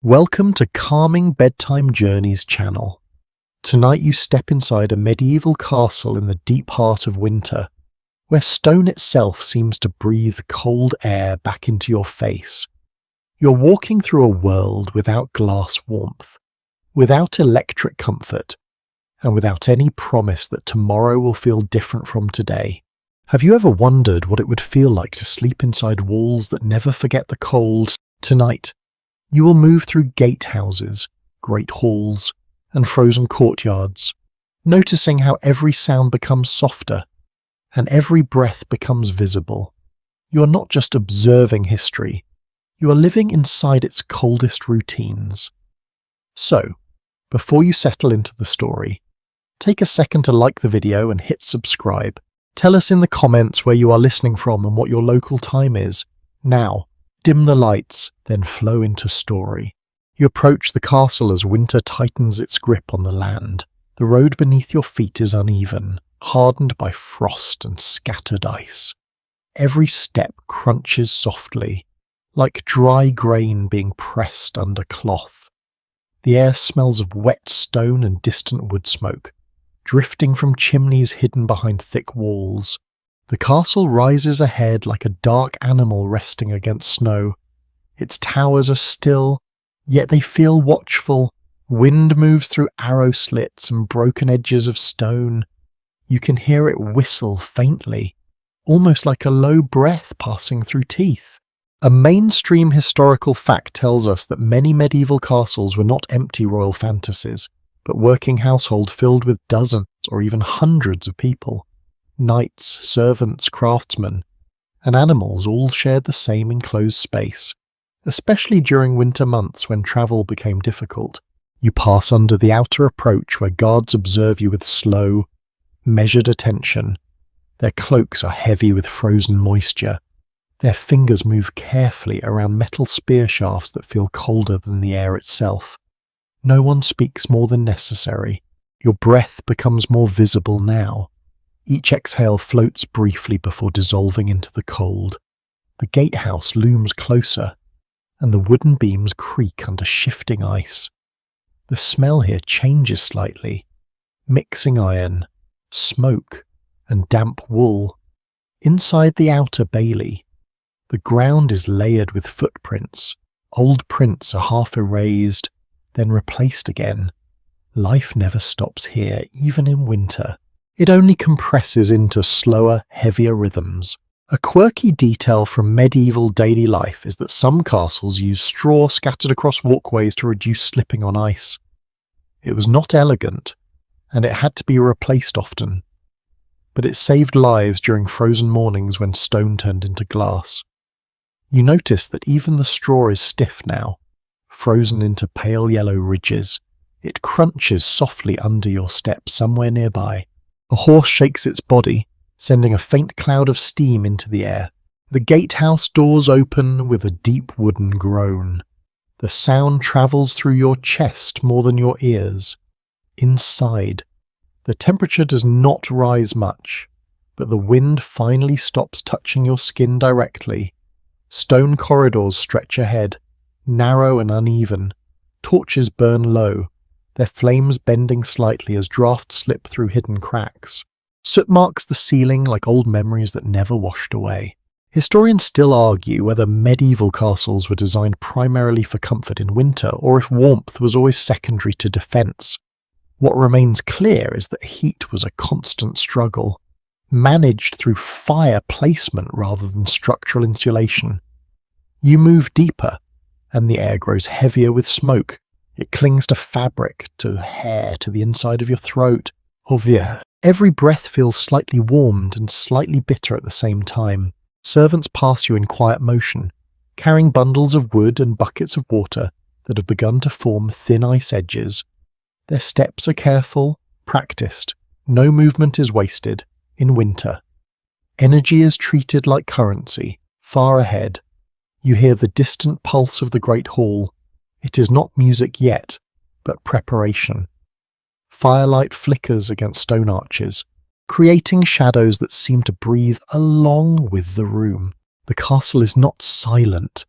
Welcome to Calming Bedtime Journeys channel. Tonight you step inside a medieval castle in the deep heart of winter, where stone itself seems to breathe cold air back into your face. You're walking through a world without glass warmth, without electric comfort, and without any promise that tomorrow will feel different from today. Have you ever wondered what it would feel like to sleep inside walls that never forget the cold? Tonight, you will move through gatehouses, great halls, and frozen courtyards, noticing how every sound becomes softer, and every breath becomes visible. You are not just observing history, you are living inside its coldest routines. So, before you settle into the story, take a second to like the video and hit subscribe. Tell us in the comments where you are listening from and what your local time is. Now, dim the lights, then flow into story. You approach the castle as winter tightens its grip on the land. The road beneath your feet is uneven, hardened by frost and scattered ice. Every step crunches softly, like dry grain being pressed under cloth. The air smells of wet stone and distant wood smoke, drifting from chimneys hidden behind thick walls. The castle rises ahead like a dark animal resting against snow. Its towers are still, yet they feel watchful. Wind moves through arrow slits and broken edges of stone. You can hear it whistle faintly, almost like a low breath passing through teeth. A mainstream historical fact tells us that many medieval castles were not empty royal fantasies, but working households filled with dozens or even hundreds of people. Knights, servants, craftsmen, and animals all shared the same enclosed space, especially during winter months when travel became difficult. You pass under the outer approach where guards observe you with slow, measured attention. Their cloaks are heavy with frozen moisture. Their fingers move carefully around metal spear shafts that feel colder than the air itself. No one speaks more than necessary. Your breath becomes more visible now. Each exhale floats briefly before dissolving into the cold. The gatehouse looms closer, and the wooden beams creak under shifting ice. The smell here changes slightly, mixing iron, smoke, and damp wool. Inside the outer bailey, the ground is layered with footprints. Old prints are half erased, then replaced again. Life never stops here, even in winter. It only compresses into slower, heavier rhythms. A quirky detail from medieval daily life is that some castles use straw scattered across walkways to reduce slipping on ice. It was not elegant, and it had to be replaced often, but it saved lives during frozen mornings when stone turned into glass. You notice that even the straw is stiff now, frozen into pale yellow ridges. It crunches softly under your step somewhere nearby. A horse shakes its body, sending a faint cloud of steam into the air. The gatehouse doors open with a deep wooden groan. The sound travels through your chest more than your ears. Inside, the temperature does not rise much, but the wind finally stops touching your skin directly. Stone corridors stretch ahead, narrow and uneven. Torches burn low, their flames bending slightly as drafts slip through hidden cracks. Soot marks the ceiling like old memories that never washed away. Historians still argue whether medieval castles were designed primarily for comfort in winter or if warmth was always secondary to defence. What remains clear is that heat was a constant struggle, managed through fire placement rather than structural insulation. You move deeper, and the air grows heavier with smoke. It clings to fabric, to hair, to the inside of your throat. Every breath feels slightly warmed and slightly bitter at the same time. Servants pass you in quiet motion, carrying bundles of wood and buckets of water that have begun to form thin ice edges. Their steps are careful, practiced. No movement is wasted. In winter, energy is treated like currency. Far ahead, you hear the distant pulse of the great hall. It is not music yet, but preparation. Firelight flickers against stone arches, creating shadows that seem to breathe along with the room. The castle is not silent.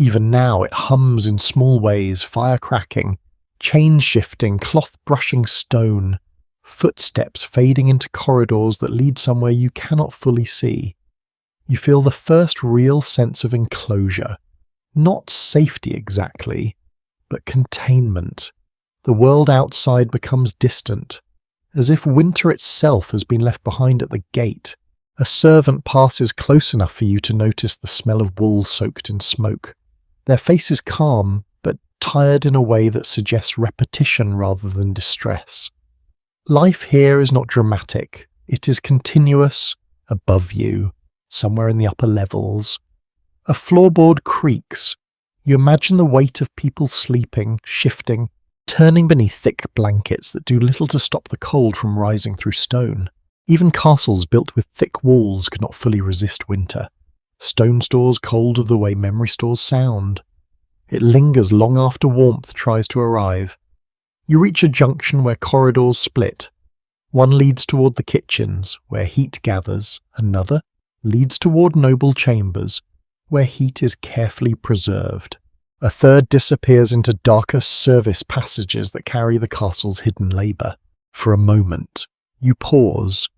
Even now it hums in small ways, fire cracking, chain shifting, cloth brushing stone, footsteps fading into corridors that lead somewhere you cannot fully see. You feel the first real sense of enclosure. Not safety exactly, but containment. The world outside becomes distant, as if winter itself has been left behind at the gate. A servant passes close enough for you to notice the smell of wool soaked in smoke. Their face is calm, but tired in a way that suggests repetition rather than distress. Life here is not dramatic. It is continuous, above you, somewhere in the upper levels. A floorboard creaks. You imagine the weight of people sleeping, shifting, turning beneath thick blankets that do little to stop the cold from rising through stone. Even castles built with thick walls could not fully resist winter. Stone stores colder the way memory stores sound. It lingers long after warmth tries to arrive. You reach a junction where corridors split. One leads toward the kitchens, where heat gathers. Another leads toward noble chambers, where heat is carefully preserved. A third disappears into darker service passages that carry the castle's hidden labour. For a moment, you pause.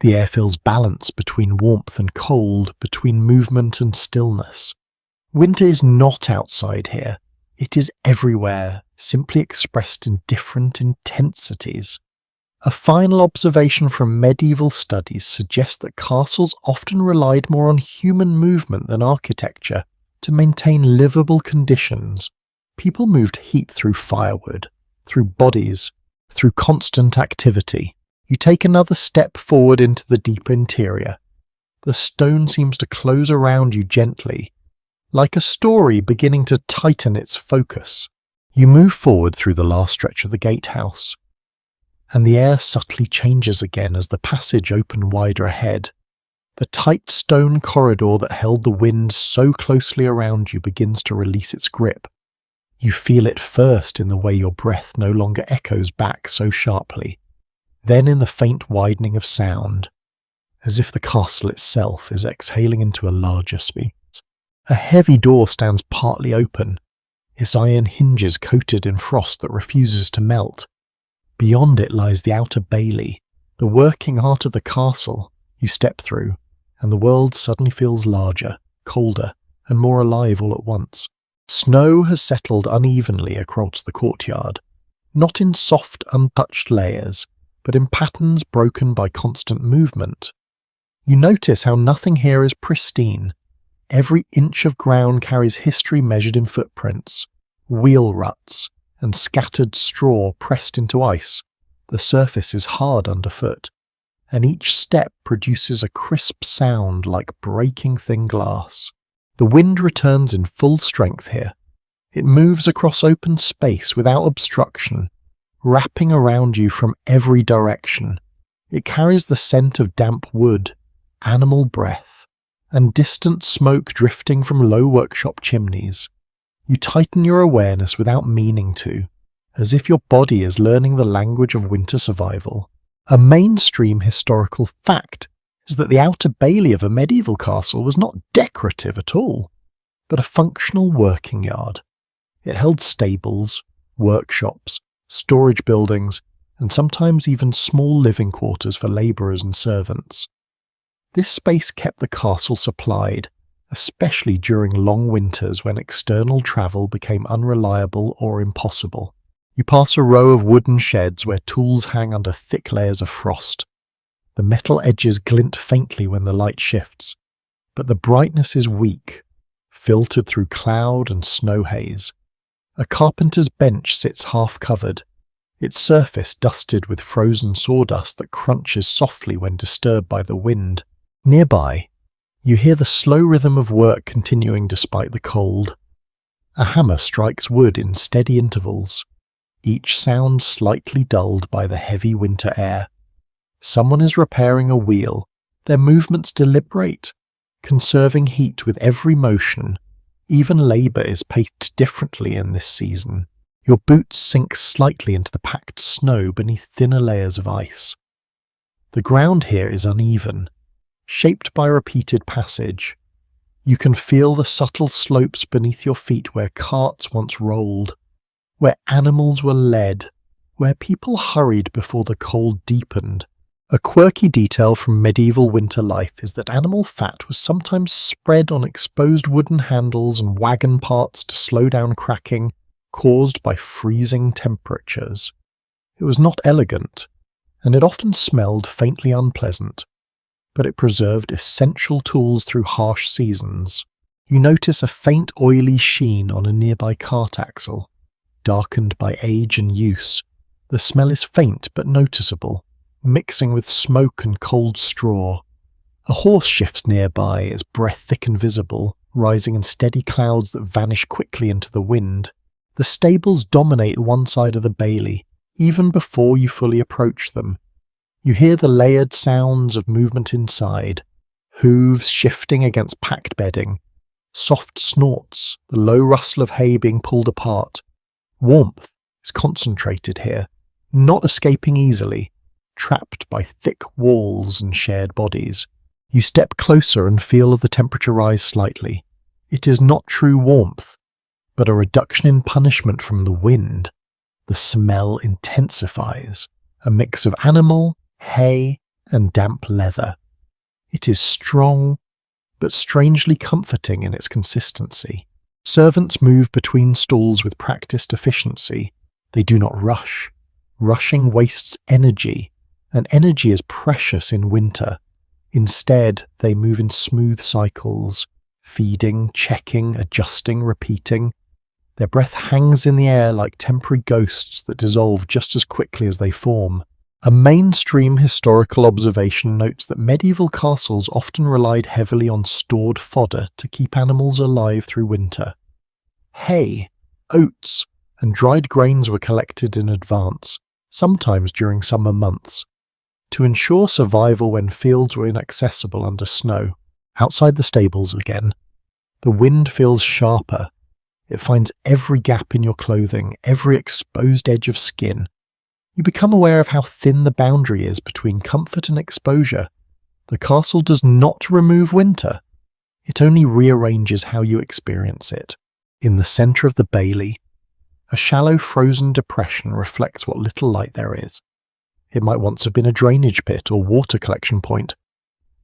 The air feels balance between warmth and cold, between movement and stillness. Winter is not outside here. It is everywhere, simply expressed in different intensities. A final observation from medieval studies suggests that castles often relied more on human movement than architecture to maintain livable conditions. People moved heat through firewood, through bodies, through constant activity. You take another step forward into the deep interior. The stone seems to close around you gently, like a story beginning to tighten its focus. You move forward through the last stretch of the gatehouse, and the air subtly changes again as the passage opens wider ahead. The tight stone corridor that held the wind so closely around you begins to release its grip. You feel it first in the way your breath no longer echoes back so sharply, then in the faint widening of sound, as if the castle itself is exhaling into a larger space. A heavy door stands partly open, its iron hinges coated in frost that refuses to melt. Beyond it lies the outer bailey, the working heart of the castle. You step through, and the world suddenly feels larger, colder, and more alive all at once. Snow has settled unevenly across the courtyard, not in soft, untouched layers, but in patterns broken by constant movement. You notice how nothing here is pristine. Every inch of ground carries history measured in footprints, wheel ruts, and scattered straw pressed into ice. The surface is hard underfoot, and each step produces a crisp sound like breaking thin glass. The wind returns in full strength here. It moves across open space without obstruction, wrapping around you from every direction. It carries the scent of damp wood, animal breath, and distant smoke drifting from low workshop chimneys. You tighten your awareness without meaning to, as if your body is learning the language of winter survival. A mainstream historical fact is that the outer bailey of a medieval castle was not decorative at all, but a functional working yard. It held stables, workshops, storage buildings, and sometimes even small living quarters for labourers and servants. This space kept the castle supplied, especially during long winters when external travel became unreliable or impossible. You pass a row of wooden sheds where tools hang under thick layers of frost. The metal edges glint faintly when the light shifts, but the brightness is weak, filtered through cloud and snow haze. A carpenter's bench sits half-covered, its surface dusted with frozen sawdust that crunches softly when disturbed by the wind. Nearby, you hear the slow rhythm of work continuing despite the cold. A hammer strikes wood in steady intervals, each sound slightly dulled by the heavy winter air. Someone is repairing a wheel, their movements deliberate, conserving heat with every motion. Even labour is paced differently in this season. Your boots sink slightly into the packed snow beneath thinner layers of ice. The ground here is uneven, shaped by repeated passage. You can feel the subtle slopes beneath your feet where carts once rolled, where animals were led, where people hurried before the cold deepened. A quirky detail from medieval winter life is that animal fat was sometimes spread on exposed wooden handles and wagon parts to slow down cracking caused by freezing temperatures. It was not elegant, and it often smelled faintly unpleasant, but it preserved essential tools through harsh seasons. You notice a faint oily sheen on a nearby cart axle, darkened by age and use. The smell is faint but noticeable, mixing with smoke and cold straw. A horse shifts nearby, its breath thick and visible, rising in steady clouds that vanish quickly into the wind. The stables dominate one side of the bailey, even before you fully approach them. You hear the layered sounds of movement inside, hooves shifting against packed bedding, soft snorts, the low rustle of hay being pulled apart. Warmth is concentrated here, not escaping easily, trapped by thick walls and shared bodies. You step closer and feel the temperature rise slightly. It is not true warmth, but a reduction in punishment from the wind. The smell intensifies, a mix of animal, hay, and damp leather. It is strong, but strangely comforting in its consistency. Servants move between stalls with practiced efficiency. They do not rush. Rushing wastes energy, and energy is precious in winter. Instead, they move in smooth cycles, feeding, checking, adjusting, repeating. Their breath hangs in the air like temporary ghosts that dissolve just as quickly as they form. A mainstream historical observation notes that medieval castles often relied heavily on stored fodder to keep animals alive through winter. Hay, oats, and dried grains were collected in advance, sometimes during summer months, to ensure survival when fields were inaccessible under snow. Outside the stables again, the wind feels sharper. It finds every gap in your clothing, every exposed edge of skin. You become aware of how thin the boundary is between comfort and exposure. The castle does not remove winter. It only rearranges how you experience it. In the centre of the bailey, a shallow frozen depression reflects what little light there is. It might once have been a drainage pit or water collection point.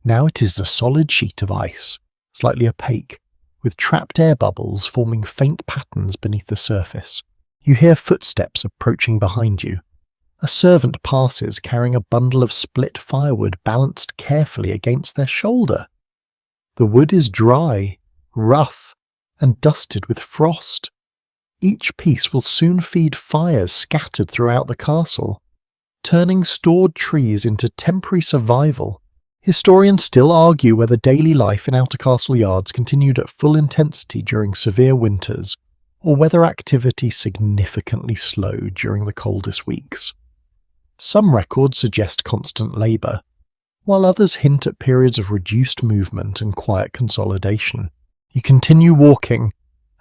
Now it is a solid sheet of ice, slightly opaque, with trapped air bubbles forming faint patterns beneath the surface. You hear footsteps approaching behind you. A servant passes carrying a bundle of split firewood balanced carefully against their shoulder. The wood is dry, rough, and dusted with frost. Each piece will soon feed fires scattered throughout the castle, turning stored trees into temporary survival. Historians still argue whether daily life in outer castle yards continued at full intensity during severe winters, or whether activity significantly slowed during the coldest weeks. Some records suggest constant labour, while others hint at periods of reduced movement and quiet consolidation. You continue walking,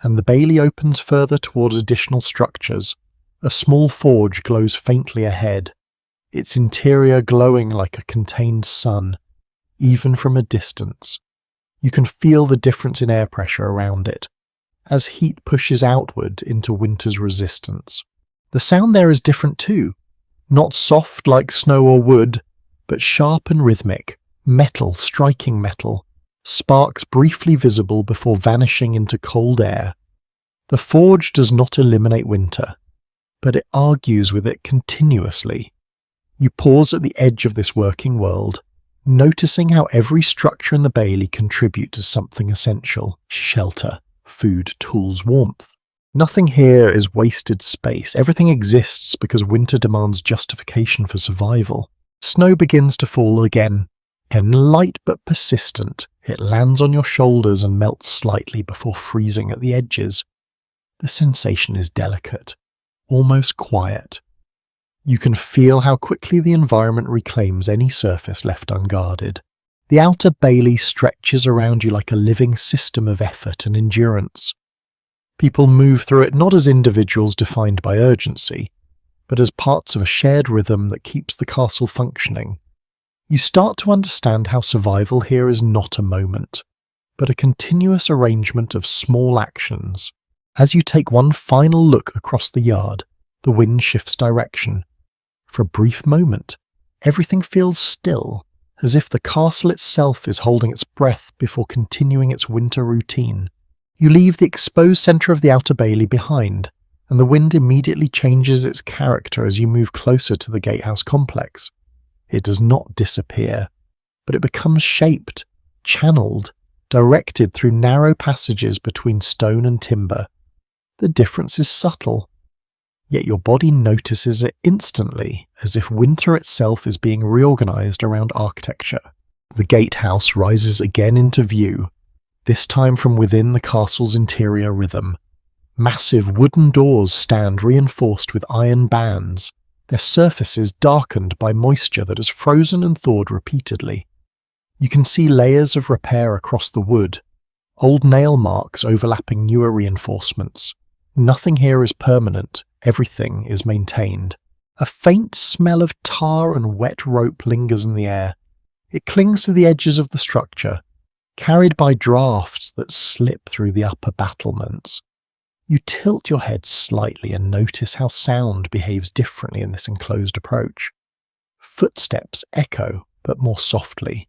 and the bailey opens further toward additional structures. A small forge glows faintly ahead, its interior glowing like a contained sun, even from a distance. You can feel the difference in air pressure around it, as heat pushes outward into winter's resistance. The sound there is different too, not soft like snow or wood, but sharp and rhythmic, metal striking metal, sparks briefly visible before vanishing into cold air. The forge does not eliminate winter, but it argues with it continuously. You pause at the edge of this working world, noticing how every structure in the bailey contributes to something essential: shelter, food, tools, warmth. Nothing here is wasted space. Everything exists because winter demands justification for survival. Snow begins to fall again, and light but persistent, it lands on your shoulders and melts slightly before freezing at the edges. The sensation is delicate, almost quiet. You can feel how quickly the environment reclaims any surface left unguarded. The outer bailey stretches around you like a living system of effort and endurance. People move through it not as individuals defined by urgency, but as parts of a shared rhythm that keeps the castle functioning. You start to understand how survival here is not a moment, but a continuous arrangement of small actions. As you take one final look across the yard, the wind shifts direction. For a brief moment, everything feels still, as if the castle itself is holding its breath before continuing its winter routine. You leave the exposed centre of the Outer Bailey behind, and the wind immediately changes its character as you move closer to the gatehouse complex. It does not disappear, but it becomes shaped, channeled, directed through narrow passages between stone and timber. The difference is subtle, yet your body notices it instantly, as if winter itself is being reorganized around architecture. The gatehouse rises again into view, this time from within the castle's interior rhythm. Massive wooden doors stand reinforced with iron bands, their surfaces darkened by moisture that has frozen and thawed repeatedly. You can see layers of repair across the wood, old nail marks overlapping newer reinforcements. Nothing here is permanent, everything is maintained. A faint smell of tar and wet rope lingers in the air. It clings to the edges of the structure, carried by drafts that slip through the upper battlements. You tilt your head slightly and notice how sound behaves differently in this enclosed approach. Footsteps echo, but more softly.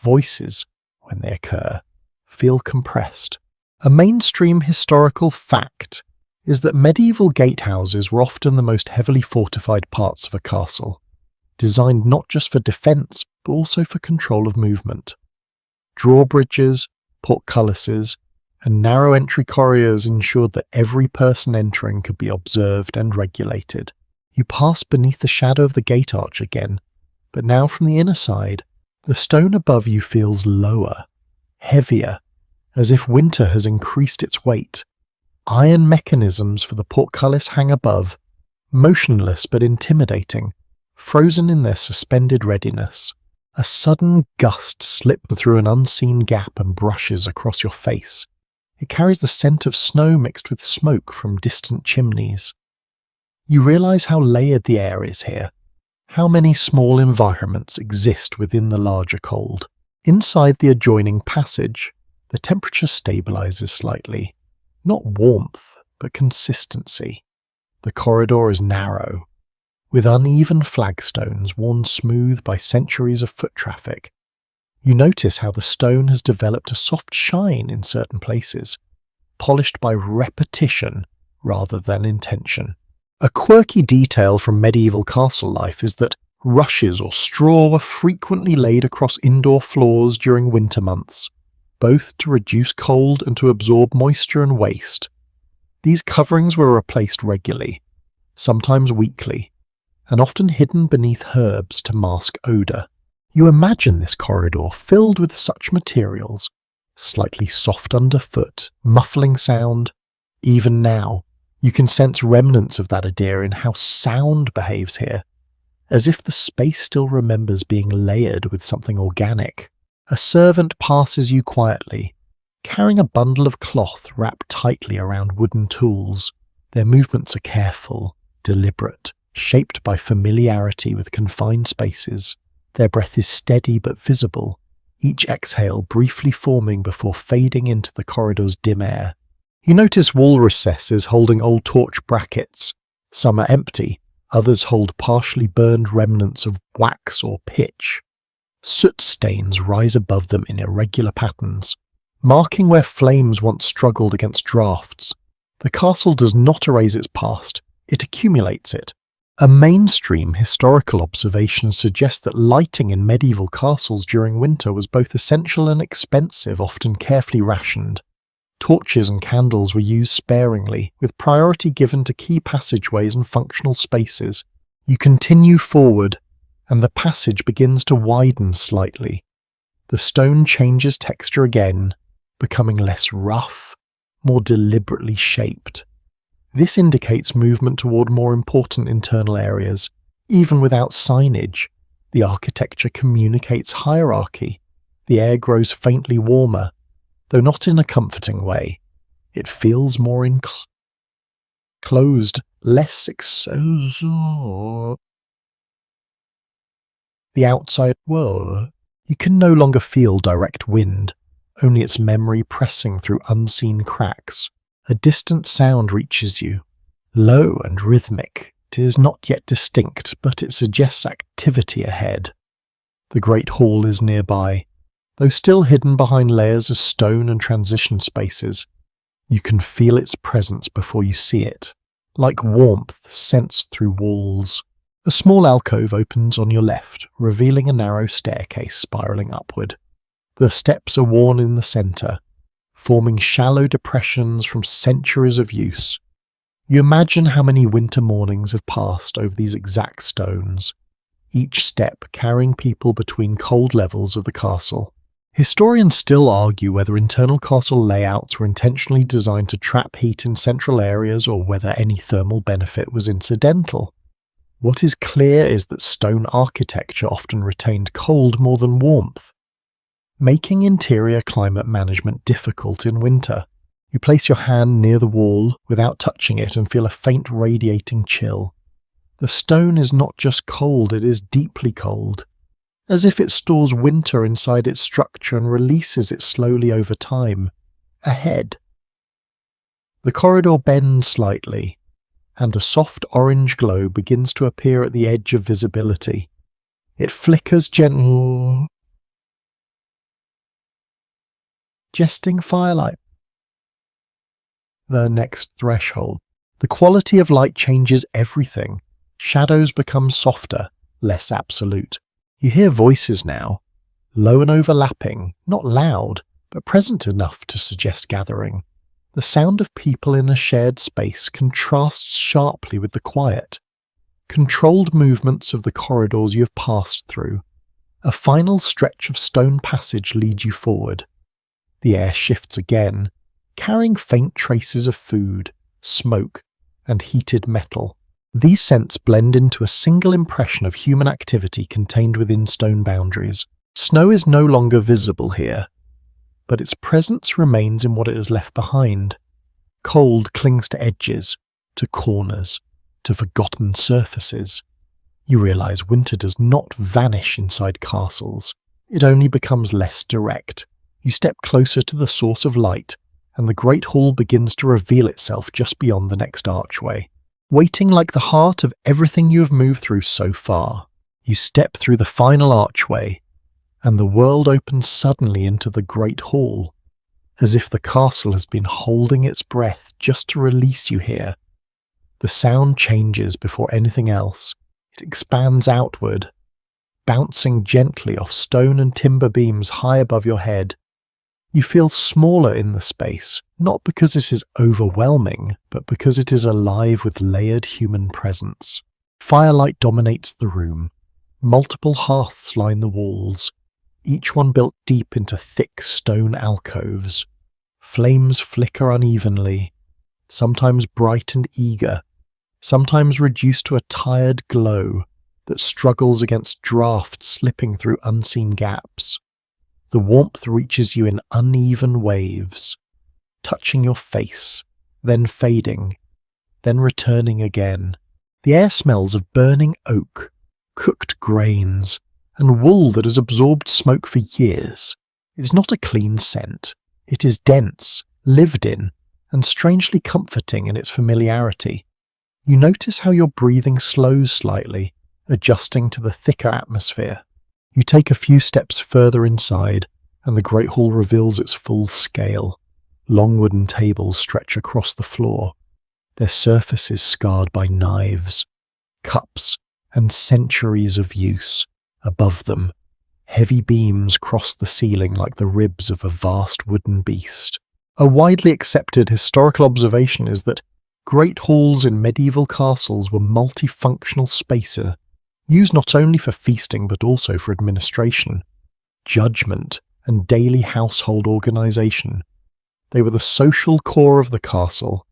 Voices, when they occur, feel compressed. A mainstream historical fact is that medieval gatehouses were often the most heavily fortified parts of a castle, designed not just for defence but also for control of movement. Drawbridges, portcullises, and narrow entry corridors ensured that every person entering could be observed and regulated. You pass beneath the shadow of the gate arch again, but now from the inner side, the stone above you feels lower, heavier, as if winter has increased its weight. Iron mechanisms for the portcullis hang above, motionless but intimidating, frozen in their suspended readiness. A sudden gust slips through an unseen gap and brushes across your face. It carries the scent of snow mixed with smoke from distant chimneys. You realize how layered the air is here, how many small environments exist within the larger cold. Inside the adjoining passage, the temperature stabilizes slightly. Not warmth, but consistency. The corridor is narrow, with uneven flagstones worn smooth by centuries of foot traffic. You notice how the stone has developed a soft shine in certain places, polished by repetition rather than intention. A quirky detail from medieval castle life is that rushes or straw were frequently laid across indoor floors during winter months, both to reduce cold and to absorb moisture and waste. These coverings were replaced regularly, sometimes weekly, and often hidden beneath herbs to mask odour. You imagine this corridor filled with such materials, slightly soft underfoot, muffling sound. Even now, you can sense remnants of that idea in how sound behaves here, as if the space still remembers being layered with something organic. A servant passes you quietly, carrying a bundle of cloth wrapped tightly around wooden tools. Their movements are careful, deliberate, shaped by familiarity with confined spaces. Their breath is steady but visible, each exhale briefly forming before fading into the corridor's dim air. You notice wall recesses holding old torch brackets. Some are empty, others hold partially burned remnants of wax or pitch. Soot stains rise above them in irregular patterns, marking where flames once struggled against drafts. The castle does not erase its past, it accumulates it. A mainstream historical observation suggests that lighting in medieval castles during winter was both essential and expensive, often carefully rationed. Torches and candles were used sparingly, with priority given to key passageways and functional spaces. You continue forward, and the passage begins to widen slightly. The stone changes texture again, becoming less rough, more deliberately shaped. This indicates movement toward more important internal areas. Even without signage, the architecture communicates hierarchy. The air grows faintly warmer, though not in a comforting way. It feels more enclosed, less exposed. The outside world. You can no longer feel direct wind, only its memory pressing through unseen cracks. A distant sound reaches you. Low and rhythmic, it is not yet distinct, but it suggests activity ahead. The great hall is nearby, though still hidden behind layers of stone and transition spaces. You can feel its presence before you see it, like warmth sensed through walls. A small alcove opens on your left, revealing a narrow staircase spiralling upward. The steps are worn in the centre, forming shallow depressions from centuries of use. You imagine how many winter mornings have passed over these exact stones, each step carrying people between cold levels of the castle. Historians still argue whether internal castle layouts were intentionally designed to trap heat in central areas or whether any thermal benefit was incidental. What is clear is that stone architecture often retained cold more than warmth, making interior climate management difficult in winter. You place your hand near the wall without touching it and feel a faint radiating chill. The stone is not just cold, it is deeply cold, as if it stores winter inside its structure and releases it slowly over time. Ahead. The corridor bends slightly, and a soft orange glow begins to appear at the edge of visibility. It flickers gently. Jesting firelight. The next threshold. The quality of light changes everything. Shadows become softer, less absolute. You hear voices now, low and overlapping, not loud, but present enough to suggest gathering. The sound of people in a shared space contrasts sharply with the quiet, controlled movements of the corridors you have passed through. A final stretch of stone passage leads you forward. The air shifts again, carrying faint traces of food, smoke, and heated metal. These scents blend into a single impression of human activity contained within stone boundaries. Snow is no longer visible here, but its presence remains in what it has left behind. Cold clings to edges, to corners, to forgotten surfaces. You realize winter does not vanish inside castles. It only becomes less direct. You step closer to the source of light, and the great hall begins to reveal itself just beyond the next archway. Waiting like the heart of everything you have moved through so far, you step through the final archway, and the world opens suddenly into the great hall, as if the castle has been holding its breath just to release you here. The sound changes before anything else. It expands outward, bouncing gently off stone and timber beams high above your head. You feel smaller in the space, not because it is overwhelming, but because it is alive with layered human presence. Firelight dominates the room. Multiple hearths line the walls, each one built deep into thick stone alcoves. Flames flicker unevenly, sometimes bright and eager, sometimes reduced to a tired glow that struggles against draught slipping through unseen gaps. The warmth reaches you in uneven waves, touching your face, then fading, then returning again. The air smells of burning oak, cooked grains, and wool that has absorbed smoke for years. It is not a clean scent. It is dense, lived in, and strangely comforting in its familiarity. You notice how your breathing slows slightly, adjusting to the thicker atmosphere. You take a few steps further inside, and the great hall reveals its full scale. Long wooden tables stretch across the floor, their surfaces scarred by knives, cups, and centuries of use. Above them, heavy beams cross the ceiling like the ribs of a vast wooden beast. A widely accepted historical observation is that great halls in medieval castles were multifunctional spaces, used not only for feasting but also for administration, judgment, and daily household organisation. They were the social core of the castle,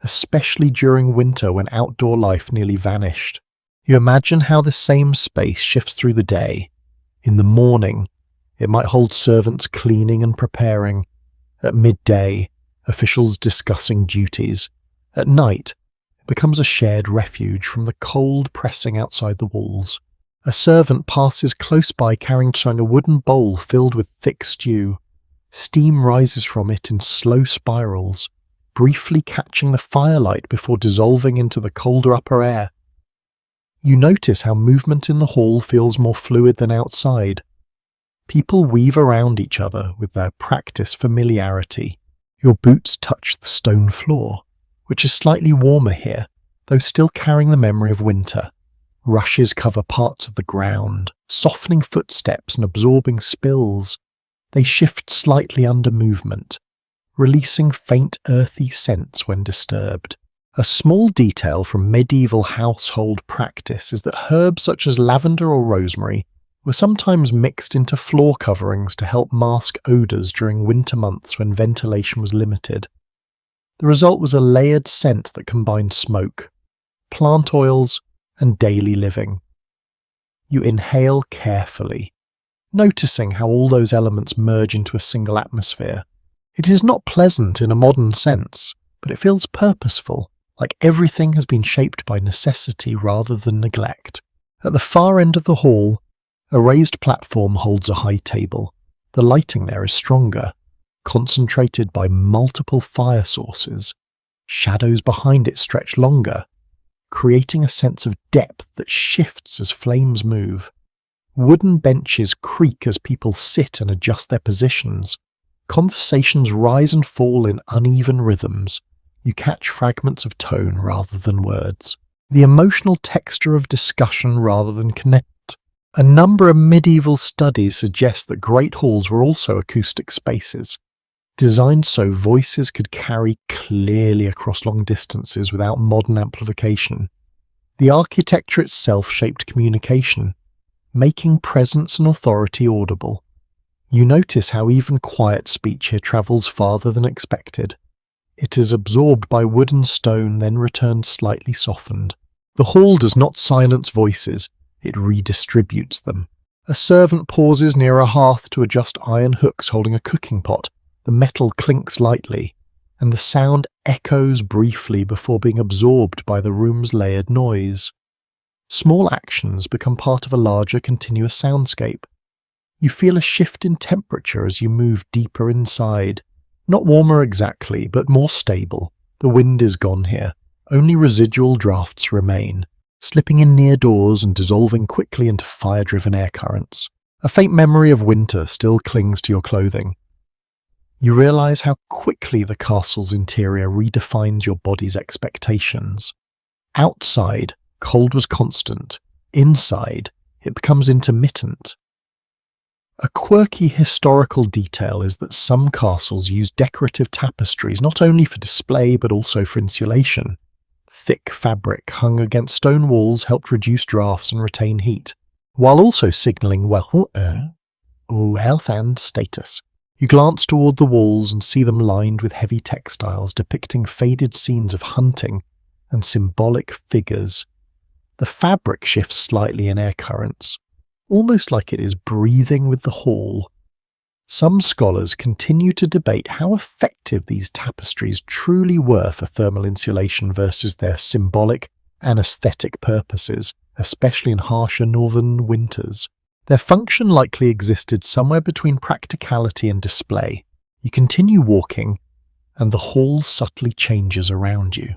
especially during winter when outdoor life nearly vanished. You imagine how the same space shifts through the day. In the morning, it might hold servants cleaning and preparing. At midday, officials discussing duties. At night, it becomes a shared refuge from the cold pressing outside the walls. A servant passes close by carrying a wooden bowl filled with thick stew, Steam rises from it in slow spirals, briefly catching the firelight before dissolving into the colder upper air. You notice how movement in the hall feels more fluid than outside. People weave around each other with their practiced familiarity. Your boots touch the stone floor, which is slightly warmer here, though still carrying the memory of winter. Rushes cover parts of the ground, softening footsteps and absorbing spills. They shift slightly under movement, releasing faint earthy scents when disturbed. A small detail from medieval household practice is that herbs such as lavender or rosemary were sometimes mixed into floor coverings to help mask odours during winter months when ventilation was limited. The result was a layered scent that combined smoke, plant oils, and daily living. You inhale carefully, noticing how all those elements merge into a single atmosphere. It is not pleasant in a modern sense, but it feels purposeful, like everything has been shaped by necessity rather than neglect. At the far end of the hall, a raised platform holds a high table. The lighting there is stronger, concentrated by multiple fire sources. Shadows behind it stretch longer, creating a sense of depth that shifts as flames move. Wooden benches creak as people sit and adjust their positions. Conversations rise and fall in uneven rhythms. You catch fragments of tone rather than words. The emotional texture of discussion rather than connect. A number of medieval studies suggest that great halls were also acoustic spaces, designed so voices could carry clearly across long distances without modern amplification. The architecture itself shaped communication, making presence and authority audible. You notice how even quiet speech here travels farther than expected. It is absorbed by wood and stone, then returned slightly softened. The hall does not silence voices, it redistributes them. A servant pauses near a hearth to adjust iron hooks holding a cooking pot. The metal clinks lightly, and the sound echoes briefly before being absorbed by the room's layered noise. Small actions become part of a larger continuous soundscape. You feel a shift in temperature as you move deeper inside. Not warmer exactly, but more stable. The wind is gone here. Only residual drafts remain, slipping in near doors and dissolving quickly into fire-driven air currents. A faint memory of winter still clings to your clothing. You realize how quickly the castle's interior redefines your body's expectations. Outside, cold was constant. Inside, it becomes intermittent. A quirky historical detail is that some castles use decorative tapestries not only for display but also for insulation. Thick fabric hung against stone walls helped reduce drafts and retain heat, while also signalling wealth and status. You glance toward the walls and see them lined with heavy textiles depicting faded scenes of hunting and symbolic figures. The fabric shifts slightly in air currents, almost like it is breathing with the hall. Some scholars continue to debate how effective these tapestries truly were for thermal insulation versus their symbolic and aesthetic purposes, especially in harsher northern winters. Their function likely existed somewhere between practicality and display. You continue walking, and the hall subtly changes around you.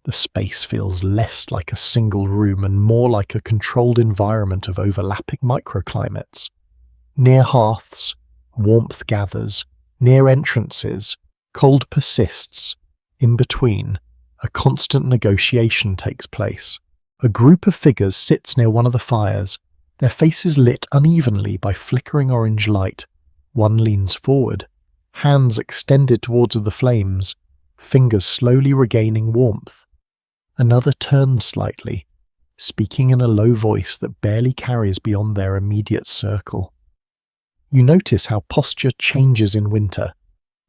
The space feels less like a single room and more like a controlled environment of overlapping microclimates. Near hearths, warmth gathers. Near entrances, cold persists. In between, a constant negotiation takes place. A group of figures sits near one of the fires, their faces lit unevenly by flickering orange light. One leans forward, hands extended towards the flames, fingers slowly regaining warmth. Another turns slightly, speaking in a low voice that barely carries beyond their immediate circle. You notice how posture changes in winter.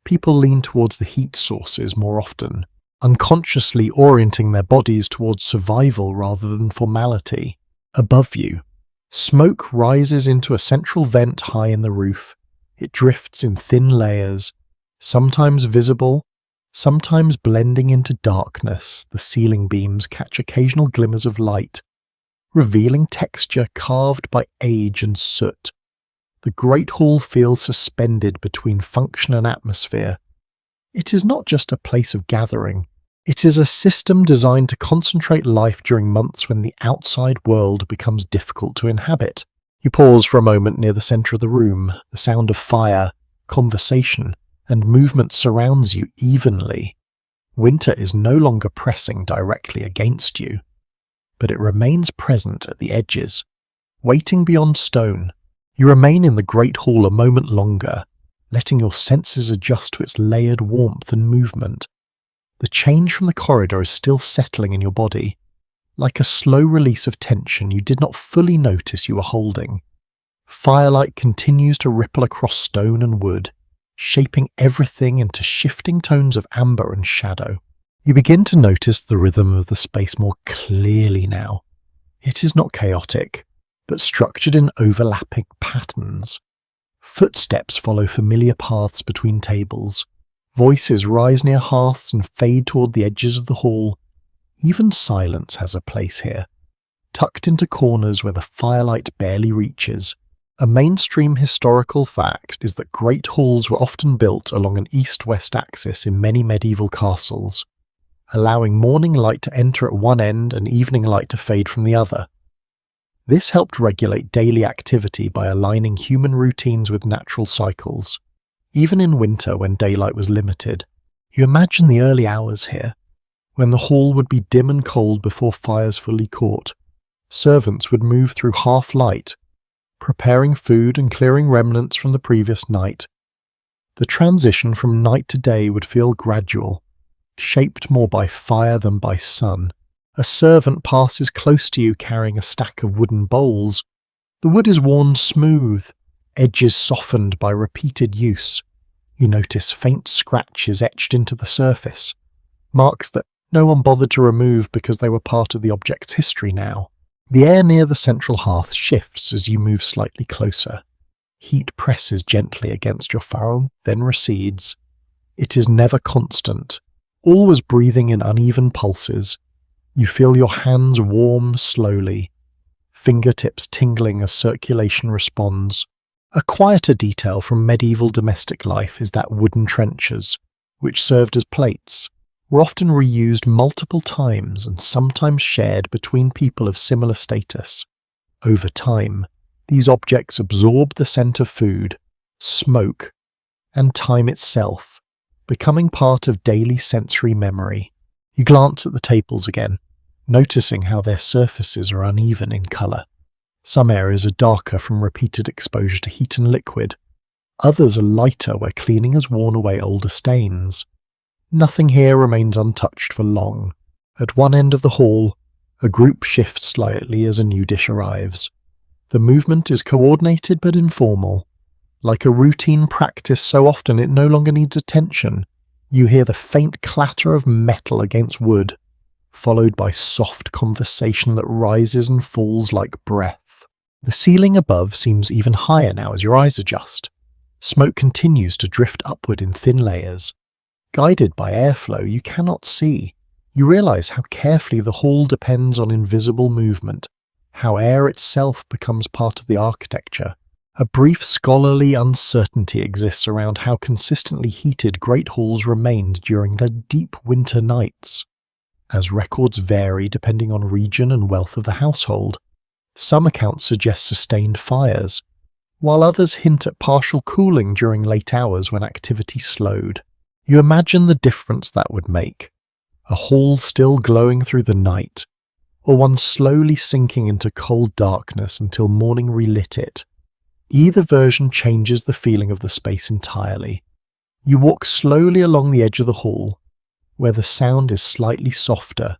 People lean towards the heat sources more often, unconsciously orienting their bodies towards survival rather than formality. Above you, smoke rises into a central vent high in the roof. It drifts in thin layers, sometimes visible, sometimes blending into darkness. The ceiling beams catch occasional glimmers of light, revealing texture carved by age and soot. the Great Hall feels suspended between function and atmosphere. It is not just a place of gathering. It is a system designed to concentrate life during months when the outside world becomes difficult to inhabit. You pause for a moment near the centre of the room. The sound of fire, conversation, and movement surrounds you evenly. Winter is no longer pressing directly against you, but it remains present at the edges, waiting beyond stone. You remain in the Great Hall a moment longer, letting your senses adjust to its layered warmth and movement. The change from the corridor is still settling in your body, like a slow release of tension you did not fully notice you were holding. Firelight continues to ripple across stone and wood, shaping everything into shifting tones of amber and shadow. You begin to notice the rhythm of the space more clearly now. It is not chaotic, but structured in overlapping patterns. Footsteps follow familiar paths between tables. Voices rise near hearths and fade toward the edges of the hall. Even silence has a place here, tucked into corners where the firelight barely reaches. A mainstream historical fact is that great halls were often built along an east-west axis in many medieval castles, allowing morning light to enter at one end and evening light to fade from the other. This helped regulate daily activity by aligning human routines with natural cycles. Even in winter, when daylight was limited, you imagine the early hours here, when the hall would be dim and cold before fires fully caught. Servants would move through half-light, preparing food and clearing remnants from the previous night. The transition from night to day would feel gradual, shaped more by fire than by sun. A servant passes close to you carrying a stack of wooden bowls. The wood is worn smooth, edges softened by repeated use. You notice faint scratches etched into the surface, marks that no one bothered to remove because they were part of the object's history now. The air near the central hearth shifts as you move slightly closer. Heat presses gently against your forearm, then recedes. It is never constant, always breathing in uneven pulses. You feel your hands warm slowly, fingertips tingling as circulation responds. A quieter detail from medieval domestic life is that wooden trenchers, which served as plates, were often reused multiple times and sometimes shared between people of similar status. Over time, these objects absorb the scent of food, smoke, and time itself, becoming part of daily sensory memory. You glance at the tables again, noticing how their surfaces are uneven in colour. Some areas are darker from repeated exposure to heat and liquid. Others are lighter where cleaning has worn away older stains. Nothing here remains untouched for long. At one end of the hall, a group shifts slightly as a new dish arrives. The movement is coordinated but informal. Like a routine practice so often it no longer needs attention. You hear the faint clatter of metal against wood, followed by soft conversation that rises and falls like breath. The ceiling above seems even higher now as your eyes adjust. Smoke continues to drift upward in thin layers. Guided by airflow you cannot see. You realize how carefully the hall depends on invisible movement, how air itself becomes part of the architecture. A brief scholarly uncertainty exists around how consistently heated great halls remained during the deep winter nights, as records vary depending on region and wealth of the household. Some accounts suggest sustained fires, while others hint at partial cooling during late hours when activity slowed. You imagine the difference that would make. A hall still glowing through the night, or one slowly sinking into cold darkness until morning relit it. Either version changes the feeling of the space entirely. You walk slowly along the edge of the hall, where the sound is slightly softer.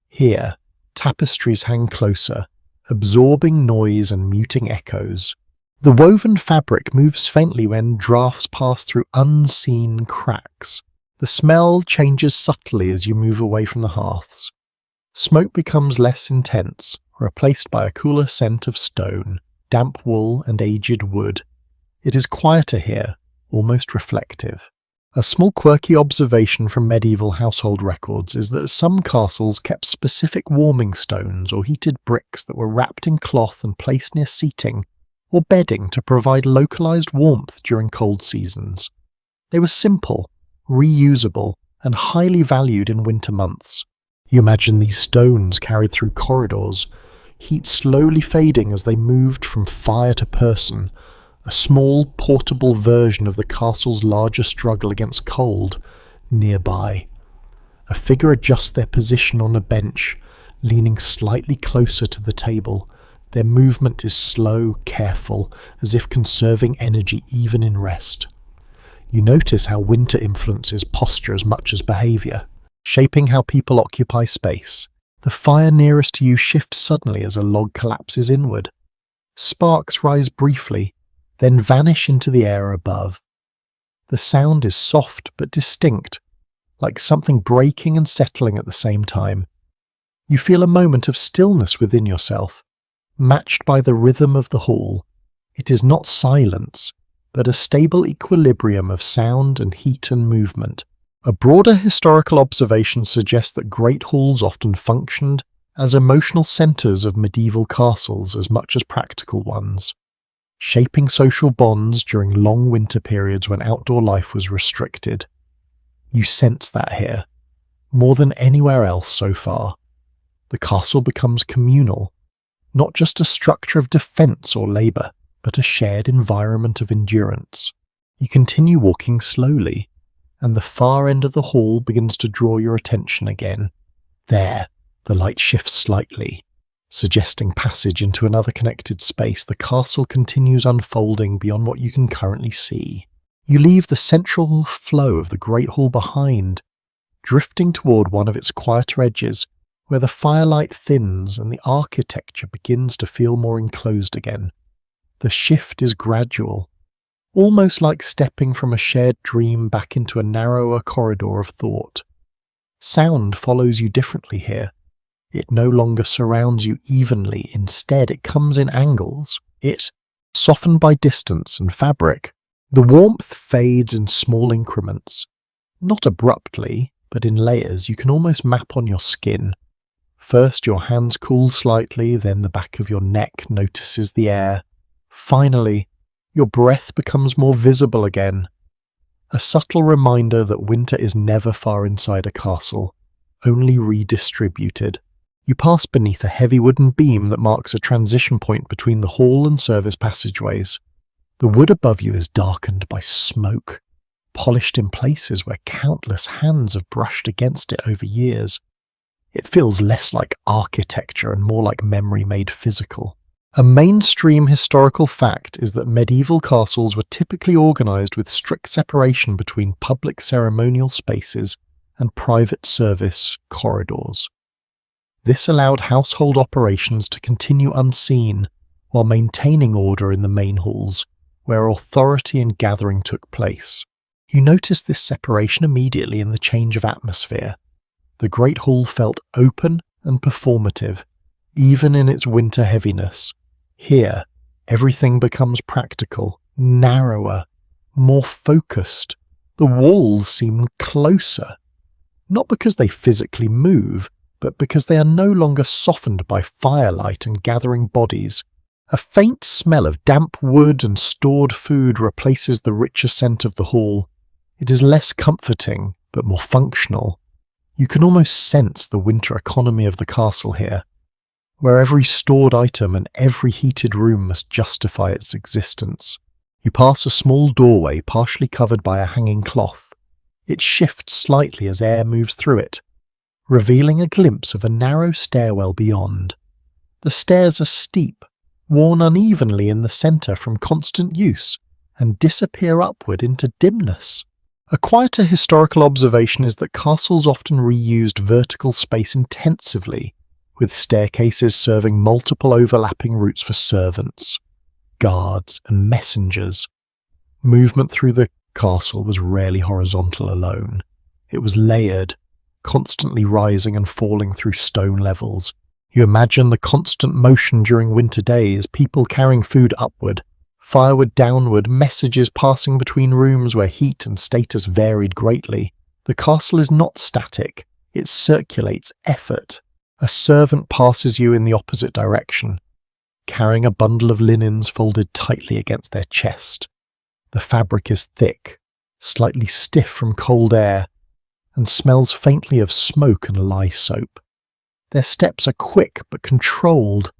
Here, tapestries hang closer, absorbing noise and muting echoes. The woven fabric moves faintly when drafts pass through unseen cracks. The smell changes subtly as you move away from the hearths. Smoke becomes less intense, replaced by a cooler scent of stone, damp wool and aged wood. It is quieter here, almost reflective. A small quirky observation from medieval household records is that some castles kept specific warming stones or heated bricks that were wrapped in cloth and placed near seating, or bedding to provide localized warmth during cold seasons. They were simple, reusable, and highly valued in winter months. You imagine these stones carried through corridors, heat slowly fading as they moved from fire to person, a small, portable version of the castle's larger struggle against cold nearby. A figure adjusts their position on a bench, leaning slightly closer to the table. Their movement is slow, careful, as if conserving energy even in rest. You notice how winter influences posture as much as behaviour, shaping how people occupy space. The fire nearest to you shifts suddenly as a log collapses inward. Sparks rise briefly, then vanish into the air above. The sound is soft but distinct, like something breaking and settling at the same time. You feel a moment of stillness within yourself, matched by the rhythm of the hall. It is not silence, but a stable equilibrium of sound and heat and movement. A broader historical observation suggests that great halls often functioned as emotional centres of medieval castles as much as practical ones, shaping social bonds during long winter periods when outdoor life was restricted. You sense that here, more than anywhere else so far. The castle becomes communal, not just a structure of defence or labour, but a shared environment of endurance. You continue walking slowly, and the far end of the hall begins to draw your attention again. There, the light shifts slightly, suggesting passage into another connected space. The castle continues unfolding beyond what you can currently see. You leave the central flow of the Great Hall behind, drifting toward one of its quieter edges, where the firelight thins and the architecture begins to feel more enclosed again. The shift is gradual, almost like stepping from a shared dream back into a narrower corridor of thought. Sound follows you differently here. It no longer surrounds you evenly. Instead, it comes in angles. It, softened by distance and fabric. The warmth fades in small increments. Not abruptly, but in layers you can almost map on your skin. First your hands cool slightly, then the back of your neck notices the air. Finally, your breath becomes more visible again. A subtle reminder that winter is never far inside a castle, only redistributed. You pass beneath a heavy wooden beam that marks a transition point between the hall and service passageways. The wood above you is darkened by smoke, polished in places where countless hands have brushed against it over years. It feels less like architecture and more like memory made physical. A mainstream historical fact is that medieval castles were typically organised with strict separation between public ceremonial spaces and private service corridors. This allowed household operations to continue unseen while maintaining order in the main halls, where authority and gathering took place. You notice this separation immediately in the change of atmosphere. The Great Hall felt open and performative, even in its winter heaviness. Here, everything becomes practical, narrower, more focused. The walls seem closer, not because they physically move, but because they are no longer softened by firelight and gathering bodies. A faint smell of damp wood and stored food replaces the richer scent of the hall. It is less comforting, but more functional. You can almost sense the winter economy of the castle here, where every stored item and every heated room must justify its existence. You pass a small doorway partially covered by a hanging cloth. It shifts slightly as air moves through it, revealing a glimpse of a narrow stairwell beyond. The stairs are steep, worn unevenly in the centre from constant use, and disappear upward into dimness. A quieter historical observation is that castles often reused vertical space intensively, with staircases serving multiple overlapping routes for servants, guards, and messengers. Movement through the castle was rarely horizontal alone. It was layered, constantly rising and falling through stone levels. You imagine the constant motion during winter days, people carrying food upward, firewood downward, messages passing between rooms where heat and status varied greatly. The castle is not static, it circulates effort. A servant passes you in the opposite direction. carrying a bundle of linens folded tightly against their chest. The fabric is thick, slightly stiff from cold air, and smells faintly of smoke and lye soap. Their steps are quick but controlled,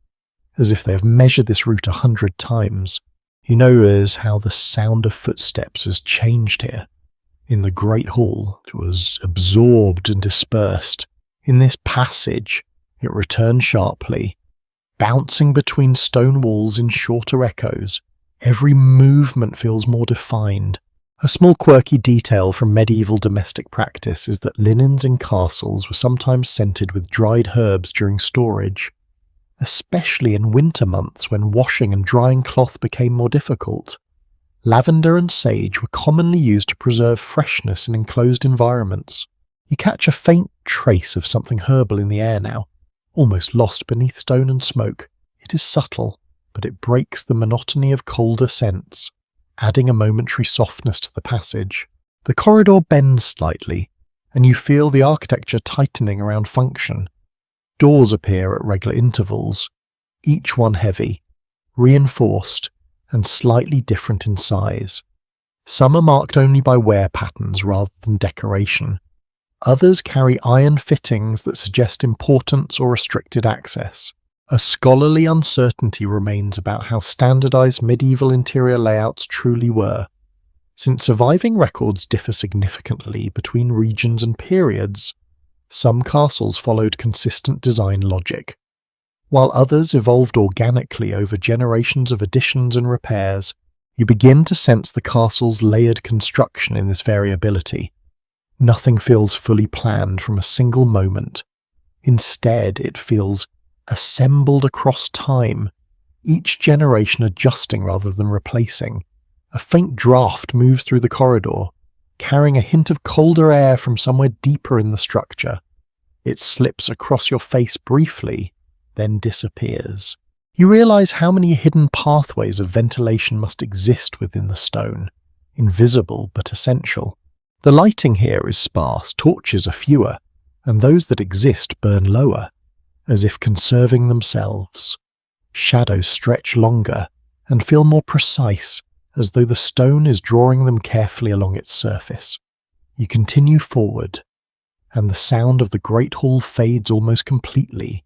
as if they have measured this route 100 times. You notice how the sound of footsteps has changed here. In the great hall, it was absorbed and dispersed. In this passage, it returned sharply, bouncing between stone walls in shorter echoes. Every movement feels more defined. A small quirky detail from medieval domestic practice is that linens in castles were sometimes scented with dried herbs during storage, especially in winter months when washing and drying cloth became more difficult. Lavender and sage were commonly used to preserve freshness in enclosed environments. You catch a faint trace of something herbal in the air now, almost lost beneath stone and smoke. It is subtle, but it breaks the monotony of colder scents, adding a momentary softness to the passage. The corridor bends slightly, and you feel the architecture tightening around function. Doors appear at regular intervals, each one heavy, reinforced, and slightly different in size. Some are marked only by wear patterns rather than decoration. Others carry iron fittings that suggest importance or restricted access. A scholarly uncertainty remains about how standardized medieval interior layouts truly were. Since surviving records differ significantly between regions and periods, some castles followed consistent design logic, while others evolved organically over generations of additions and repairs. You begin to sense the castle's layered construction in this variability. Nothing feels fully planned from a single moment. Instead, it feels assembled across time, each generation adjusting rather than replacing. A faint draft moves through the corridor, carrying a hint of colder air from somewhere deeper in the structure. It slips across your face briefly, then disappears. You realize how many hidden pathways of ventilation must exist within the stone, invisible but essential. The lighting here is sparse, torches are fewer, and those that exist burn lower, as if conserving themselves. Shadows stretch longer and feel more precise, as though the stone is drawing them carefully along its surface. You continue forward, and the sound of the great hall fades almost completely.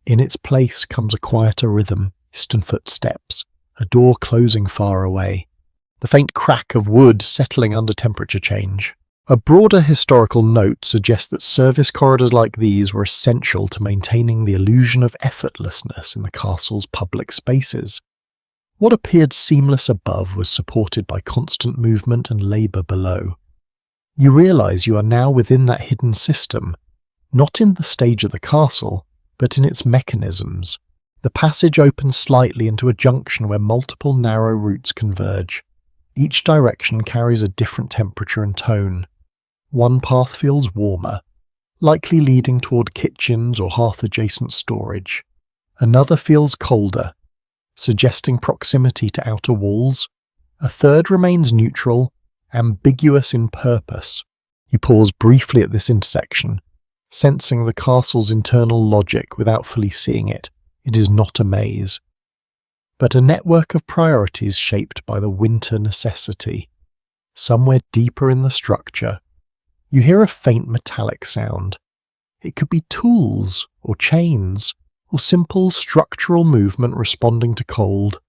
In its place comes a quieter rhythm, distant footsteps, a door closing far away, the faint crack of wood settling under temperature change. A broader historical note suggests that service corridors like these were essential to maintaining the illusion of effortlessness in the castle's public spaces. What appeared seamless above was supported by constant movement and labour below. You realise you are now within that hidden system, not in the stage of the castle, but in its mechanisms. The passage opens slightly into a junction where multiple narrow routes converge. Each direction carries a different temperature and tone. One path feels warmer, likely leading toward kitchens or hearth-adjacent storage. Another feels colder, suggesting proximity to outer walls. A third remains neutral, ambiguous in purpose. You pause briefly at this intersection, sensing the castle's internal logic without fully seeing it. It is not a maze, but a network of priorities shaped by the winter necessity. Somewhere deeper in the structure, you hear a faint metallic sound. It could be tools or chains, or simple structural movement responding to cold.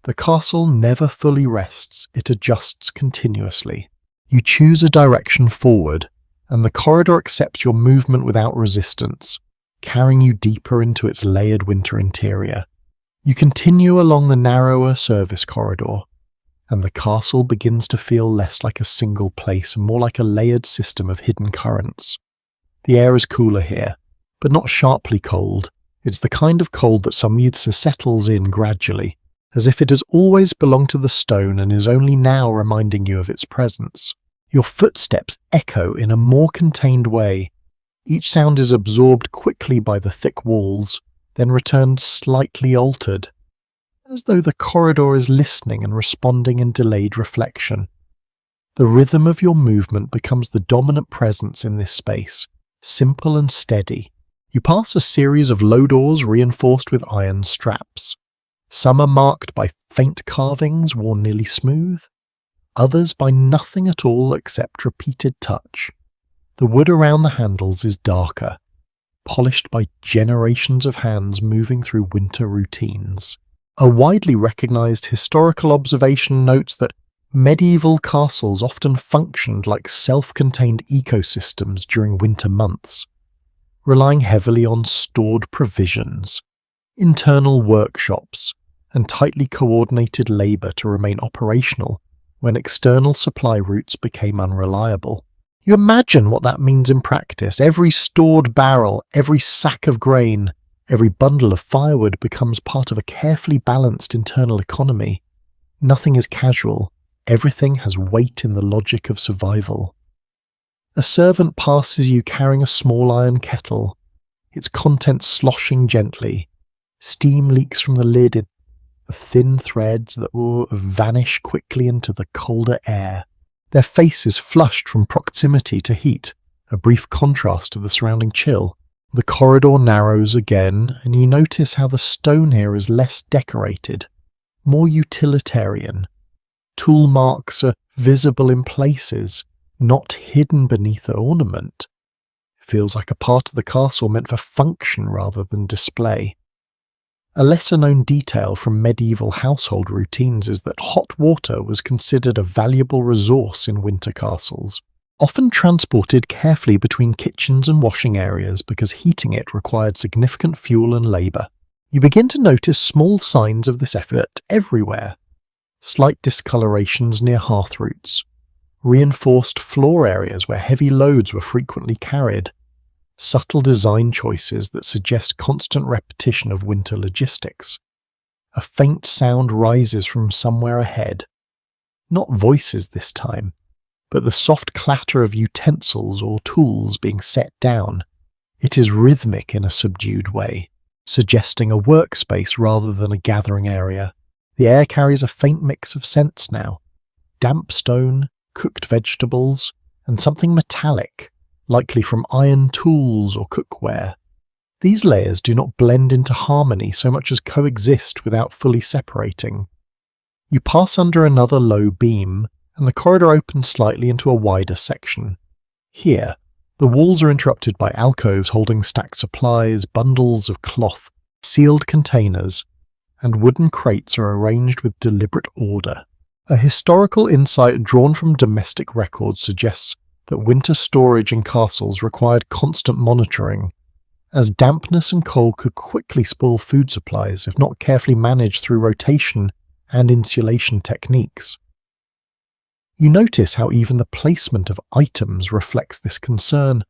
The castle never fully rests, it adjusts continuously. You choose a direction forward, and the corridor accepts your movement without resistance, carrying you deeper into its layered winter interior. You continue along the narrower service corridor, and the castle begins to feel less like a single place and more like a layered system of hidden currents. The air is cooler here, but not sharply cold. It's the kind of cold that settles in gradually, as if it has always belonged to the stone and is only now reminding you of its presence. Your footsteps echo in a more contained way. Each sound is absorbed quickly by the thick walls, then returned slightly altered, as though the corridor is listening and responding in delayed reflection. The rhythm of your movement becomes the dominant presence in this space, simple and steady. You pass a series of low doors reinforced with iron straps. Some are marked by faint carvings worn nearly smooth, others by nothing at all except repeated touch. The wood around the handles is darker, polished by generations of hands moving through winter routines. A widely recognised historical observation notes that medieval castles often functioned like self-contained ecosystems during winter months, relying heavily on stored provisions, internal workshops, and tightly coordinated labour to remain operational when external supply routes became unreliable. You imagine what that means in practice. Every stored barrel, every sack of grain, every bundle of firewood becomes part of a carefully balanced internal economy. Nothing is casual. Everything has weight in the logic of survival. A servant passes you carrying a small iron kettle, its contents sloshing gently. Steam leaks from the lid in thin threads that will vanish quickly into the colder air. Their faces flushed from proximity to heat, a brief contrast to the surrounding chill. The corridor narrows again, and you notice how the stone here is less decorated, more utilitarian. Tool marks are visible in places, not hidden beneath an ornament. It feels like a part of the castle meant for function rather than display. A lesser-known detail from medieval household routines is that hot water was considered a valuable resource in winter castles, often transported carefully between kitchens and washing areas because heating it required significant fuel and labour. You begin to notice small signs of this effort everywhere. Slight discolorations near hearth roots, reinforced floor areas where heavy loads were frequently carried, subtle design choices that suggest constant repetition of winter logistics. A faint sound rises from somewhere ahead. Not voices this time, but the soft clatter of utensils or tools being set down. It is rhythmic in a subdued way, suggesting a workspace rather than a gathering area. The air carries a faint mix of scents now. Damp stone, cooked vegetables, and something metallic, likely from iron tools or cookware. These layers do not blend into harmony so much as coexist without fully separating. You pass under another low beam, and the corridor opens slightly into a wider section. Here, the walls are interrupted by alcoves holding stacked supplies, bundles of cloth, sealed containers, and wooden crates are arranged with deliberate order. A historical insight drawn from domestic records suggests that winter storage in castles required constant monitoring, as dampness and cold could quickly spoil food supplies if not carefully managed through rotation and insulation techniques. You notice how even the placement of items reflects this concern.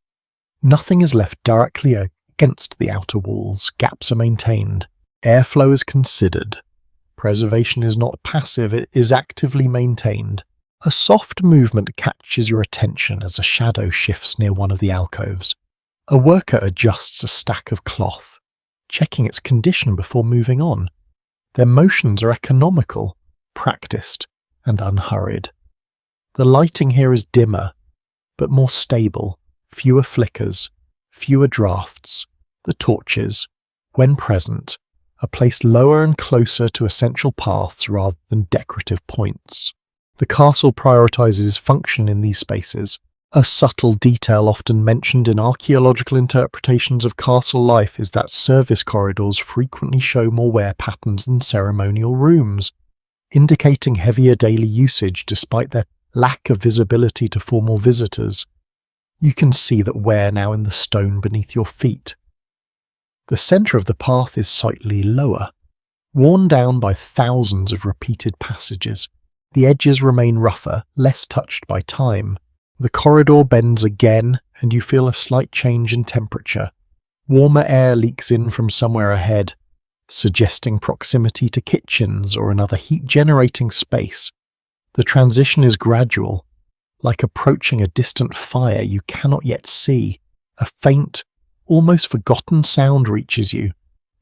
Nothing is left directly against the outer walls, gaps are maintained, airflow is considered. Preservation is not passive, it is actively maintained. A soft movement catches your attention as a shadow shifts near one of the alcoves. A worker adjusts a stack of cloth, checking its condition before moving on. Their motions are economical, practiced, and unhurried. The lighting here is dimmer, but more stable, fewer flickers, fewer drafts. The torches, when present, are placed lower and closer to essential paths rather than decorative points. The castle prioritizes function in these spaces. A subtle detail often mentioned in archaeological interpretations of castle life is that service corridors frequently show more wear patterns than ceremonial rooms, indicating heavier daily usage despite their lack of visibility to formal visitors. You can see that wear now in the stone beneath your feet. The centre of the path is slightly lower, worn down by thousands of repeated passages. The edges remain rougher, less touched by time. The corridor bends again, and you feel a slight change in temperature. Warmer air leaks in from somewhere ahead, suggesting proximity to kitchens or another heat-generating space. The transition is gradual, like approaching a distant fire you cannot yet see. A faint, almost forgotten sound reaches you.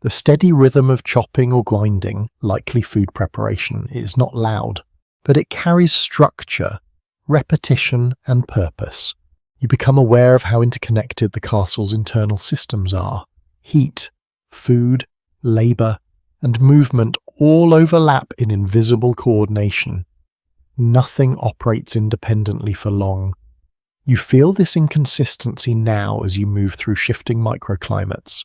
The steady rhythm of chopping or grinding, likely food preparation, is not loud, but it carries structure, repetition, and purpose. You become aware of how interconnected the castle's internal systems are. Heat, food, labour, and movement all overlap in invisible coordination. Nothing operates independently for long. You feel this inconsistency now as you move through shifting microclimates.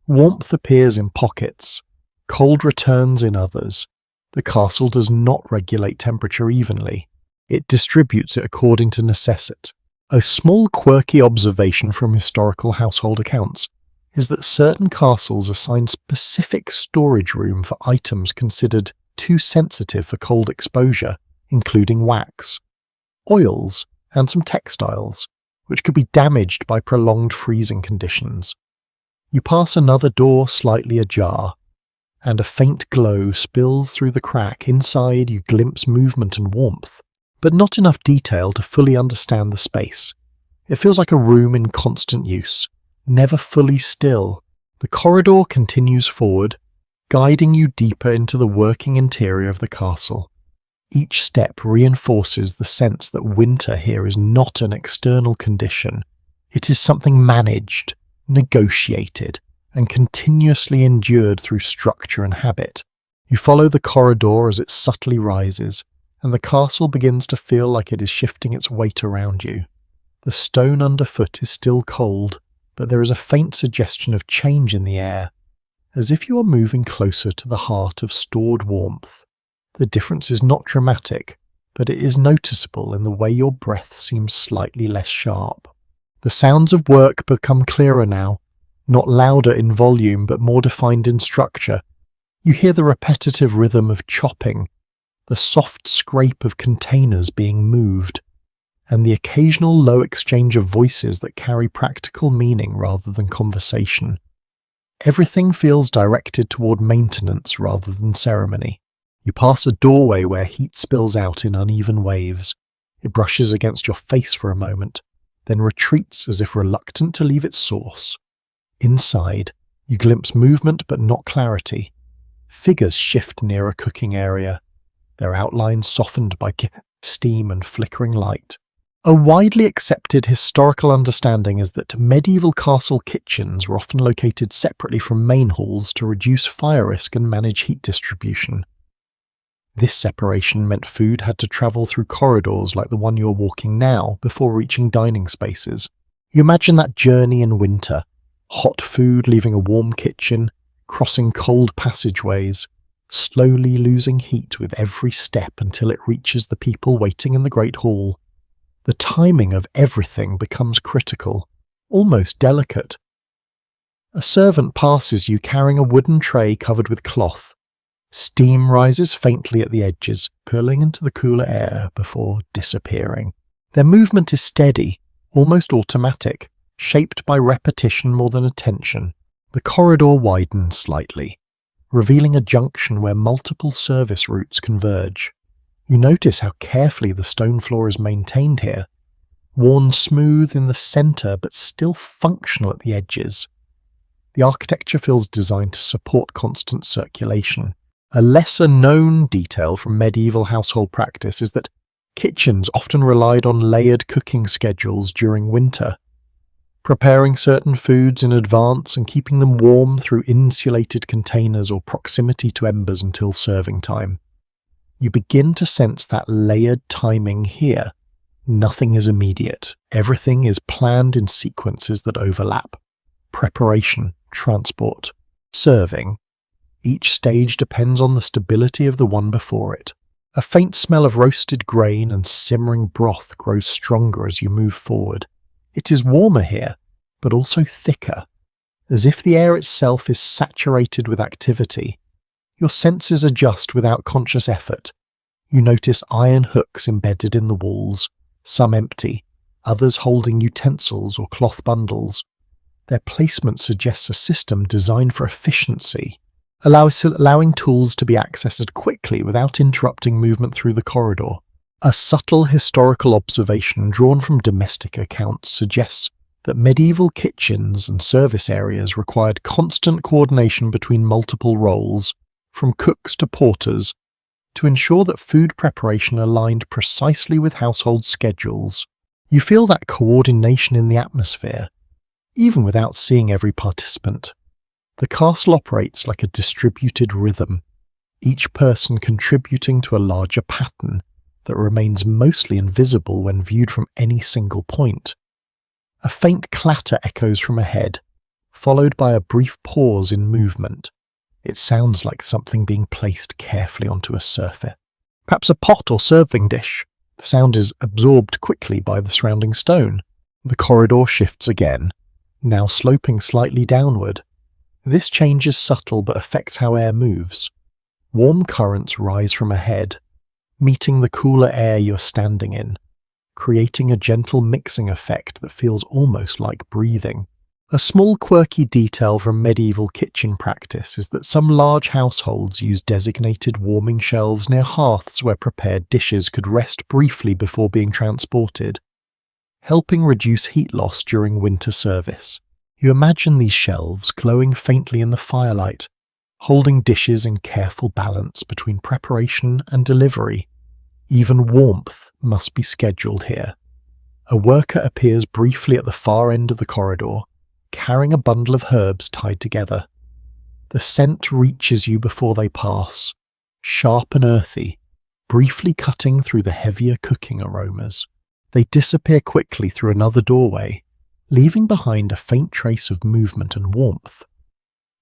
Warmth appears in pockets, cold returns in others. The castle does not regulate temperature evenly. It distributes it according to necessity. A small quirky observation from historical household accounts is that certain castles assign specific storage room for items considered too sensitive for cold exposure, including wax, oils, and some textiles, which could be damaged by prolonged freezing conditions. You pass another door slightly ajar, and a faint glow spills through the crack. Inside you glimpse movement and warmth, but not enough detail to fully understand the space. It feels like a room in constant use, never fully still. The corridor continues forward, guiding you deeper into the working interior of the castle. Each step reinforces the sense that winter here is not an external condition. It is something managed, negotiated, and continuously endured through structure and habit. You follow the corridor as it subtly rises, and the castle begins to feel like it is shifting its weight around you. The stone underfoot is still cold, but there is a faint suggestion of change in the air, as if you are moving closer to the heart of stored warmth. The difference is not dramatic, but it is noticeable in the way your breath seems slightly less sharp. The sounds of work become clearer now, not louder in volume but more defined in structure. You hear the repetitive rhythm of chopping, the soft scrape of containers being moved, and the occasional low exchange of voices that carry practical meaning rather than conversation. Everything feels directed toward maintenance rather than ceremony. You pass a doorway where heat spills out in uneven waves. It brushes against your face for a moment, then retreats as if reluctant to leave its source. Inside, you glimpse movement but not clarity. Figures shift near a cooking area, their outlines softened by steam and flickering light. A widely accepted historical understanding is that medieval castle kitchens were often located separately from main halls to reduce fire risk and manage heat distribution. This separation meant food had to travel through corridors like the one you're walking now before reaching dining spaces. You imagine that journey in winter, hot food leaving a warm kitchen, crossing cold passageways, slowly losing heat with every step until it reaches the people waiting in the great hall. The timing of everything becomes critical, almost delicate. A servant passes you carrying a wooden tray covered with cloth. Steam rises faintly at the edges, curling into the cooler air before disappearing. Their movement is steady, almost automatic, shaped by repetition more than attention. The corridor widens slightly, revealing a junction where multiple service routes converge. You notice how carefully the stone floor is maintained here, worn smooth in the centre but still functional at the edges. The architecture feels designed to support constant circulation. A lesser-known detail from medieval household practice is that kitchens often relied on layered cooking schedules during winter, preparing certain foods in advance and keeping them warm through insulated containers or proximity to embers until serving time. You begin to sense that layered timing here. Nothing is immediate. Everything is planned in sequences that overlap. Preparation, transport, serving. Each stage depends on the stability of the one before it. A faint smell of roasted grain and simmering broth grows stronger as you move forward. It is warmer here, but also thicker, as if the air itself is saturated with activity. Your senses adjust without conscious effort. You notice iron hooks embedded in the walls, some empty, others holding utensils or cloth bundles. Their placement suggests a system designed for efficiency, allowing tools to be accessed quickly without interrupting movement through the corridor. A subtle historical observation drawn from domestic accounts suggests that medieval kitchens and service areas required constant coordination between multiple roles, from cooks to porters, to ensure that food preparation aligned precisely with household schedules. You feel that coordination in the atmosphere, even without seeing every participant. The castle operates like a distributed rhythm. each person contributing to a larger pattern that remains mostly invisible when viewed from any single point. A faint clatter echoes from ahead, followed by a brief pause in movement. It sounds like something being placed carefully onto a surface. Perhaps a pot or serving dish. The sound is absorbed quickly by the surrounding stone. The corridor shifts again, now sloping slightly downward. This change is subtle but affects how air moves. Warm currents rise from ahead, meeting the cooler air you're standing in, creating a gentle mixing effect that feels almost like breathing. A small quirky detail from medieval kitchen practice is that some large households use designated warming shelves near hearths where prepared dishes could rest briefly before being transported, helping reduce heat loss during winter service. You imagine these shelves glowing faintly in the firelight, holding dishes in careful balance between preparation and delivery. Even warmth must be scheduled here. A worker appears briefly at the far end of the corridor, carrying a bundle of herbs tied together. The scent reaches you before they pass, sharp and earthy, briefly cutting through the heavier cooking aromas. They disappear quickly through another doorway, leaving behind a faint trace of movement and warmth.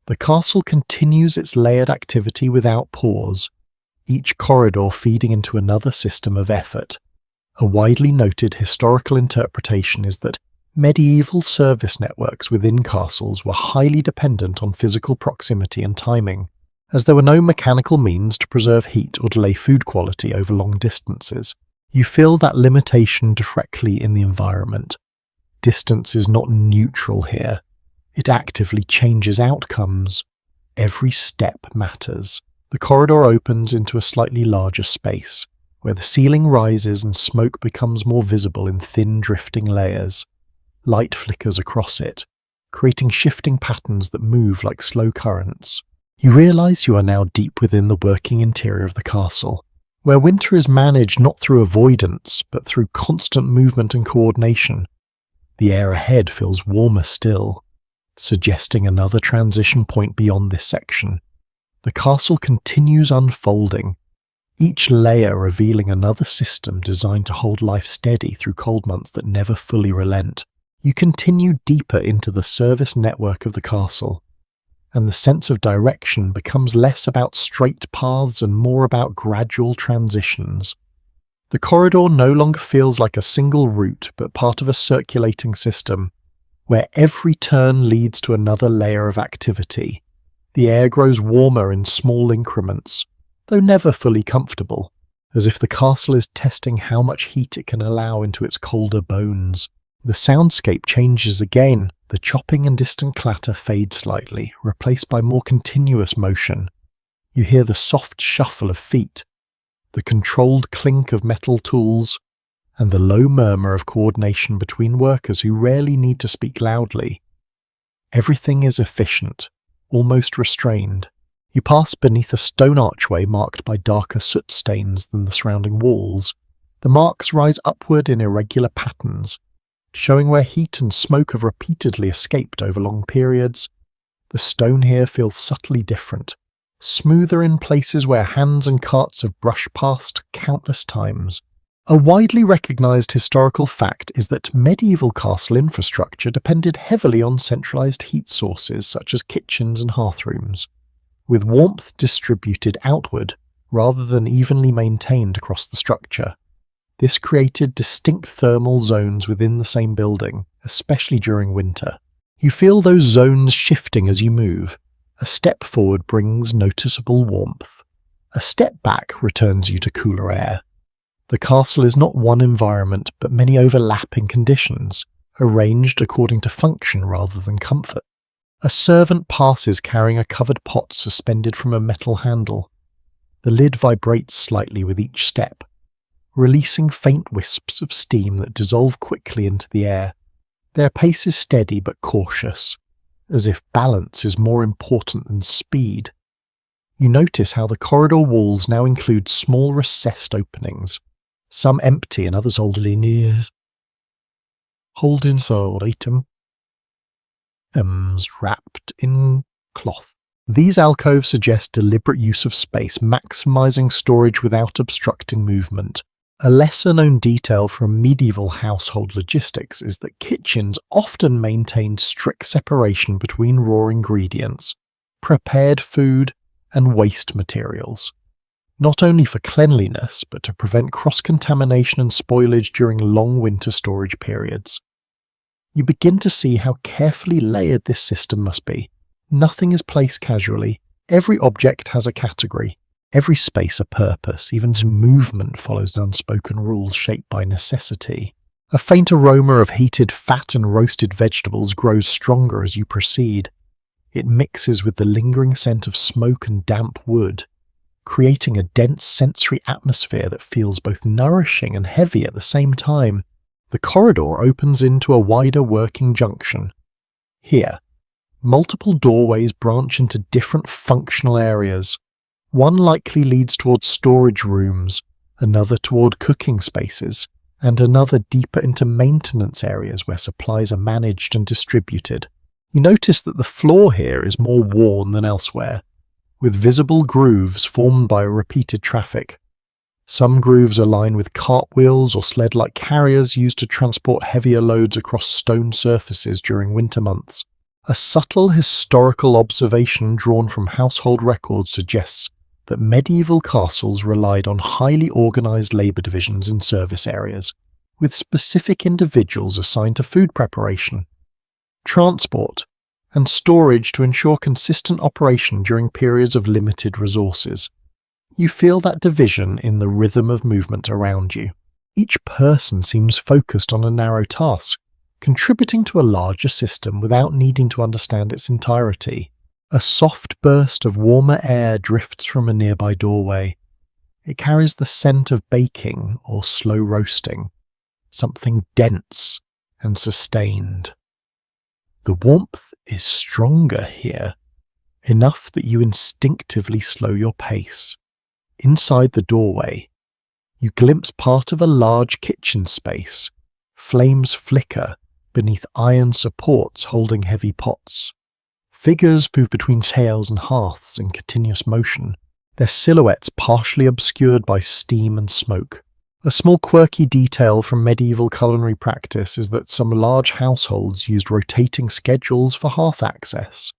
The castle continues its layered activity without pause, each corridor feeding into another system of effort. A widely noted historical interpretation is that medieval service networks within castles were highly dependent on physical proximity and timing, as there were no mechanical means to preserve heat or delay food quality over long distances. You feel that limitation directly in the environment. Distance is not neutral here. It actively changes outcomes. Every step matters. The corridor opens into a slightly larger space, where the ceiling rises and smoke becomes more visible in thin drifting layers. Light flickers across it, creating shifting patterns that move like slow currents. You realize you are now deep within the working interior of the castle, where winter is managed not through avoidance, but through constant movement and coordination. The air ahead feels warmer still, suggesting another transition point beyond this section. The castle continues unfolding, each layer revealing another system designed to hold life steady through cold months that never fully relent. You continue deeper into the service network of the castle, and the sense of direction becomes less about straight paths and more about gradual transitions. The corridor no longer feels like a single route, but part of a circulating system, where every turn leads to another layer of activity. The air grows warmer in small increments, though never fully comfortable, as if the castle is testing how much heat it can allow into its colder bones. The soundscape changes again. The chopping and distant clatter fades slightly, replaced by more continuous motion. You hear the soft shuffle of feet, the controlled clink of metal tools, and the low murmur of coordination between workers who rarely need to speak loudly. Everything is efficient, almost restrained. You pass beneath a stone archway marked by darker soot stains than the surrounding walls. The marks rise upward in irregular patterns, showing where heat and smoke have repeatedly escaped over long periods. The stone here feels subtly different, smoother in places where hands and carts have brushed past countless times. A widely recognised historical fact is that medieval castle infrastructure depended heavily on centralised heat sources such as kitchens and hearthrooms, with warmth distributed outward rather than evenly maintained across the structure. This created distinct thermal zones within the same building, especially during winter. You feel those zones shifting as you move. A step forward brings noticeable warmth. A step back returns you to cooler air. The castle is not one environment, but many overlapping conditions, arranged according to function rather than comfort. A servant passes carrying a covered pot suspended from a metal handle. The lid vibrates slightly with each step, releasing faint wisps of steam that dissolve quickly into the air. Their pace is steady but cautious, as if balance is more important than speed. You notice how the corridor walls now include small recessed openings, some empty and others holding sword items wrapped in cloth. These alcoves suggest deliberate use of space, maximizing storage without obstructing movement. A lesser-known detail from medieval household logistics is that kitchens often maintained strict separation between raw ingredients, prepared food, and waste materials, not only for cleanliness but to prevent cross-contamination and spoilage during long winter storage periods. You begin to see how carefully layered this system must be. Nothing is placed casually. Every object has a category, every space a purpose, even its movement follows unspoken rules shaped by necessity. A faint aroma of heated fat and roasted vegetables grows stronger as you proceed. It mixes with the lingering scent of smoke and damp wood, creating a dense sensory atmosphere that feels both nourishing and heavy at the same time. The corridor opens into a wider working junction. Here, multiple doorways branch into different functional areas. One likely leads towards storage rooms, another toward cooking spaces, and another deeper into maintenance areas where supplies are managed and distributed. You notice that the floor here is more worn than elsewhere, with visible grooves formed by repeated traffic. Some grooves align with cartwheels or sled-like carriers used to transport heavier loads across stone surfaces during winter months. A subtle historical observation drawn from household records suggests that medieval castles relied on highly organized labor divisions in service areas, with specific individuals assigned to food preparation, transport, and storage to ensure consistent operation during periods of limited resources. You feel that division in the rhythm of movement around you. Each person seems focused on a narrow task, contributing to a larger system without needing to understand its entirety. A soft burst of warmer air drifts from a nearby doorway. It carries the scent of baking or slow roasting, something dense and sustained. The warmth is stronger here, enough that you instinctively slow your pace. Inside the doorway, you glimpse part of a large kitchen space. Flames flicker beneath iron supports holding heavy pots. Figures move between tails and hearths in continuous motion, their silhouettes partially obscured by steam and smoke. A small quirky detail from medieval culinary practice is that some large households used rotating schedules for hearth access,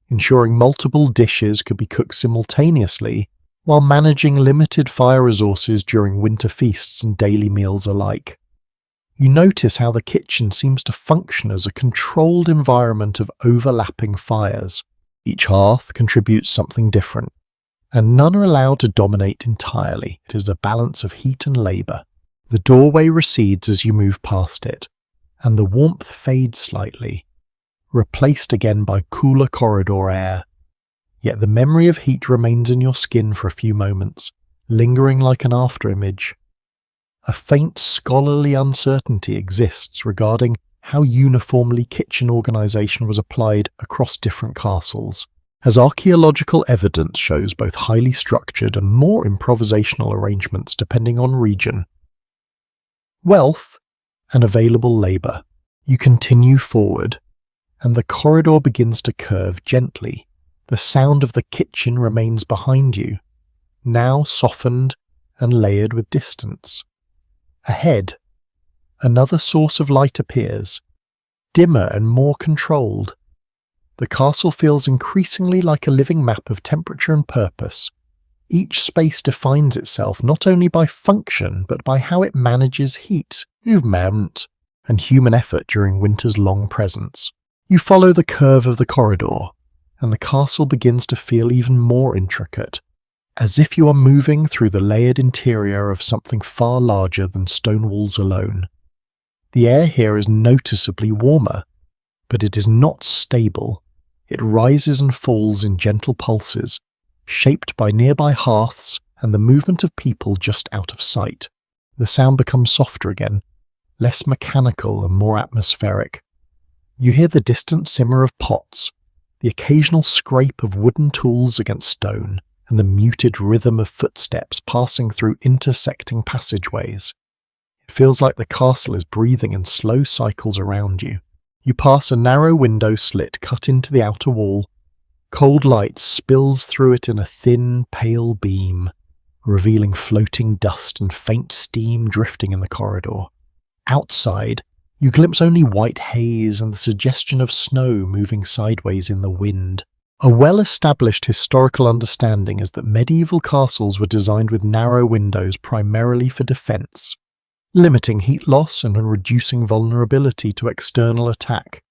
ensuring multiple dishes could be cooked simultaneously while managing limited fire resources during winter feasts and daily meals alike. You notice how the kitchen seems to function as a controlled environment of overlapping fires. Each hearth contributes something different, and none are allowed to dominate entirely. It is a balance of heat and labour. The doorway recedes as you move past it, and the warmth fades slightly, replaced again by cooler corridor air. Yet the memory of heat remains in your skin for a few moments, lingering like an afterimage. A faint scholarly uncertainty exists regarding how uniformly kitchen organisation was applied across different castles, as archaeological evidence shows both highly structured and more improvisational arrangements depending on region. Wealth and available labour. You continue forward, and the corridor begins to curve gently. The sound of the kitchen remains behind you, now softened and layered with distance. Ahead, another source of light appears, dimmer and more controlled. The castle feels increasingly like a living map of temperature and purpose. Each space defines itself not only by function but by how it manages heat, movement, and human effort during winter's long presence. You follow the curve of the corridor, and the castle begins to feel even more intricate, as if you are moving through the layered interior of something far larger than stone walls alone. The air here is noticeably warmer, but it is not stable. It rises and falls in gentle pulses, shaped by nearby hearths and the movement of people just out of sight. The sound becomes softer again, less mechanical and more atmospheric. You hear the distant simmer of pots, the occasional scrape of wooden tools against stone, and the muted rhythm of footsteps passing through intersecting passageways. It feels like the castle is breathing in slow cycles around you. You pass a narrow window slit cut into the outer wall, Cold light spills through it in a thin, pale beam, revealing floating dust and faint steam drifting in the corridor. Outside, you glimpse only white haze and the suggestion of snow moving sideways in the wind. A well-established historical understanding is that medieval castles were designed with narrow windows primarily for defence, limiting heat loss and reducing vulnerability to external attack.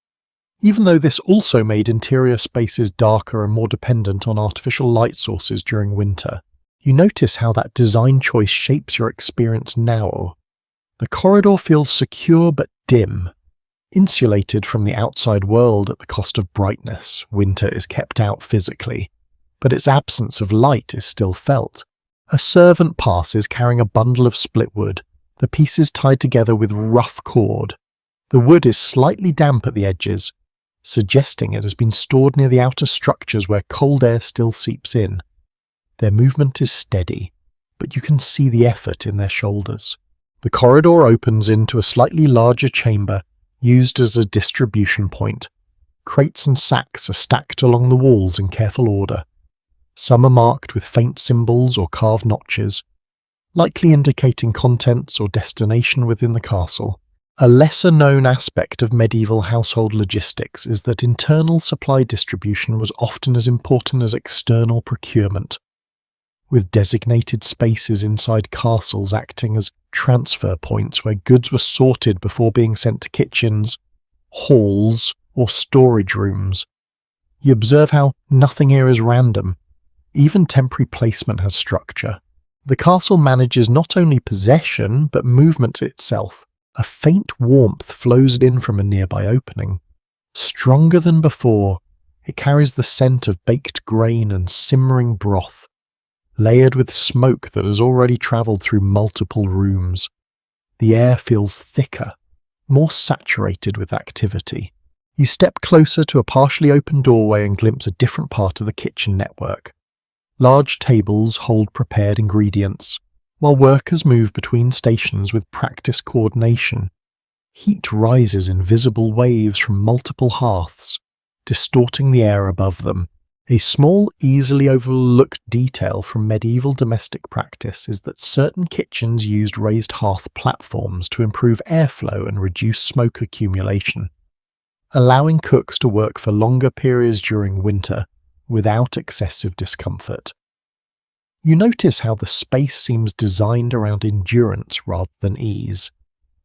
Even though this also made interior spaces darker and more dependent on artificial light sources during winter, you notice how that design choice shapes your experience now. The corridor feels secure but dim, insulated from the outside world at the cost of brightness. Winter is kept out physically, but its absence of light is still felt. A servant passes carrying a bundle of split wood, the pieces tied together with rough cord. The wood is slightly damp at the edges, suggesting it has been stored near the outer structures where cold air still seeps in. Their movement is steady, but you can see the effort in their shoulders. The corridor opens into a slightly larger chamber used as a distribution point. Crates and sacks are stacked along the walls in careful order. Some are marked with faint symbols or carved notches, likely indicating contents or destination within the castle. A lesser-known aspect of medieval household logistics is that internal supply distribution was often as important as external procurement, with designated spaces inside castles acting as transfer points where goods were sorted before being sent to kitchens, halls, or storage rooms. You observe how nothing here is random. Even temporary placement has structure. The castle manages not only possession, but movement itself. A faint warmth flows in from a nearby opening. Stronger than before, it carries the scent of baked grain and simmering broth, layered with smoke that has already travelled through multiple rooms. The air feels thicker, more saturated with activity. You step closer to a partially open doorway and glimpse a different part of the kitchen network. Large tables hold prepared ingredients, while workers move between stations with practiced coordination. Heat rises in visible waves from multiple hearths, distorting the air above them. A small, easily overlooked detail from medieval domestic practice is that certain kitchens used raised hearth platforms to improve airflow and reduce smoke accumulation, allowing cooks to work for longer periods during winter without excessive discomfort. You notice how the space seems designed around endurance rather than ease.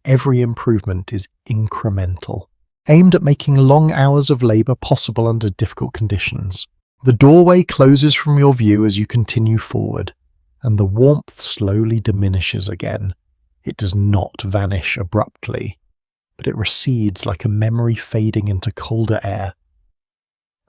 Every improvement is incremental, aimed at making long hours of labour possible under difficult conditions. The doorway closes from your view as you continue forward, and the warmth slowly diminishes again. It does not vanish abruptly, but it recedes like a memory fading into colder air.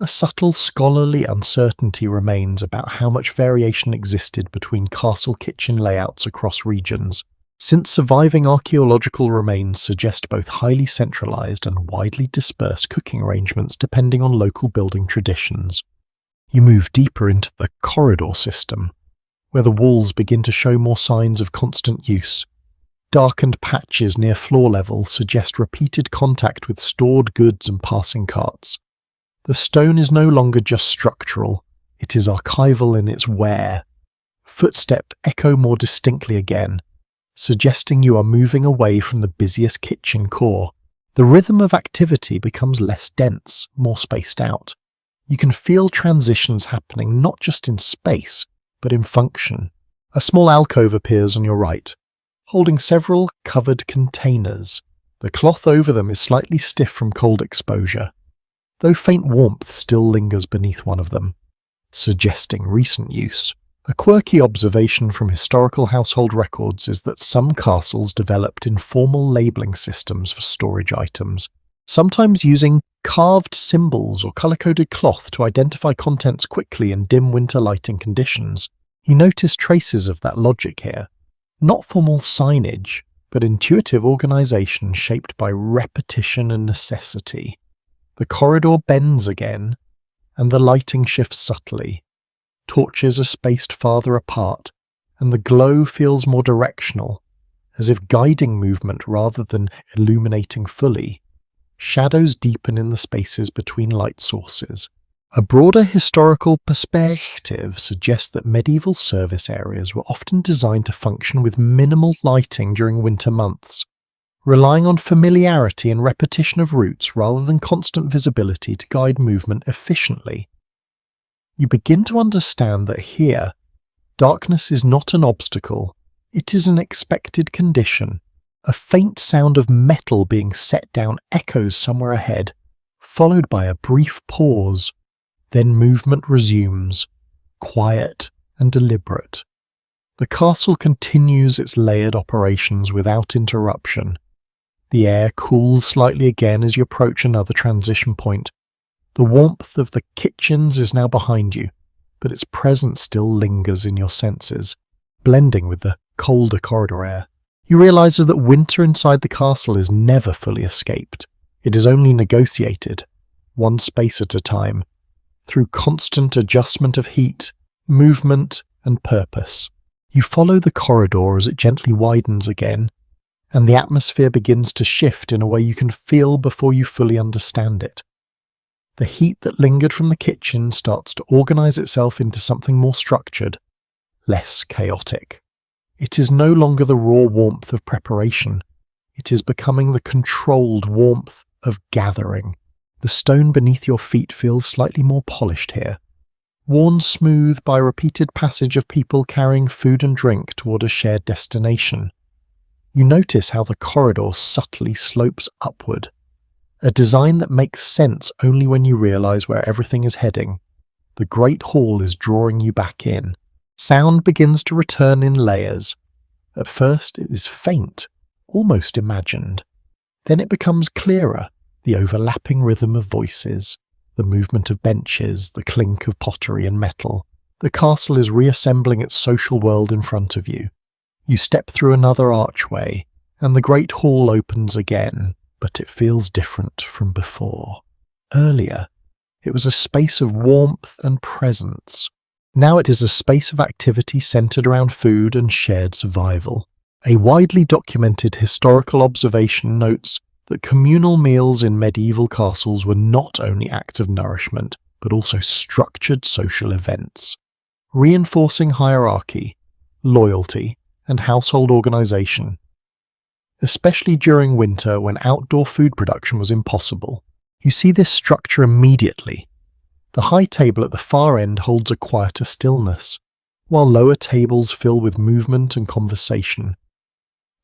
A subtle scholarly uncertainty remains about how much variation existed between castle kitchen layouts across regions, since surviving archaeological remains suggest both highly centralised and widely dispersed cooking arrangements depending on local building traditions. You move deeper into the corridor system, where the walls begin to show more signs of constant use. Darkened patches near floor level suggest repeated contact with stored goods and passing carts. The stone is no longer just structural, it is archival in its wear. Footsteps echo more distinctly again, suggesting you are moving away from the busiest kitchen core. The rhythm of activity becomes less dense, more spaced out. You can feel transitions happening not just in space, but in function. A small alcove appears on your right, holding several covered containers. The cloth over them is slightly stiff from cold exposure, though faint warmth still lingers beneath one of them, suggesting recent use. A quirky observation from historical household records is that some castles developed informal labelling systems for storage items, sometimes using carved symbols or colour-coded cloth to identify contents quickly in dim winter lighting conditions. You notice traces of that logic here. Not formal signage, but intuitive organisation shaped by repetition and necessity. The corridor bends again, and the lighting shifts subtly. Torches are spaced farther apart, and the glow feels more directional, as if guiding movement rather than illuminating fully. Shadows deepen in the spaces between light sources, A broader historical perspective suggests that medieval service areas were often designed to function with minimal lighting during winter months, relying on familiarity and repetition of routes rather than constant visibility to guide movement efficiently. You begin to understand that here, darkness is not an obstacle, it is an expected condition. A faint sound of metal being set down echoes somewhere ahead, followed by a brief pause. Then movement resumes, quiet and deliberate. The castle continues its layered operations without interruption. The air cools slightly again as you approach another transition point. The warmth of the kitchens is now behind you, but its presence still lingers in your senses, blending with the colder corridor air. You realise that winter inside the castle is never fully escaped. It is only negotiated, one space at a time, through constant adjustment of heat, movement, and purpose. You follow the corridor as it gently widens again, and the atmosphere begins to shift in a way you can feel before you fully understand it. The heat that lingered from the kitchen starts to organise itself into something more structured, less chaotic. It is no longer the raw warmth of preparation. It is becoming the controlled warmth of gathering. The stone beneath your feet feels slightly more polished here, worn smooth by repeated passage of people carrying food and drink toward a shared destination. You notice how the corridor subtly slopes upward, a design that makes sense only when you realize where everything is heading. The Great Hall is drawing you back in. Sound begins to return in layers. At first it is faint, almost imagined. Then it becomes clearer. The overlapping rhythm of voices, the movement of benches, the clink of pottery and metal. The castle is reassembling its social world in front of you. You step through another archway, and the Great Hall opens again, but it feels different from before. Earlier, it was a space of warmth and presence. Now it is a space of activity centered around food and shared survival. A widely documented historical observation notes that communal meals in medieval castles were not only acts of nourishment, but also structured social events, reinforcing hierarchy, loyalty, and household organisation. Especially during winter when outdoor food production was impossible, you see this structure immediately. The high table at the far end holds a quieter stillness, while lower tables fill with movement and conversation.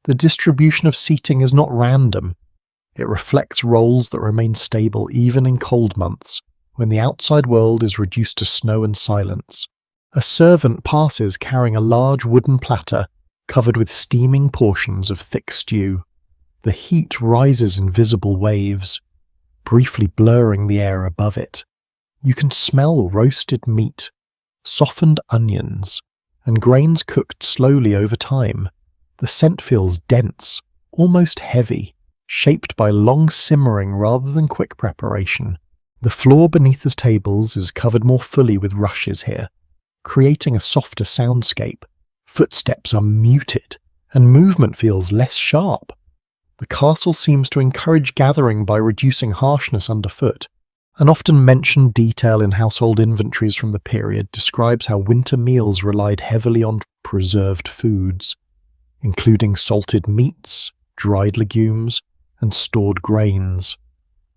The distribution of seating is not random. It reflects roles that remain stable even in cold months, when the outside world is reduced to snow and silence. A servant passes carrying a large wooden platter covered with steaming portions of thick stew. The heat rises in visible waves, briefly blurring the air above it. You can smell roasted meat, softened onions, and grains cooked slowly over time. The scent feels dense, almost heavy, shaped by long simmering rather than quick preparation. The floor beneath the tables is covered more fully with rushes here, creating a softer soundscape. Footsteps are muted, and movement feels less sharp. The castle seems to encourage gathering by reducing harshness underfoot. An often mentioned detail in household inventories from the period describes how winter meals relied heavily on preserved foods, including salted meats, dried legumes, and stored grains,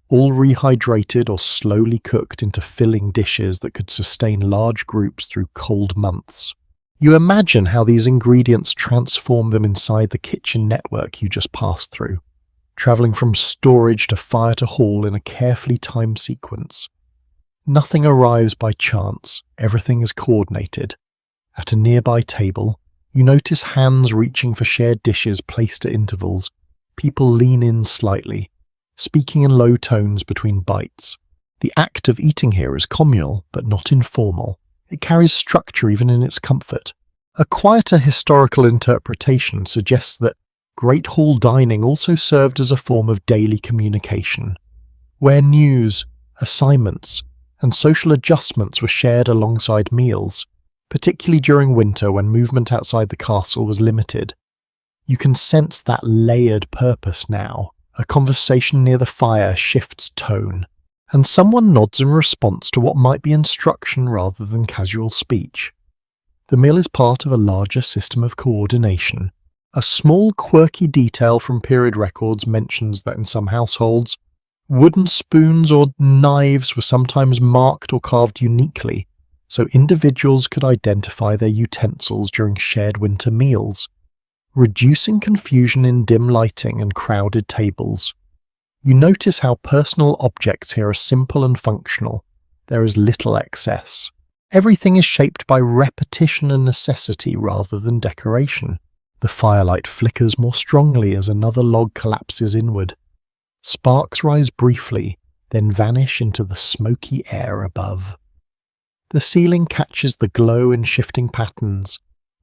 all rehydrated or slowly cooked into filling dishes that could sustain large groups through cold months. You imagine how these ingredients transform them inside the kitchen network you just passed through, travelling from storage to fire to hall in a carefully timed sequence. Nothing arrives by chance, everything is coordinated. At a nearby table, you notice hands reaching for shared dishes placed at intervals. People lean in slightly, speaking in low tones between bites. The act of eating here is communal, but not informal. It carries structure even in its comfort. A quieter historical interpretation suggests that Great Hall dining also served as a form of daily communication, where news, assignments, and social adjustments were shared alongside meals, particularly during winter when movement outside the castle was limited. You can sense that layered purpose now. A conversation near the fire shifts tone. and someone nods in response to what might be instruction rather than casual speech. The meal is part of a larger system of coordination. A small quirky detail from period records mentions that in some households, wooden spoons or knives were sometimes marked or carved uniquely, so individuals could identify their utensils during shared winter meals, reducing confusion in dim lighting and crowded tables. You notice how personal objects here are simple and functional. There is little excess. Everything is shaped by repetition and necessity rather than decoration. The firelight flickers more strongly as another log collapses inward. Sparks rise briefly, then vanish into the smoky air above. The ceiling catches the glow in shifting patterns,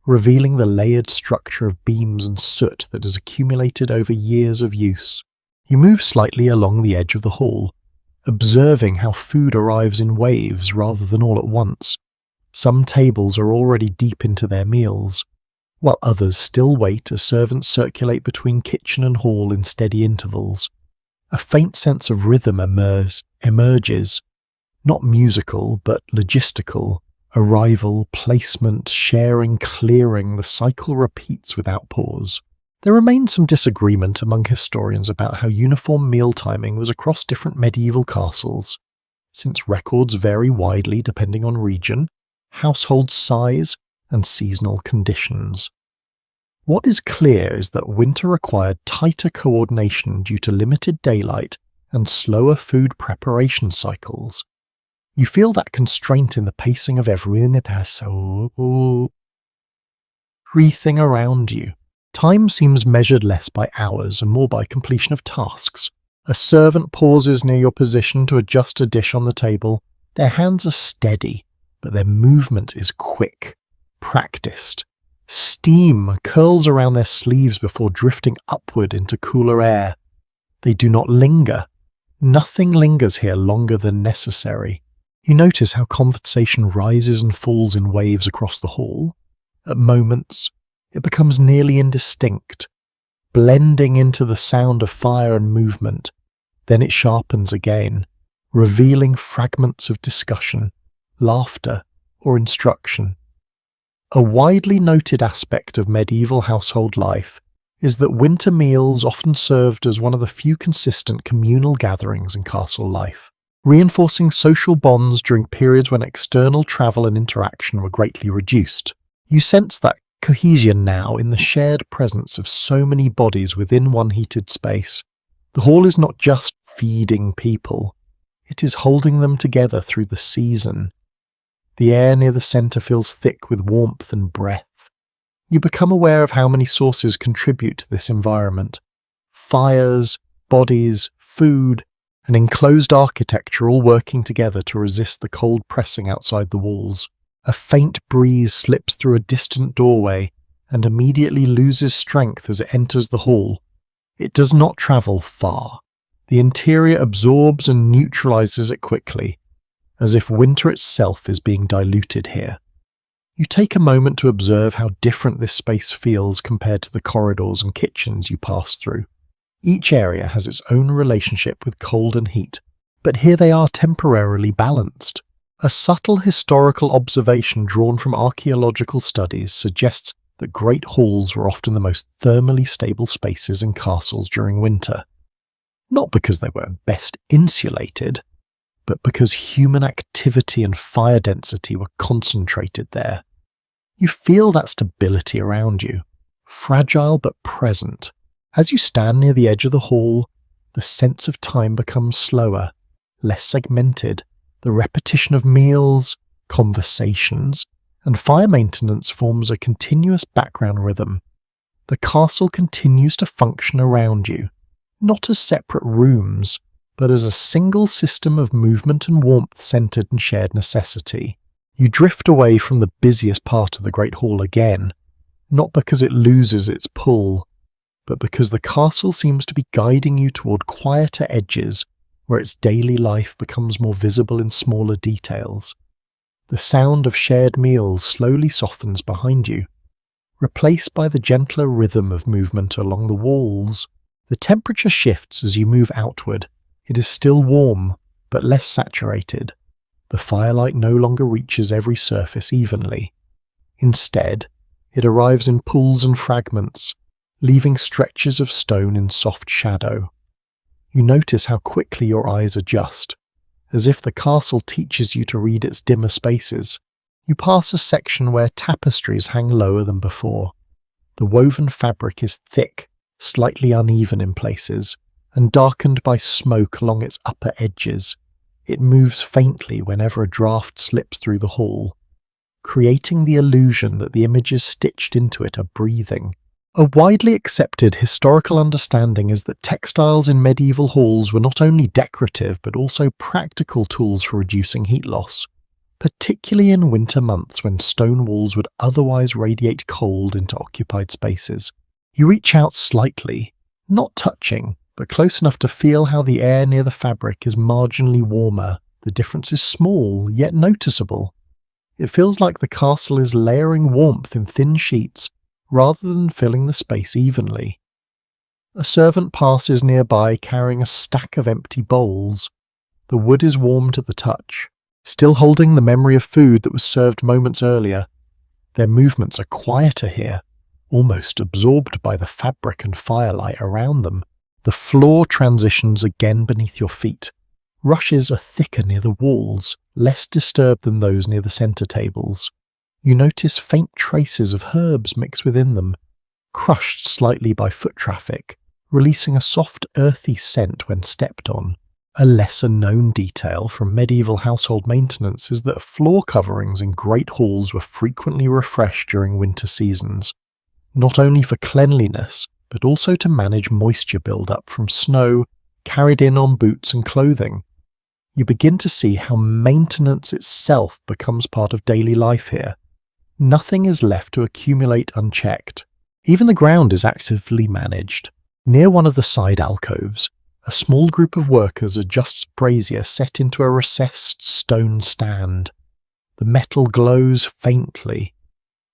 revealing the layered structure of beams and soot that has accumulated over years of use. You move slightly along the edge of the hall, observing how food arrives in waves rather than all at once. Some tables are already deep into their meals, while others still wait as servants circulate between kitchen and hall in steady intervals. A faint sense of rhythm emerges, not musical but logistical. Arrival, placement, sharing, clearing, the cycle repeats without pause. There remains some disagreement among historians about how uniform meal timing was across different medieval castles, since records vary widely depending on region, household size, and seasonal conditions. What is clear is that winter required tighter coordination due to limited daylight and slower food preparation cycles. You feel that constraint in the pacing of everything around you. Time seems measured less by hours and more by completion of tasks. A servant pauses near your position to adjust a dish on the table. Their hands are steady, but their movement is quick, practiced. Steam curls around their sleeves before drifting upward into cooler air. They do not linger. Nothing lingers here longer than necessary. You notice how conversation rises and falls in waves across the hall. At moments, it becomes nearly indistinct, blending into the sound of fire and movement. Then it sharpens again, revealing fragments of discussion, laughter, or instruction. A widely noted aspect of medieval household life is that winter meals often served as one of the few consistent communal gatherings in castle life, reinforcing social bonds during periods when external travel and interaction were greatly reduced. You sense that cohesion now in the shared presence of so many bodies within one heated space. The hall is not just feeding people, it is holding them together through the season. The air near the centre feels thick with warmth and breath. You become aware of how many sources contribute to this environment. Fires, bodies, food, and enclosed architecture all working together to resist the cold pressing outside the walls. A faint breeze slips through a distant doorway and immediately loses strength as it enters the hall. It does not travel far. The interior absorbs and neutralizes it quickly, as if winter itself is being diluted here. You take a moment to observe how different this space feels compared to the corridors and kitchens you pass through. Each area has its own relationship with cold and heat, but here they are temporarily balanced. A subtle historical observation drawn from archaeological studies suggests that great halls were often the most thermally stable spaces in castles during winter. Not because they were best insulated, but because human activity and fire density were concentrated there. You feel that stability around you, fragile but present. As you stand near the edge of the hall, the sense of time becomes slower, less segmented. The repetition of meals, conversations, and fire maintenance forms a continuous background rhythm. The castle continues to function around you, not as separate rooms, but as a single system of movement and warmth centered in shared necessity. You drift away from the busiest part of the Great Hall again, not because it loses its pull, but because the castle seems to be guiding you toward quieter edges where its daily life becomes more visible in smaller details. The sound of shared meals slowly softens behind you, replaced by the gentler rhythm of movement along the walls. The temperature shifts as you move outward. It is still warm, but less saturated. The firelight no longer reaches every surface evenly. Instead, it arrives in pools and fragments, leaving stretches of stone in soft shadow. You notice how quickly your eyes adjust, as if the castle teaches you to read its dimmer spaces. You pass a section where tapestries hang lower than before. The woven fabric is thick, slightly uneven in places, and darkened by smoke along its upper edges. It moves faintly whenever a draft slips through the hall, creating the illusion that the images stitched into it are breathing. A widely accepted historical understanding is that textiles in medieval halls were not only decorative but also practical tools for reducing heat loss, particularly in winter months when stone walls would otherwise radiate cold into occupied spaces. You reach out slightly, not touching, but close enough to feel how the air near the fabric is marginally warmer. The difference is small, yet noticeable. It feels like the castle is layering warmth in thin sheets rather than filling the space evenly. A servant passes nearby carrying a stack of empty bowls. The wood is warm to the touch, still holding the memory of food that was served moments earlier. Their movements are quieter here, almost absorbed by the fabric and firelight around them. The floor transitions again beneath your feet. Rushes are thicker near the walls, less disturbed than those near the centre tables. You notice faint traces of herbs mixed within them, crushed slightly by foot traffic, releasing a soft earthy scent when stepped on. A lesser-known detail from medieval household maintenance is that floor coverings in great halls were frequently refreshed during winter seasons, not only for cleanliness, but also to manage moisture build-up from snow carried in on boots and clothing. You begin to see how maintenance itself becomes part of daily life here. Nothing is left to accumulate unchecked. Even the ground is actively managed. Near one of the side alcoves, a small group of workers adjusts brazier set into a recessed stone stand. The metal glows faintly,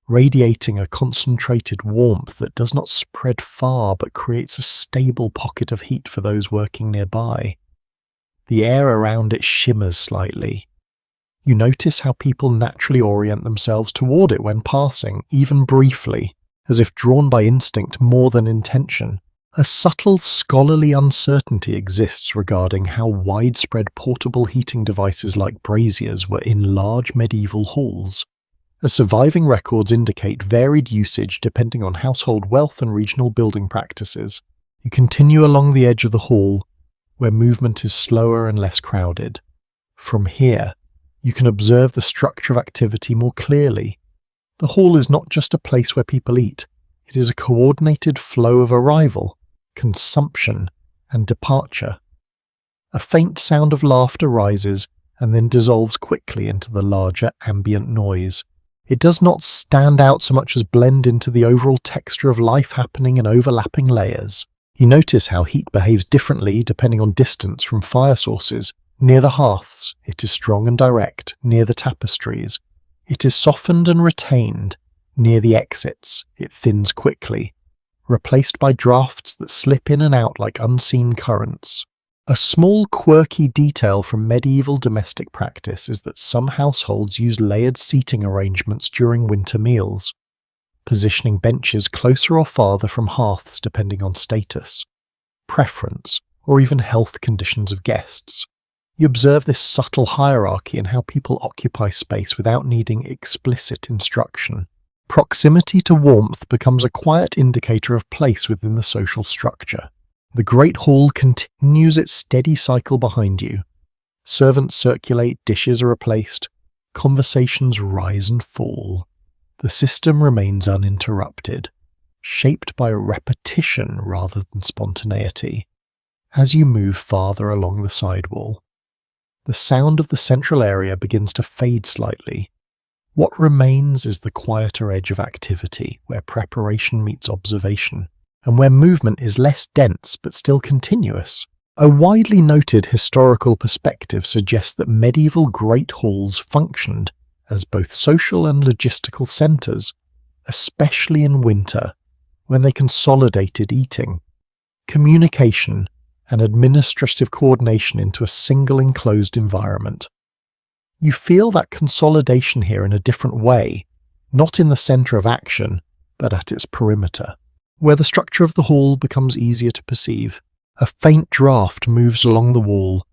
radiating a concentrated warmth that does not spread far but creates a stable pocket of heat for those working nearby. The air around it shimmers slightly. You notice how people naturally orient themselves toward it when passing, even briefly, as if drawn by instinct more than intention. A subtle scholarly uncertainty exists regarding how widespread portable heating devices like braziers were in large medieval halls, as surviving records indicate varied usage depending on household wealth and regional building practices. You continue along the edge of the hall, where movement is slower and less crowded. From here, you can observe the structure of activity more clearly. The hall is not just a place where people eat, it is a coordinated flow of arrival, consumption, and departure. A faint sound of laughter rises and then dissolves quickly into the larger ambient noise. It does not stand out so much as blend into the overall texture of life happening in overlapping layers. You notice how heat behaves differently depending on distance from fire sources. Near the hearths, it is strong and direct. Near the tapestries, it is softened and retained. Near the exits, it thins quickly, replaced by drafts that slip in and out like unseen currents. A small quirky detail from medieval domestic practice is that some households use layered seating arrangements during winter meals, positioning benches closer or farther from hearths depending on status, preference, or even health conditions of guests. You observe this subtle hierarchy in how people occupy space without needing explicit instruction. Proximity to warmth becomes a quiet indicator of place within the social structure. The great hall continues its steady cycle behind you. Servants circulate, dishes are replaced, conversations rise and fall. The system remains uninterrupted, shaped by repetition rather than spontaneity. As you move farther along the sidewall, the sound of the central area begins to fade slightly. What remains is the quieter edge of activity, where preparation meets observation, and where movement is less dense but still continuous. A widely noted historical perspective suggests that medieval great halls functioned as both social and logistical centres, especially in winter, when they consolidated eating, communication, and administrative coordination into a single enclosed environment. You feel that consolidation here in a different way, not in the centre of action, but at its perimeter, where the structure of the hall becomes easier to perceive. A faint draft moves along the wall,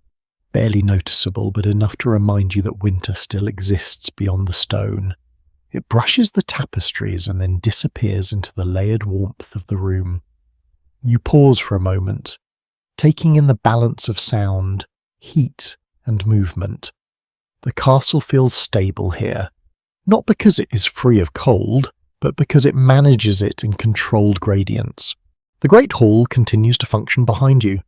barely noticeable but enough to remind you that winter still exists beyond the stone. It brushes the tapestries and then disappears into the layered warmth of the room. You pause for a moment, taking in the balance of sound, heat, and movement. The castle feels stable here, not because it is free of cold, but because it manages it in controlled gradients. The Great Hall continues to function behind you,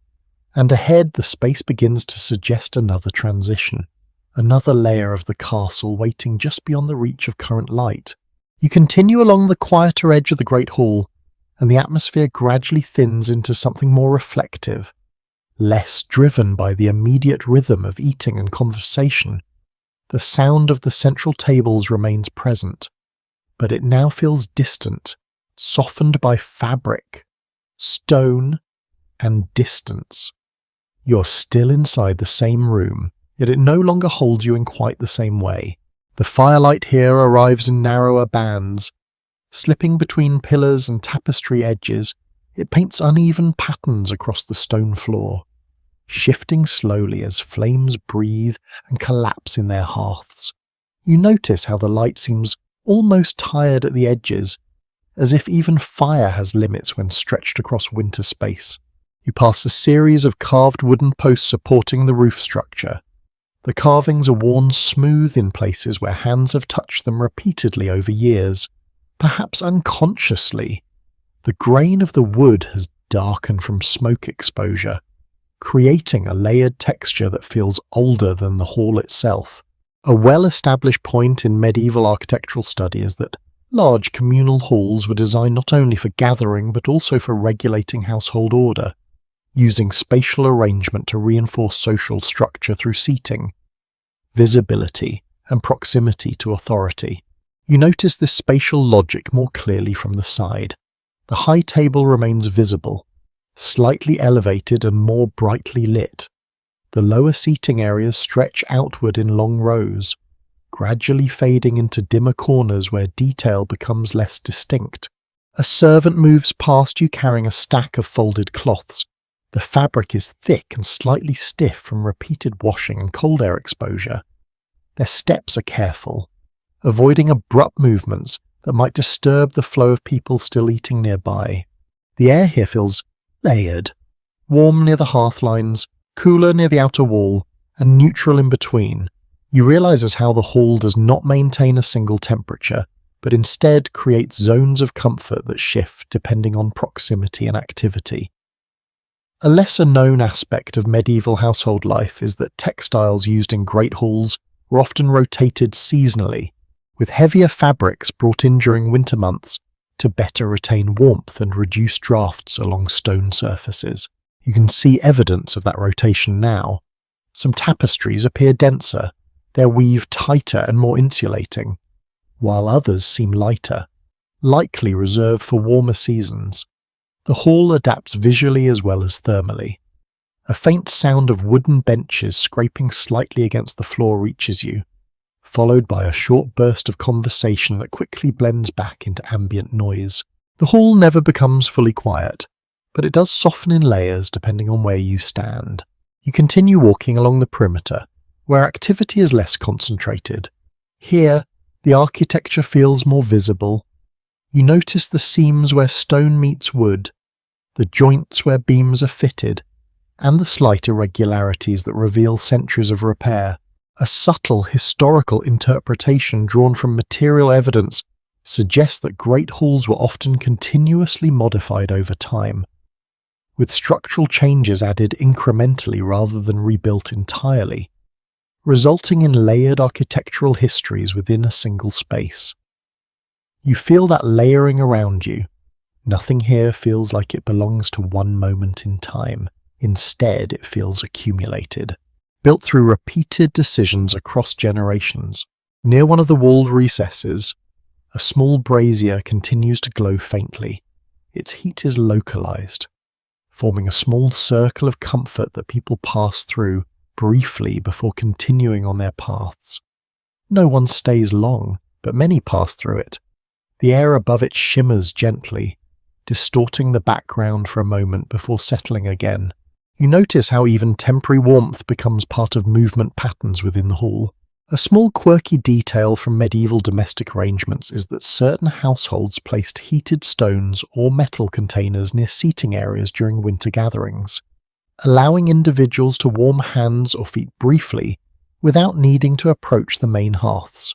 and ahead the space begins to suggest another transition, another layer of the castle waiting just beyond the reach of current light. You continue along the quieter edge of the Great Hall, and the atmosphere gradually thins into something more reflective, less driven by the immediate rhythm of eating and conversation. The sound of the central tables remains present, but it now feels distant, softened by fabric, stone, and distance. You're still inside the same room, yet it no longer holds you in quite the same way. The firelight here arrives in narrower bands. Slipping between pillars and tapestry edges, it paints uneven patterns across the stone floor, shifting slowly as flames breathe and collapse in their hearths. You notice how the light seems almost tired at the edges, as if even fire has limits when stretched across winter space. You pass a series of carved wooden posts supporting the roof structure. The carvings are worn smooth in places where hands have touched them repeatedly over years, perhaps unconsciously. The grain of the wood has darkened from smoke exposure, creating a layered texture that feels older than the hall itself. A well-established point in medieval architectural study is that large communal halls were designed not only for gathering but also for regulating household order, using spatial arrangement to reinforce social structure through seating, visibility, and proximity to authority. You notice this spatial logic more clearly from the side. The high table remains visible, slightly elevated and more brightly lit. The lower seating areas stretch outward in long rows, gradually fading into dimmer corners where detail becomes less distinct. A servant moves past you carrying a stack of folded cloths. The fabric is thick and slightly stiff from repeated washing and cold air exposure. Their steps are careful, avoiding abrupt movements that might disturb the flow of people still eating nearby. The air here feels layered, warm near the hearth lines, cooler near the outer wall, and neutral in between. You realize as how the hall does not maintain a single temperature, but instead creates zones of comfort that shift depending on proximity and activity. A lesser-known aspect of medieval household life is that textiles used in great halls were often rotated seasonally, with heavier fabrics brought in during winter months to better retain warmth and reduce drafts along stone surfaces. You can see evidence of that rotation now. Some tapestries appear denser, their weave tighter and more insulating, while others seem lighter, likely reserved for warmer seasons. The hall adapts visually as well as thermally. A faint sound of wooden benches scraping slightly against the floor reaches you, followed by a short burst of conversation that quickly blends back into ambient noise. The hall never becomes fully quiet, but it does soften in layers depending on where you stand. You continue walking along the perimeter, where activity is less concentrated. Here, the architecture feels more visible. You notice the seams where stone meets wood, the joints where beams are fitted, and the slight irregularities that reveal centuries of repair. A subtle historical interpretation drawn from material evidence suggests that great halls were often continuously modified over time, with structural changes added incrementally rather than rebuilt entirely, resulting in layered architectural histories within a single space. You feel that layering around you. Nothing here feels like it belongs to one moment in time. Instead, it feels accumulated, built through repeated decisions across generations. Near one of the walled recesses, a small brazier continues to glow faintly. Its heat is localized, forming a small circle of comfort that people pass through briefly before continuing on their paths. No one stays long, but many pass through it. The air above it shimmers gently, distorting the background for a moment before settling again. You notice how even temporary warmth becomes part of movement patterns within the hall. A small quirky detail from medieval domestic arrangements is that certain households placed heated stones or metal containers near seating areas during winter gatherings, allowing individuals to warm hands or feet briefly without needing to approach the main hearths.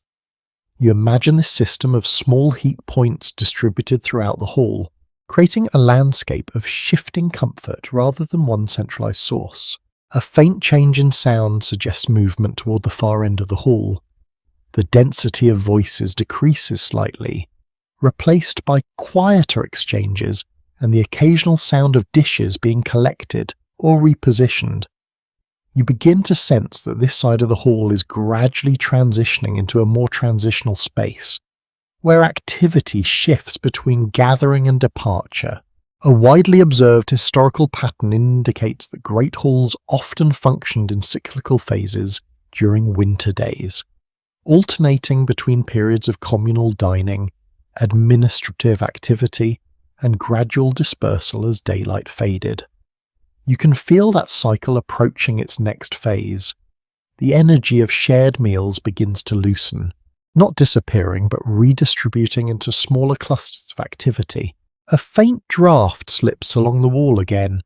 You imagine this system of small heat points distributed throughout the hall, creating a landscape of shifting comfort rather than one centralized source. A faint change in sound suggests movement toward the far end of the hall. The density of voices decreases slightly, replaced by quieter exchanges and the occasional sound of dishes being collected or repositioned. You begin to sense that this side of the hall is gradually transitioning into a more transitional space, where activity shifts between gathering and departure. A widely observed historical pattern indicates that great halls often functioned in cyclical phases during winter days, alternating between periods of communal dining, administrative activity, and gradual dispersal as daylight faded. You can feel that cycle approaching its next phase. The energy of shared meals begins to loosen, not disappearing but redistributing into smaller clusters of activity. A faint draft slips along the wall again,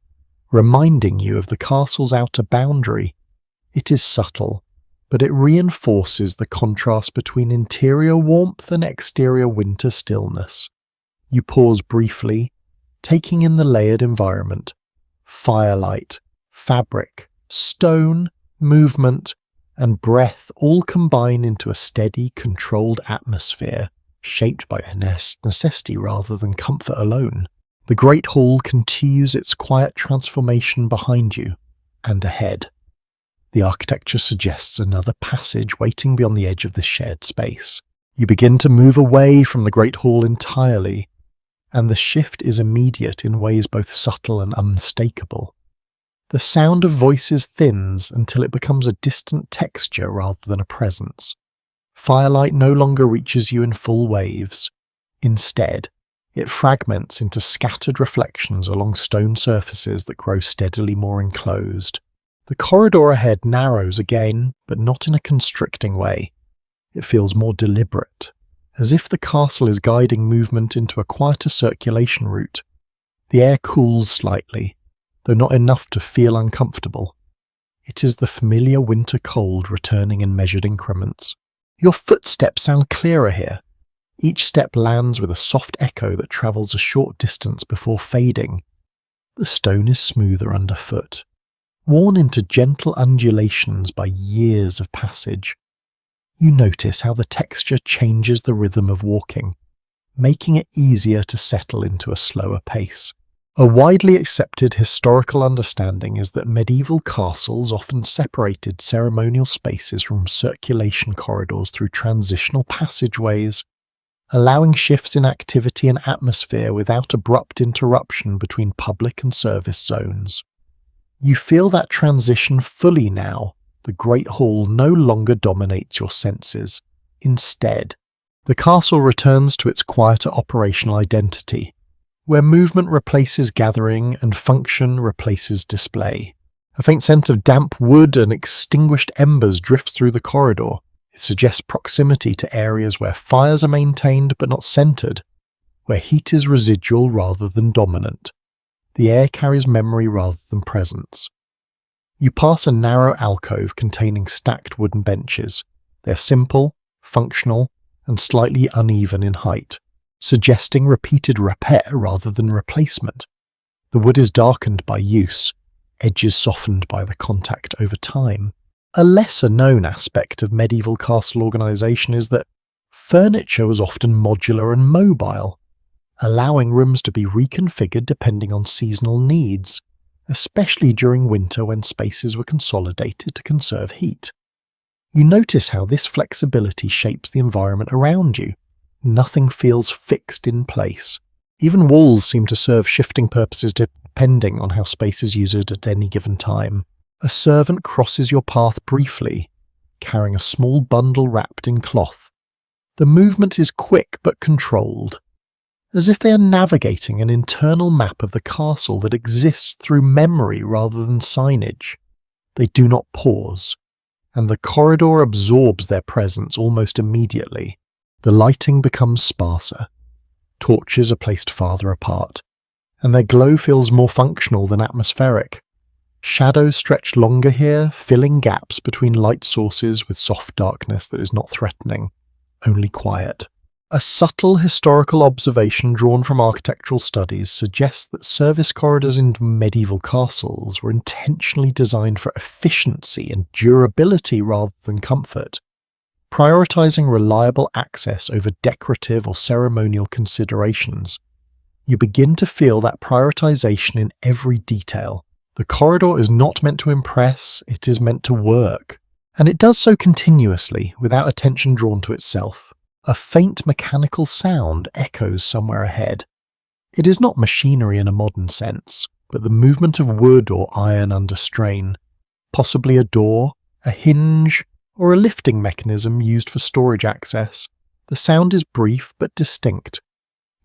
reminding you of the castle's outer boundary. It is subtle, but it reinforces the contrast between interior warmth and exterior winter stillness. You pause briefly, taking in the layered environment. Firelight, fabric, stone, movement, and breath all combine into a steady, controlled atmosphere, shaped by a necessity rather than comfort alone. The great hall continues its quiet transformation behind you and ahead. The architecture suggests another passage waiting beyond the edge of this shared space. You begin to move away from the great hall entirely, and the shift is immediate in ways both subtle and unmistakable. The sound of voices thins until it becomes a distant texture rather than a presence. Firelight no longer reaches you in full waves. Instead, it fragments into scattered reflections along stone surfaces that grow steadily more enclosed. The corridor ahead narrows again, but not in a constricting way. It feels more deliberate, as if the castle is guiding movement into a quieter circulation route. The air cools slightly, though not enough to feel uncomfortable. It is the familiar winter cold returning in measured increments. Your footsteps sound clearer here. Each step lands with a soft echo that travels a short distance before fading. The stone is smoother underfoot, worn into gentle undulations by years of passage. You notice how the texture changes the rhythm of walking, making it easier to settle into a slower pace. A widely accepted historical understanding is that medieval castles often separated ceremonial spaces from circulation corridors through transitional passageways, allowing shifts in activity and atmosphere without abrupt interruption between public and service zones. You feel that transition fully now. The great hall no longer dominates your senses. Instead, the castle returns to its quieter operational identity, where movement replaces gathering and function replaces display. A faint scent of damp wood and extinguished embers drifts through the corridor. It suggests proximity to areas where fires are maintained but not centered, where heat is residual rather than dominant. The air carries memory rather than presence. You pass a narrow alcove containing stacked wooden benches. They are simple, functional, and slightly uneven in height, suggesting repeated repair rather than replacement. The wood is darkened by use, edges softened by the contact over time. A lesser-known aspect of medieval castle organisation is that furniture was often modular and mobile, allowing rooms to be reconfigured depending on seasonal needs, especially during winter when spaces were consolidated to conserve heat. You notice how this flexibility shapes the environment around you. Nothing feels fixed in place. Even walls seem to serve shifting purposes depending on how space is used at any given time. A servant crosses your path briefly, carrying a small bundle wrapped in cloth. The movement is quick but controlled, as if they are navigating an internal map of the castle that exists through memory rather than signage. They do not pause, and the corridor absorbs their presence almost immediately. The lighting becomes sparser. Torches are placed farther apart, and their glow feels more functional than atmospheric. Shadows stretch longer here, filling gaps between light sources with soft darkness that is not threatening, only quiet. A subtle historical observation drawn from architectural studies suggests that service corridors in medieval castles were intentionally designed for efficiency and durability rather than comfort, prioritizing reliable access over decorative or ceremonial considerations. You begin to feel that prioritization in every detail. The corridor is not meant to impress, it is meant to work, and it does so continuously without attention drawn to itself. A faint mechanical sound echoes somewhere ahead. It is not machinery in a modern sense, but the movement of wood or iron under strain, possibly a door, a hinge, or a lifting mechanism used for storage access. The sound is brief but distinct.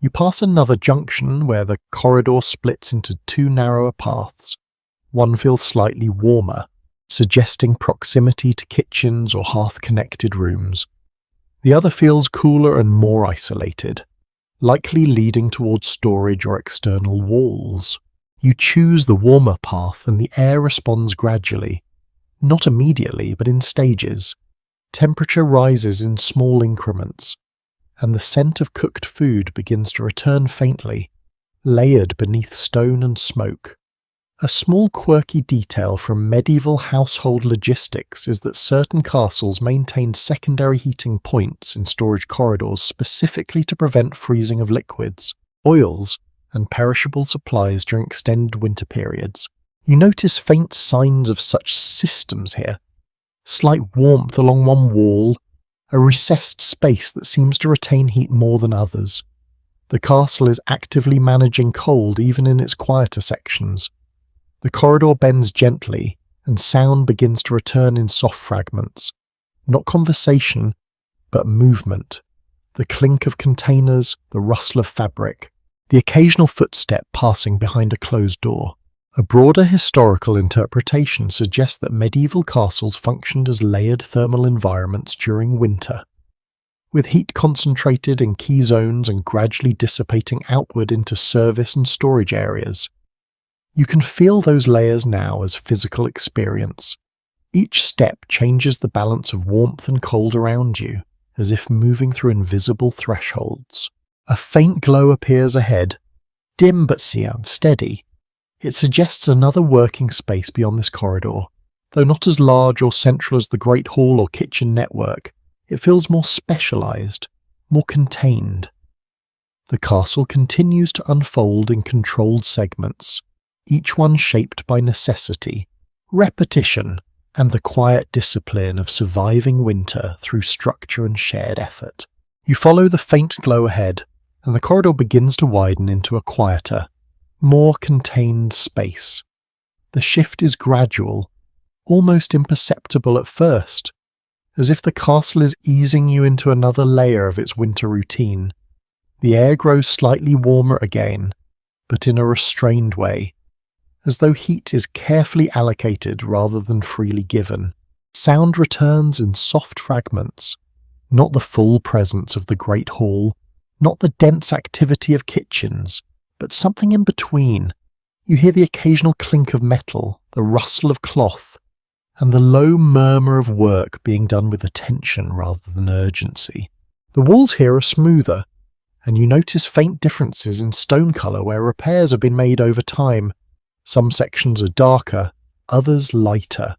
You pass another junction where the corridor splits into two narrower paths. One feels slightly warmer, suggesting proximity to kitchens or hearth-connected rooms. The other feels cooler and more isolated, likely leading towards storage or external walls. You choose the warmer path and the air responds gradually, not immediately but in stages. Temperature rises in small increments, and the scent of cooked food begins to return faintly, layered beneath stone and smoke. A small quirky detail from medieval household logistics is that certain castles maintained secondary heating points in storage corridors specifically to prevent freezing of liquids, oils, and perishable supplies during extended winter periods. You notice faint signs of such systems here. Slight warmth along one wall, a recessed space that seems to retain heat more than others. The castle is actively managing cold even in its quieter sections. The corridor bends gently, and sound begins to return in soft fragments. Not conversation, but movement. The clink of containers, the rustle of fabric, the occasional footstep passing behind a closed door. A broader historical interpretation suggests that medieval castles functioned as layered thermal environments during winter, with heat concentrated in key zones and gradually dissipating outward into service and storage areas. You can feel those layers now as physical experience. Each step changes the balance of warmth and cold around you, as if moving through invisible thresholds. A faint glow appears ahead, dim but steady. It suggests another working space beyond this corridor. Though not as large or central as the Great Hall or kitchen network, it feels more specialized, more contained. The castle continues to unfold in controlled segments, each one shaped by necessity, repetition, and the quiet discipline of surviving winter through structure and shared effort. You follow the faint glow ahead, and the corridor begins to widen into a quieter, more contained space. The shift is gradual, almost imperceptible at first, as if the castle is easing you into another layer of its winter routine. The air grows slightly warmer again, but in a restrained way, as though heat is carefully allocated rather than freely given. Sound returns in soft fragments, not the full presence of the Great Hall, not the dense activity of kitchens, but something in between. You hear the occasional clink of metal, the rustle of cloth, and the low murmur of work being done with attention rather than urgency. The walls here are smoother, and you notice faint differences in stone colour where repairs have been made over time. Some sections are darker, others lighter,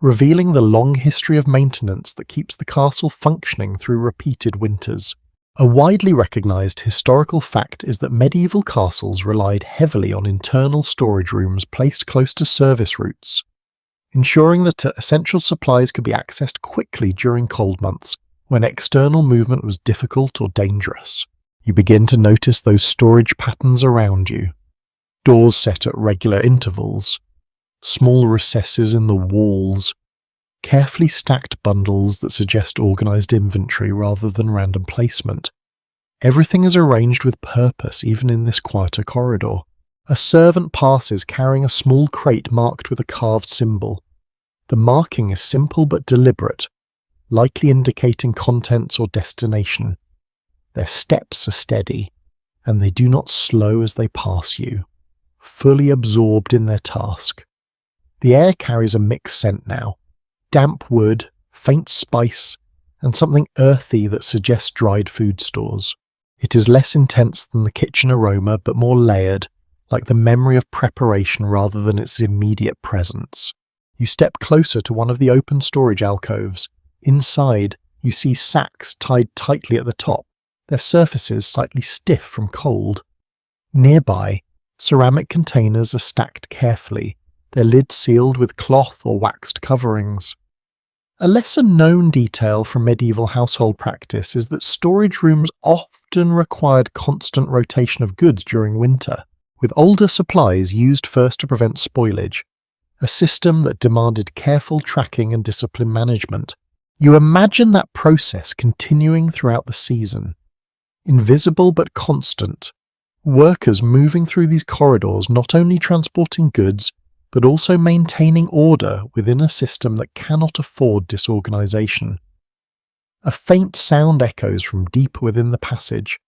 revealing the long history of maintenance that keeps the castle functioning through repeated winters. A widely recognised historical fact is that medieval castles relied heavily on internal storage rooms placed close to service routes, ensuring that essential supplies could be accessed quickly during cold months when external movement was difficult or dangerous. You begin to notice those storage patterns around you. doors set at regular intervals, small recesses in the walls, carefully stacked bundles that suggest organised inventory rather than random placement. Everything is arranged with purpose, even in this quieter corridor. A servant passes carrying a small crate marked with a carved symbol. The marking is simple but deliberate, likely indicating contents or destination. Their steps are steady, and they do not slow as they pass you, fully absorbed in their task. The air carries a mixed scent now: damp wood, faint spice, and something earthy that suggests dried food stores. It is less intense than the kitchen aroma, but more layered, like the memory of preparation rather than its immediate presence. You step closer to one of the open storage alcoves. Inside, you see sacks tied tightly at the top, their surfaces slightly stiff from cold. Nearby, ceramic containers are stacked carefully, their lids sealed with cloth or waxed coverings. A lesser-known detail from medieval household practice is that storage rooms often required constant rotation of goods during winter, with older supplies used first to prevent spoilage, a system that demanded careful tracking and disciplined management. You imagine that process continuing throughout the season. Invisible but constant, workers moving through these corridors not only transporting goods, but also maintaining order within a system that cannot afford disorganization. A faint sound echoes from deep within the passage,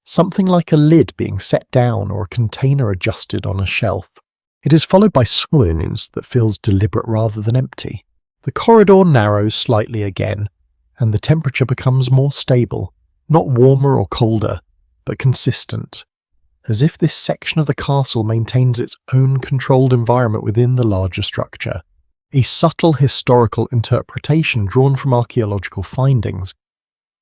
something like a lid being set down or a container adjusted on a shelf. It is followed by silence that feels deliberate rather than empty. The corridor narrows slightly again, and the temperature becomes more stable, not warmer or colder, but consistent, as if this section of the castle maintains its own controlled environment within the larger structure. A subtle historical interpretation drawn from archaeological findings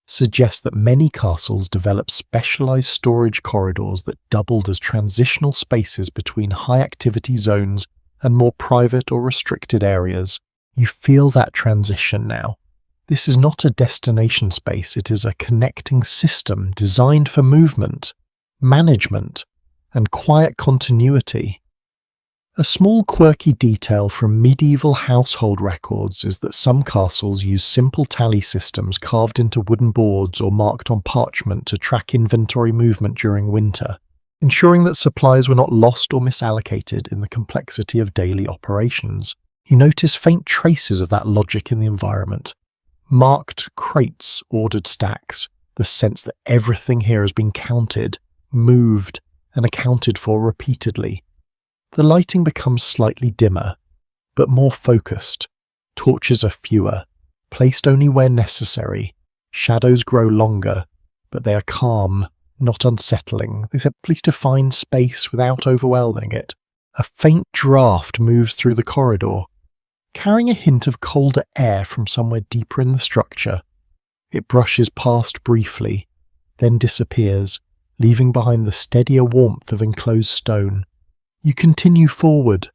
suggests that many castles developed specialized storage corridors that doubled as transitional spaces between high-activity zones and more private or restricted areas. You feel that transition now. This is not a destination space, it is a connecting system designed for movement, management, and quiet continuity. A small quirky detail from medieval household records is that some castles use simple tally systems carved into wooden boards or marked on parchment to track inventory movement during winter, ensuring that supplies were not lost or misallocated in the complexity of daily operations. You notice faint traces of that logic in the environment. Marked crates, ordered stacks, the sense that everything here has been counted, moved, and accounted for repeatedly. The lighting becomes slightly dimmer, but more focused. Torches are fewer, placed only where necessary. Shadows grow longer, but they are calm, not unsettling. They simply define space without overwhelming it. A faint draft moves through the corridor, carrying a hint of colder air from somewhere deeper in the structure. It brushes past briefly, then disappears, leaving behind the steadier warmth of enclosed stone. You continue forward,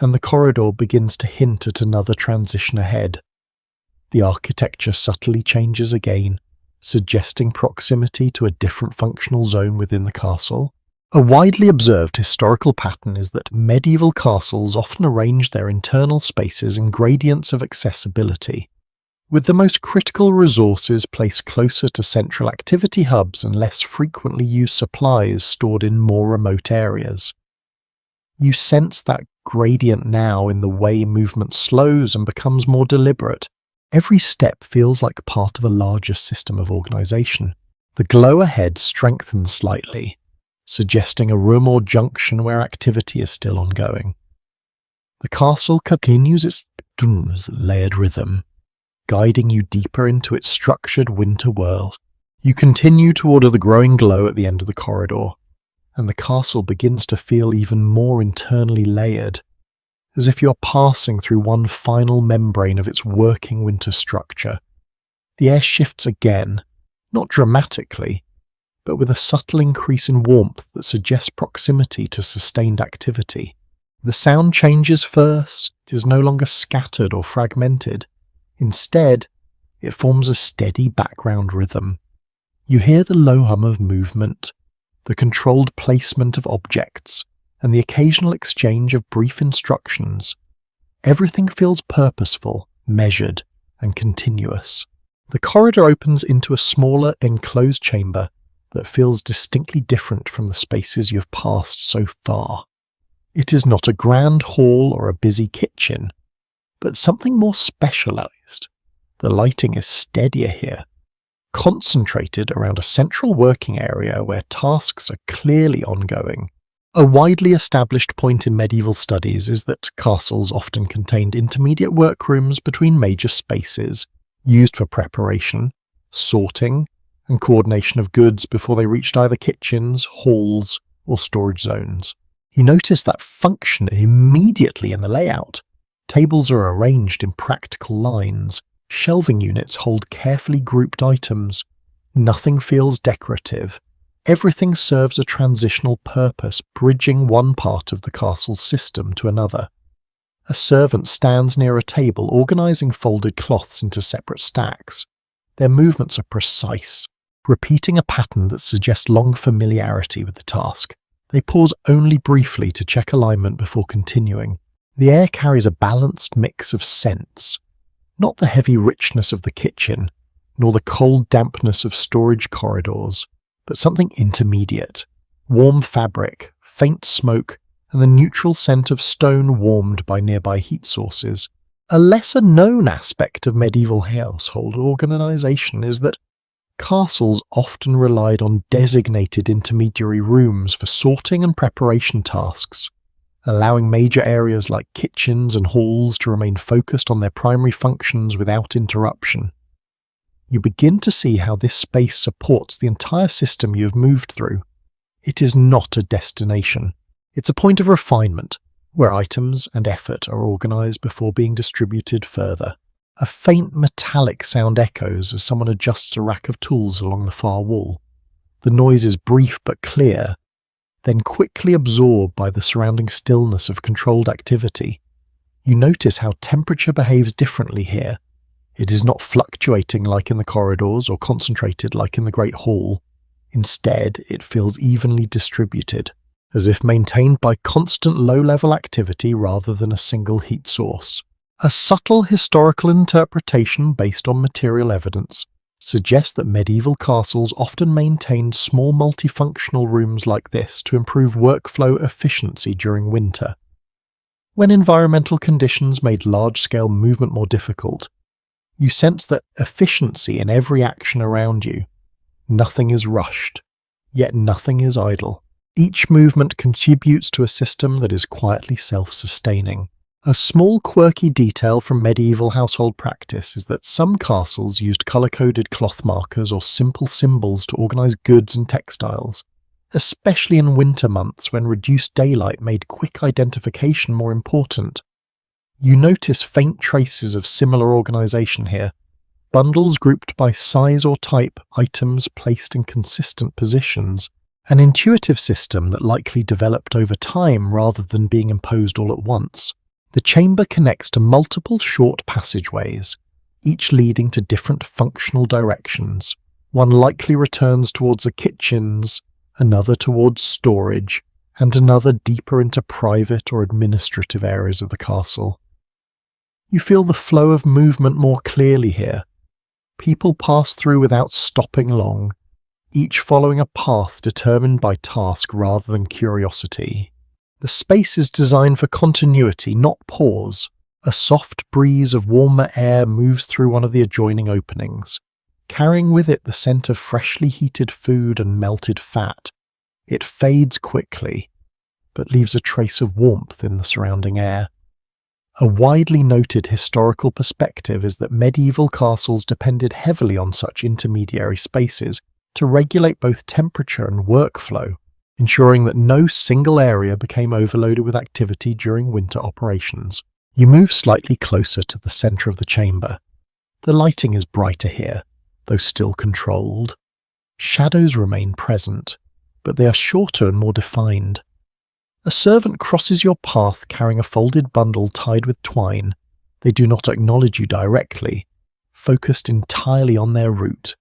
and the corridor begins to hint at another transition ahead. The architecture subtly changes again, suggesting proximity to a different functional zone within the castle. A widely observed historical pattern is that medieval castles often arrange their internal spaces in gradients of accessibility, with the most critical resources placed closer to central activity hubs and less frequently used supplies stored in more remote areas. You sense that gradient now in the way movement slows and becomes more deliberate. Every step feels like part of a larger system of organization. The glow ahead strengthens slightly, suggesting a room or junction where activity is still ongoing. The castle continues its layered rhythm, guiding you deeper into its structured winter world. You continue toward the growing glow at the end of the corridor, and the castle begins to feel even more internally layered, as if you're passing through one final membrane of its working winter structure. The air shifts again, not dramatically, but with a subtle increase in warmth that suggests proximity to sustained activity. The sound changes first, it is no longer scattered or fragmented. Instead, it forms a steady background rhythm. You hear the low hum of movement, the controlled placement of objects, and the occasional exchange of brief instructions. Everything feels purposeful, measured, and continuous. The corridor opens into a smaller, enclosed chamber that feels distinctly different from the spaces you've passed so far. It is not a grand hall or a busy kitchen, but something more specialized. The lighting is steadier here, concentrated around a central working area where tasks are clearly ongoing. A widely established point in medieval studies is that castles often contained intermediate workrooms between major spaces, used for preparation, sorting, and coordination of goods before they reached either kitchens, halls, or storage zones. You notice that function immediately in the layout. Tables are arranged in practical lines. Shelving units hold carefully grouped items. Nothing feels decorative. Everything serves a transitional purpose, bridging one part of the castle's system to another. A servant stands near a table, organizing folded cloths into separate stacks. Their movements are precise, repeating a pattern that suggests long familiarity with the task. They pause only briefly to check alignment before continuing. The air carries a balanced mix of scents, not the heavy richness of the kitchen, nor the cold dampness of storage corridors, but something intermediate. Warm fabric, faint smoke, and the neutral scent of stone warmed by nearby heat sources. A lesser-known aspect of medieval household organization is that castles often relied on designated intermediary rooms for sorting and preparation tasks, allowing major areas like kitchens and halls to remain focused on their primary functions without interruption. You begin to see how this space supports the entire system you have moved through. It is not a destination. It's a point of refinement, where items and effort are organized before being distributed further. A faint metallic sound echoes as someone adjusts a rack of tools along the far wall. The noise is brief but clear, then quickly absorbed by the surrounding stillness of controlled activity. You notice how temperature behaves differently here. It is not fluctuating like in the corridors or concentrated like in the Great Hall. Instead, it feels evenly distributed, as if maintained by constant low-level activity rather than a single heat source. A subtle historical interpretation based on material evidence suggests that medieval castles often maintained small multifunctional rooms like this to improve workflow efficiency during winter. When environmental conditions made large-scale movement more difficult, you sense that efficiency in every action around you. Nothing is rushed, yet nothing is idle. Each movement contributes to a system that is quietly self-sustaining. A small quirky detail from medieval household practice is that some castles used colour-coded cloth markers or simple symbols to organise goods and textiles, especially in winter months when reduced daylight made quick identification more important. You notice faint traces of similar organisation here. Bundles grouped by size or type, items placed in consistent positions. An intuitive system that likely developed over time rather than being imposed all at once. The chamber connects to multiple short passageways, each leading to different functional directions. One likely returns towards the kitchens, another towards storage, and another deeper into private or administrative areas of the castle. You feel the flow of movement more clearly here. People pass through without stopping long, each following a path determined by task rather than curiosity. The space is designed for continuity, not pause. A soft breeze of warmer air moves through one of the adjoining openings, carrying with it the scent of freshly heated food and melted fat. It fades quickly, but leaves a trace of warmth in the surrounding air. A widely noted historical perspective is that medieval castles depended heavily on such intermediary spaces to regulate both temperature and workflow, ensuring that no single area became overloaded with activity during winter operations. You move slightly closer to the centre of the chamber. The lighting is brighter here, though still controlled. Shadows remain present, but they are shorter and more defined. A servant crosses your path carrying a folded bundle tied with twine. They do not acknowledge you directly, focused entirely on their route.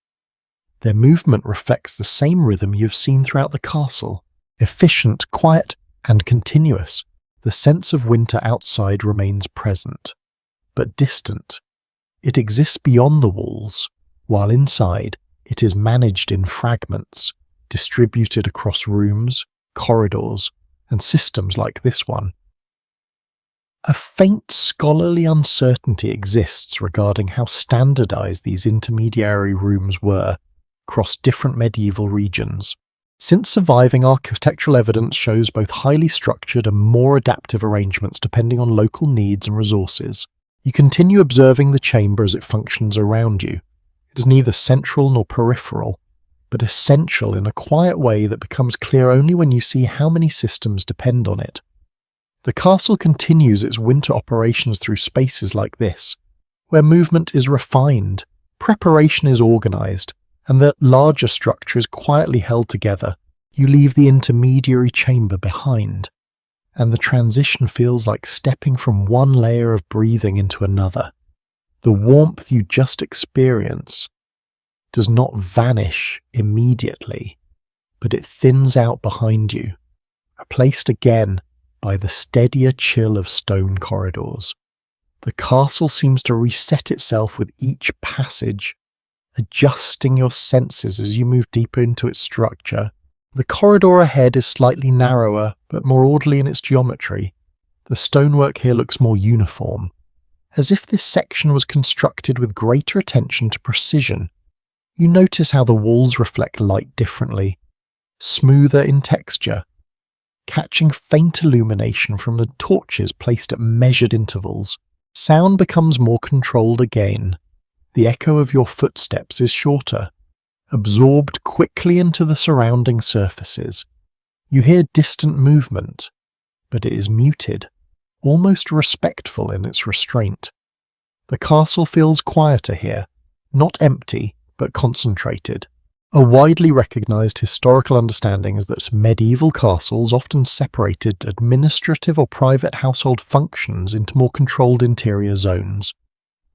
Their movement reflects the same rhythm you have seen throughout the castle, efficient, quiet, and continuous, the sense of winter outside remains present, but distant. It exists beyond the walls, while inside it is managed in fragments, distributed across rooms, corridors, and systems like this one. A faint scholarly uncertainty exists regarding how standardized these intermediary rooms were across different medieval regions. Since surviving architectural evidence shows both highly structured and more adaptive arrangements depending on local needs and resources, you continue observing the chamber as it functions around you. It is neither central nor peripheral, but essential in a quiet way that becomes clear only when you see how many systems depend on it. The castle continues its winter operations through spaces like this, where movement is refined, preparation is organized, and the larger structure is quietly held together. You leave the intermediary chamber behind, and the transition feels like stepping from one layer of breathing into another. The warmth you just experience does not vanish immediately, but it thins out behind you, replaced again by the steadier chill of stone corridors. The castle seems to reset itself with each passage, adjusting your senses as you move deeper into its structure. The corridor ahead is slightly narrower, but more orderly in its geometry. The stonework here looks more uniform, as if this section was constructed with greater attention to precision. You notice how the walls reflect light differently, smoother in texture, catching faint illumination from the torches placed at measured intervals. Sound becomes more controlled again. The echo of your footsteps is shorter, absorbed quickly into the surrounding surfaces. You hear distant movement, but it is muted, almost respectful in its restraint. The castle feels quieter here, not empty, but concentrated. A widely recognized historical understanding is that medieval castles often separated administrative or private household functions into more controlled interior zones,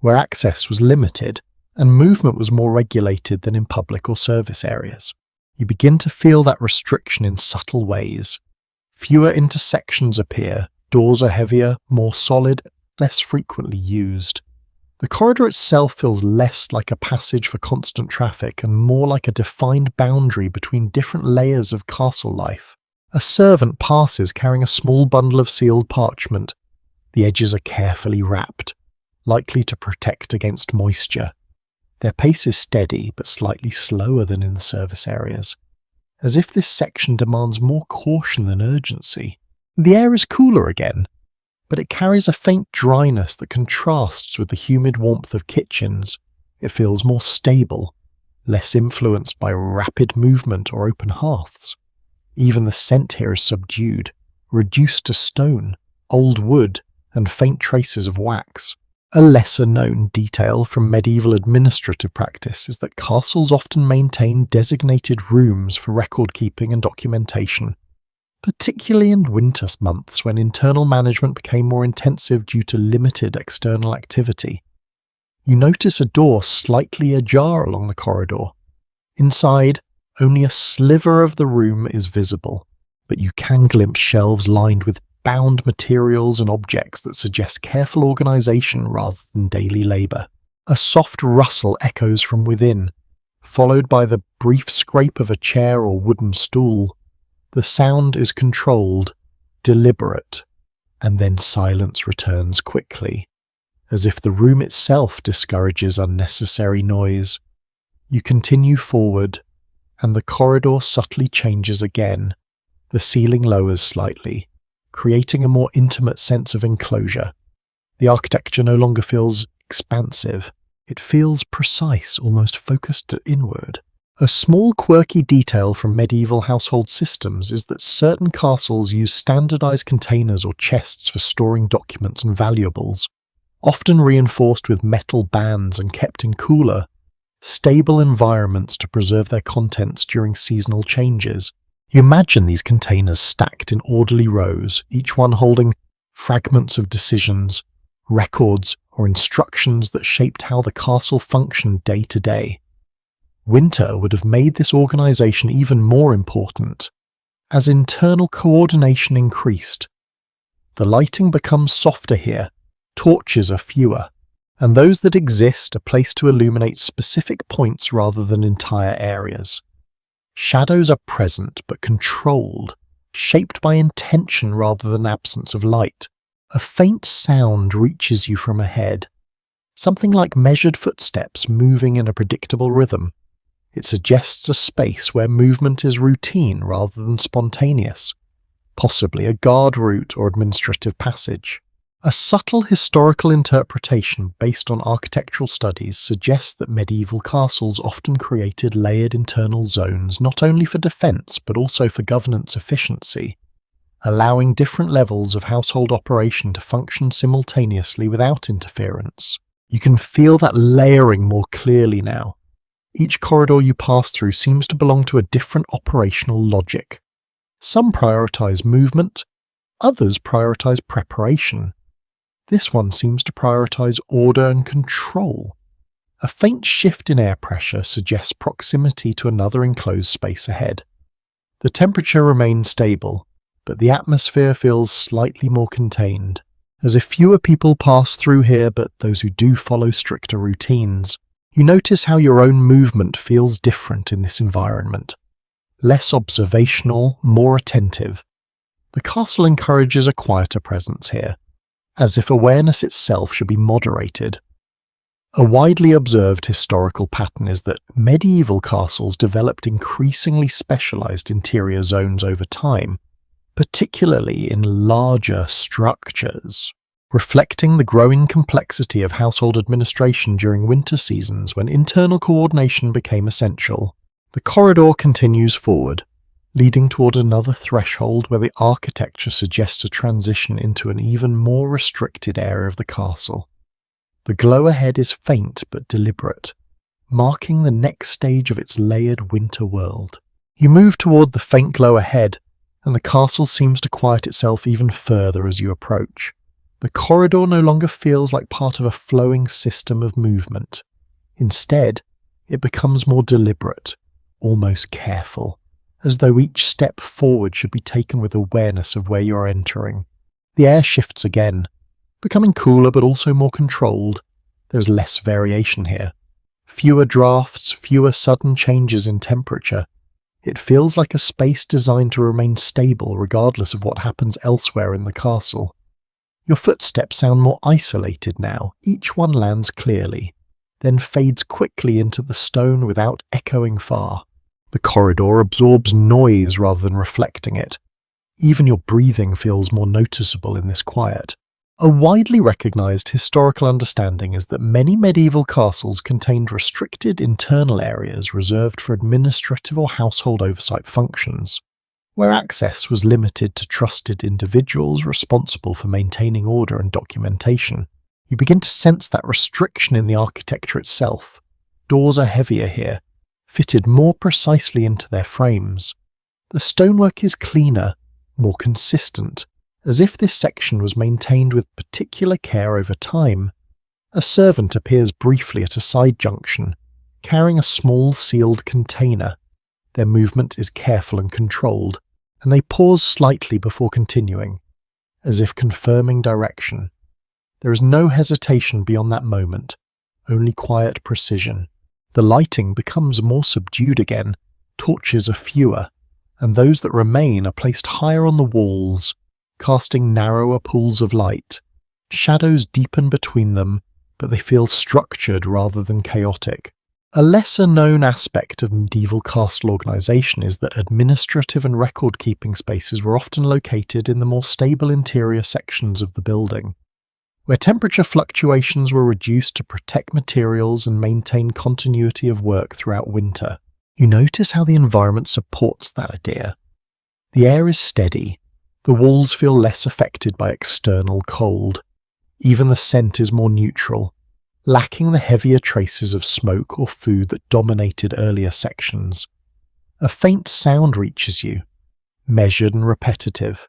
where access was limited and movement was more regulated than in public or service areas. You begin to feel that restriction in subtle ways. Fewer intersections appear, doors are heavier, more solid, less frequently used. The corridor itself feels less like a passage for constant traffic and more like a defined boundary between different layers of castle life. A servant passes carrying a small bundle of sealed parchment. The edges are carefully wrapped, likely to protect against moisture. Their pace is steady but slightly slower than in the service areas, as if this section demands more caution than urgency. The air is cooler again, but it carries a faint dryness that contrasts with the humid warmth of kitchens. It feels more stable, less influenced by rapid movement or open hearths. Even the scent here is subdued, reduced to stone, old wood, and faint traces of wax. A lesser-known detail from medieval administrative practice is that castles often maintain designated rooms for record-keeping and documentation, particularly in winter months when internal management became more intensive due to limited external activity. You notice a door slightly ajar along the corridor. Inside, only a sliver of the room is visible, but you can glimpse shelves lined with bound materials and objects that suggest careful organization rather than daily labor. A soft rustle echoes from within, followed by the brief scrape of a chair or wooden stool. The sound is controlled, deliberate, and then silence returns quickly, as if the room itself discourages unnecessary noise. You continue forward, and the corridor subtly changes again. The ceiling lowers slightly, creating a more intimate sense of enclosure. The architecture no longer feels expansive. It feels precise, almost focused inward. A small quirky detail from medieval household systems is that certain castles use standardized containers or chests for storing documents and valuables, often reinforced with metal bands and kept in cooler, stable environments to preserve their contents during seasonal changes. You imagine these containers stacked in orderly rows, each one holding fragments of decisions, records, or instructions that shaped how the castle functioned day to day. Winter would have made this organization even more important. As internal coordination increased, the lighting becomes softer here, torches are fewer, and those that exist are placed to illuminate specific points rather than entire areas. Shadows are present but controlled, shaped by intention rather than absence of light. A faint sound reaches you from ahead, something like measured footsteps moving in a predictable rhythm. It suggests a space where movement is routine rather than spontaneous, possibly a guard route or administrative passage. A subtle historical interpretation based on architectural studies suggests that medieval castles often created layered internal zones not only for defence but also for governance efficiency, allowing different levels of household operation to function simultaneously without interference. You can feel that layering more clearly now. Each corridor you pass through seems to belong to a different operational logic. Some prioritise movement, others prioritise preparation. This one seems to prioritise order and control. A faint shift in air pressure suggests proximity to another enclosed space ahead. The temperature remains stable, but the atmosphere feels slightly more contained, as if fewer people pass through here but those who do follow stricter routines. You notice how your own movement feels different in this environment. Less observational, more attentive. The castle encourages a quieter presence here, as if awareness itself should be moderated. A widely observed historical pattern is that medieval castles developed increasingly specialised interior zones over time, particularly in larger structures, reflecting the growing complexity of household administration during winter seasons when internal coordination became essential. The corridor continues forward, leading toward another threshold where the architecture suggests a transition into an even more restricted area of the castle. The glow ahead is faint but deliberate, marking the next stage of its layered winter world. You move toward the faint glow ahead, and the castle seems to quiet itself even further as you approach. The corridor no longer feels like part of a flowing system of movement. Instead, it becomes more deliberate, almost careful, as though each step forward should be taken with awareness of where you are entering. The air shifts again, becoming cooler but also more controlled. There's less variation here. Fewer drafts, fewer sudden changes in temperature. It feels like a space designed to remain stable regardless of what happens elsewhere in the castle. Your footsteps sound more isolated now. Each one lands clearly, then fades quickly into the stone without echoing far. The corridor absorbs noise rather than reflecting it. Even your breathing feels more noticeable in this quiet. A widely recognised historical understanding is that many medieval castles contained restricted internal areas reserved for administrative or household oversight functions, where access was limited to trusted individuals responsible for maintaining order and documentation. You begin to sense that restriction in the architecture itself. Doors are heavier here, fitted more precisely into their frames. The stonework is cleaner, more consistent, as if this section was maintained with particular care over time. A servant appears briefly at a side junction, carrying a small sealed container. Their movement is careful and controlled, and they pause slightly before continuing, as if confirming direction. There is no hesitation beyond that moment, only quiet precision. The lighting becomes more subdued again, torches are fewer, and those that remain are placed higher on the walls, casting narrower pools of light. Shadows deepen between them, but they feel structured rather than chaotic. A lesser-known aspect of medieval castle organisation is that administrative and record-keeping spaces were often located in the more stable interior sections of the building, where temperature fluctuations were reduced to protect materials and maintain continuity of work throughout winter. You notice how the environment supports that idea. The air is steady, the walls feel less affected by external cold. Even the scent is more neutral, lacking the heavier traces of smoke or food that dominated earlier sections. A faint sound reaches you, measured and repetitive.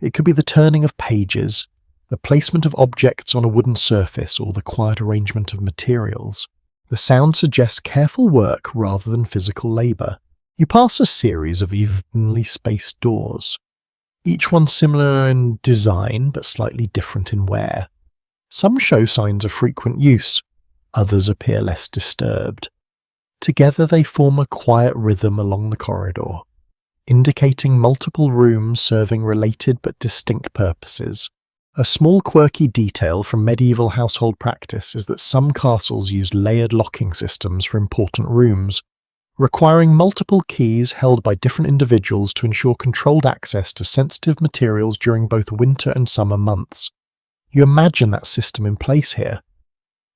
It could be the turning of pages, the placement of objects on a wooden surface, or the quiet arrangement of materials. The sound suggests careful work rather than physical labour. You pass a series of evenly spaced doors, each one similar in design but slightly different in wear. Some show signs of frequent use, others appear less disturbed. Together they form a quiet rhythm along the corridor, indicating multiple rooms serving related but distinct purposes. A small quirky detail from medieval household practice is that some castles used layered locking systems for important rooms, requiring multiple keys held by different individuals to ensure controlled access to sensitive materials during both winter and summer months. You imagine that system in place here,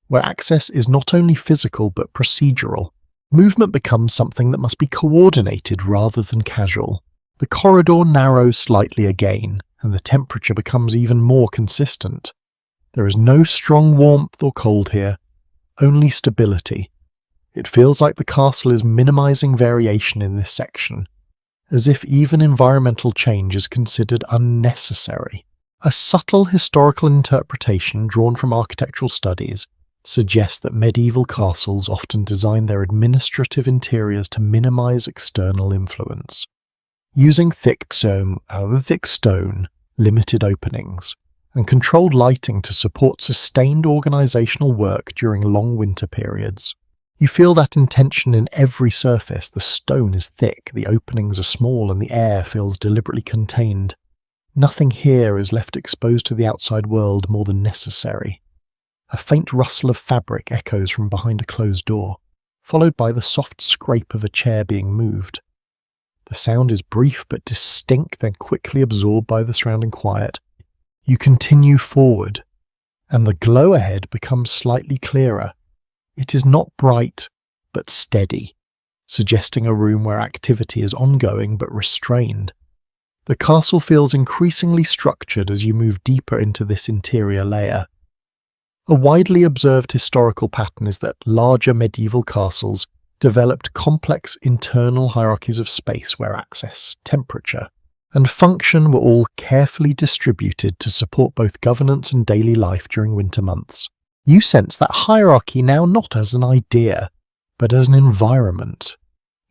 where access is not only physical but procedural. Movement becomes something that must be coordinated rather than casual. The corridor narrows slightly again, and the temperature becomes even more consistent. There is no strong warmth or cold here, only stability. It feels like the castle is minimizing variation in this section, as if even environmental change is considered unnecessary. A subtle historical interpretation drawn from architectural studies suggests that medieval castles often design their administrative interiors to minimize external influence, using thick stone, limited openings, and controlled lighting to support sustained organizational work during long winter periods. You feel that intention in every surface. The stone is thick, the openings are small, and the air feels deliberately contained. Nothing here is left exposed to the outside world more than necessary. A faint rustle of fabric echoes from behind a closed door, followed by the soft scrape of a chair being moved. The sound is brief but distinct, then quickly absorbed by the surrounding quiet. You continue forward, and the glow ahead becomes slightly clearer. It is not bright, but steady, suggesting a room where activity is ongoing but restrained. The castle feels increasingly structured as you move deeper into this interior layer. A widely observed historical pattern is that larger medieval castles developed complex internal hierarchies of space where access, temperature, and function were all carefully distributed to support both governance and daily life during winter months. You sense that hierarchy now not as an idea, but as an environment.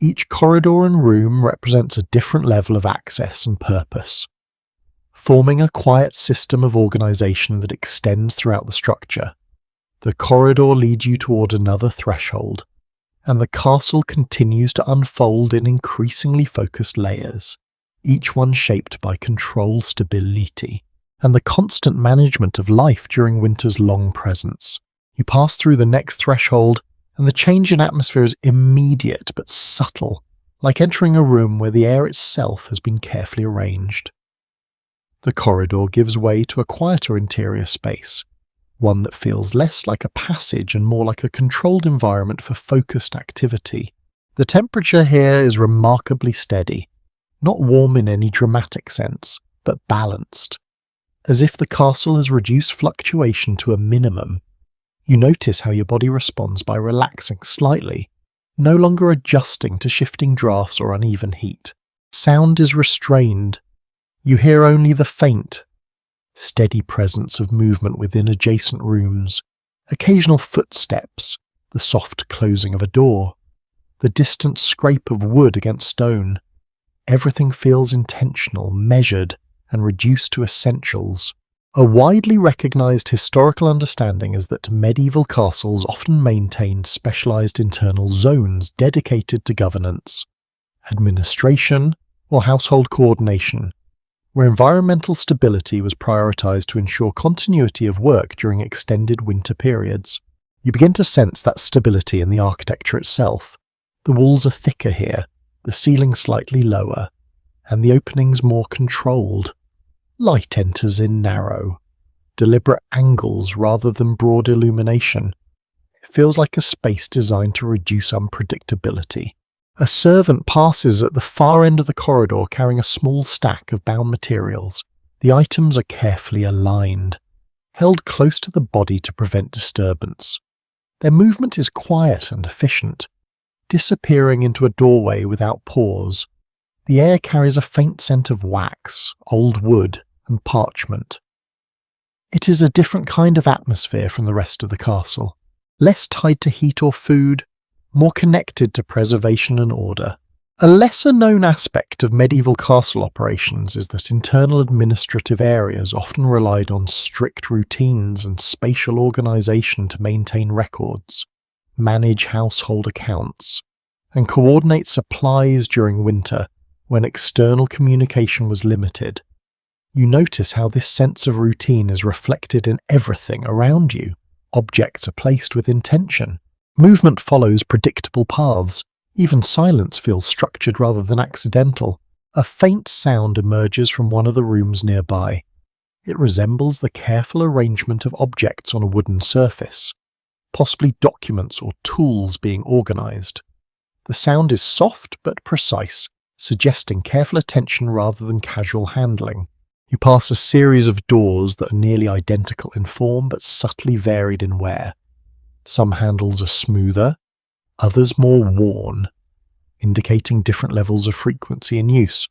Each corridor and room represents a different level of access and purpose, forming a quiet system of organization that extends throughout the structure. The corridor leads you toward another threshold, and the castle continues to unfold in increasingly focused layers, each one shaped by control, stability, and the constant management of life during winter's long presence. You pass through the next threshold, and the change in atmosphere is immediate but subtle, like entering a room where the air itself has been carefully arranged. The corridor gives way to a quieter interior space, one that feels less like a passage and more like a controlled environment for focused activity. The temperature here is remarkably steady, not warm in any dramatic sense, but balanced. As if the castle has reduced fluctuation to a minimum. You notice how your body responds by relaxing slightly, no longer adjusting to shifting drafts or uneven heat. Sound is restrained. You hear only the faint, steady presence of movement within adjacent rooms, occasional footsteps, the soft closing of a door, the distant scrape of wood against stone. Everything feels intentional, measured, and reduced to essentials. A widely recognized historical understanding is that medieval castles often maintained specialized internal zones dedicated to governance, administration, or household coordination, where environmental stability was prioritized to ensure continuity of work during extended winter periods. You begin to sense that stability in the architecture itself. The walls are thicker here, the ceiling slightly lower, and the openings more controlled. Light enters in narrow, deliberate angles rather than broad illumination. It feels like a space designed to reduce unpredictability. A servant passes at the far end of the corridor carrying a small stack of bound materials. The items are carefully aligned, held close to the body to prevent disturbance. Their movement is quiet and efficient, disappearing into a doorway without pause. The air carries a faint scent of wax, old wood, and parchment. It is a different kind of atmosphere from the rest of the castle, less tied to heat or food, more connected to preservation and order. A lesser-known aspect of medieval castle operations is that internal administrative areas often relied on strict routines and spatial organisation to maintain records, manage household accounts, and coordinate supplies during winter when external communication was limited. You notice how this sense of routine is reflected in everything around you. Objects are placed with intention. Movement follows predictable paths. Even silence feels structured rather than accidental. A faint sound emerges from one of the rooms nearby. It resembles the careful arrangement of objects on a wooden surface, possibly documents or tools being organised. The sound is soft but precise, suggesting careful attention rather than casual handling. You pass a series of doors that are nearly identical in form but subtly varied in wear. Some handles are smoother, others more worn, indicating different levels of frequency in use.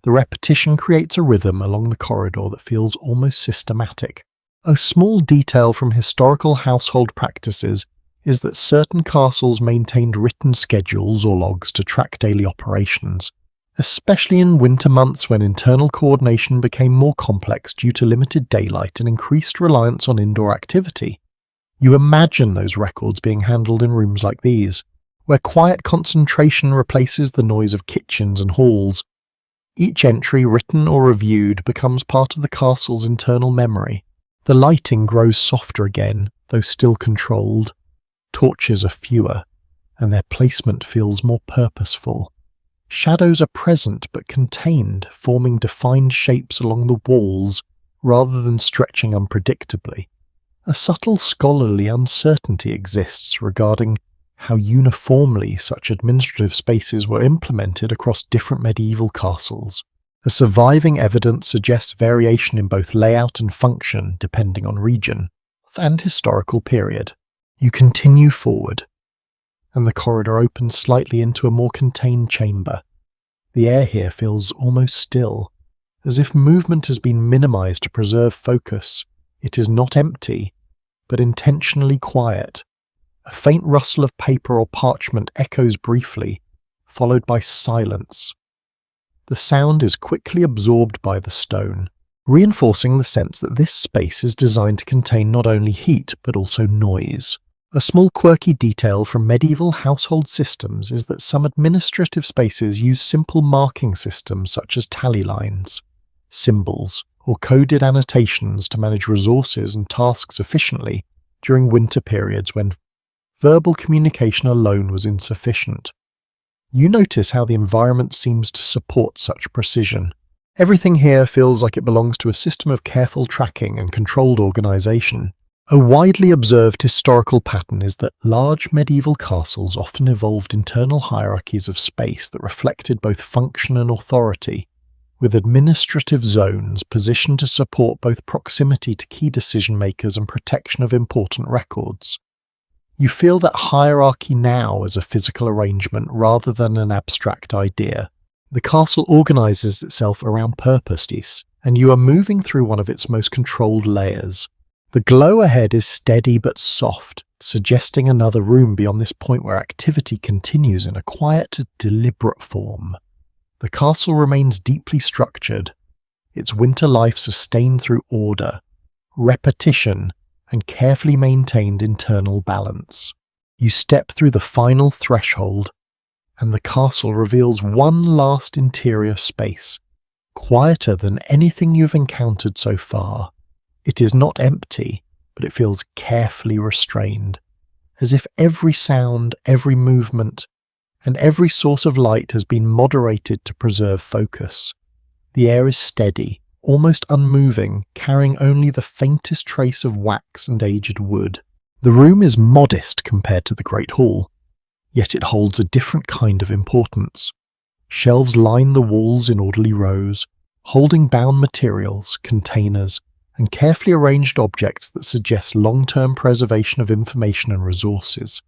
The repetition creates a rhythm along the corridor that feels almost systematic. A small detail from historical household practices is that certain castles maintained written schedules or logs to track daily operations, especially in winter months when internal coordination became more complex due to limited daylight and increased reliance on indoor activity. You imagine those records being handled in rooms like these, where quiet concentration replaces the noise of kitchens and halls. Each entry, written or reviewed, becomes part of the castle's internal memory. The lighting grows softer again, though still controlled. Torches are fewer, and their placement feels more purposeful. Shadows are present but contained, forming defined shapes along the walls rather than stretching unpredictably. A subtle scholarly uncertainty exists regarding how uniformly such administrative spaces were implemented across different medieval castles. The surviving evidence suggests variation in both layout and function depending on region and historical period. You continue forward, and the corridor opens slightly into a more contained chamber. The air here feels almost still, as if movement has been minimized to preserve focus. It is not empty, but intentionally quiet. A faint rustle of paper or parchment echoes briefly, followed by silence. The sound is quickly absorbed by the stone, reinforcing the sense that this space is designed to contain not only heat but also noise. A small quirky detail from medieval household systems is that some administrative spaces use simple marking systems such as tally lines, symbols, or coded annotations to manage resources and tasks efficiently during winter periods when verbal communication alone was insufficient. You notice how the environment seems to support such precision. Everything here feels like it belongs to a system of careful tracking and controlled organisation. A widely observed historical pattern is that large medieval castles often evolved internal hierarchies of space that reflected both function and authority, with administrative zones positioned to support both proximity to key decision-makers and protection of important records. You feel that hierarchy now as a physical arrangement rather than an abstract idea. The castle organises itself around purposes, and you are moving through one of its most controlled layers. The glow ahead is steady but soft, suggesting another room beyond this point where activity continues in a quiet, deliberate form. The castle remains deeply structured, its winter life sustained through order, repetition, and carefully maintained internal balance. You step through the final threshold, and the castle reveals one last interior space, quieter than anything you've encountered so far. It is not empty, but it feels carefully restrained, as if every sound, every movement, and every source of light has been moderated to preserve focus. The air is steady, almost unmoving, carrying only the faintest trace of wax and aged wood. The room is modest compared to the Great Hall, yet it holds a different kind of importance. Shelves line the walls in orderly rows, holding bound materials, containers, and carefully arranged objects that suggest long-term preservation of information and resources.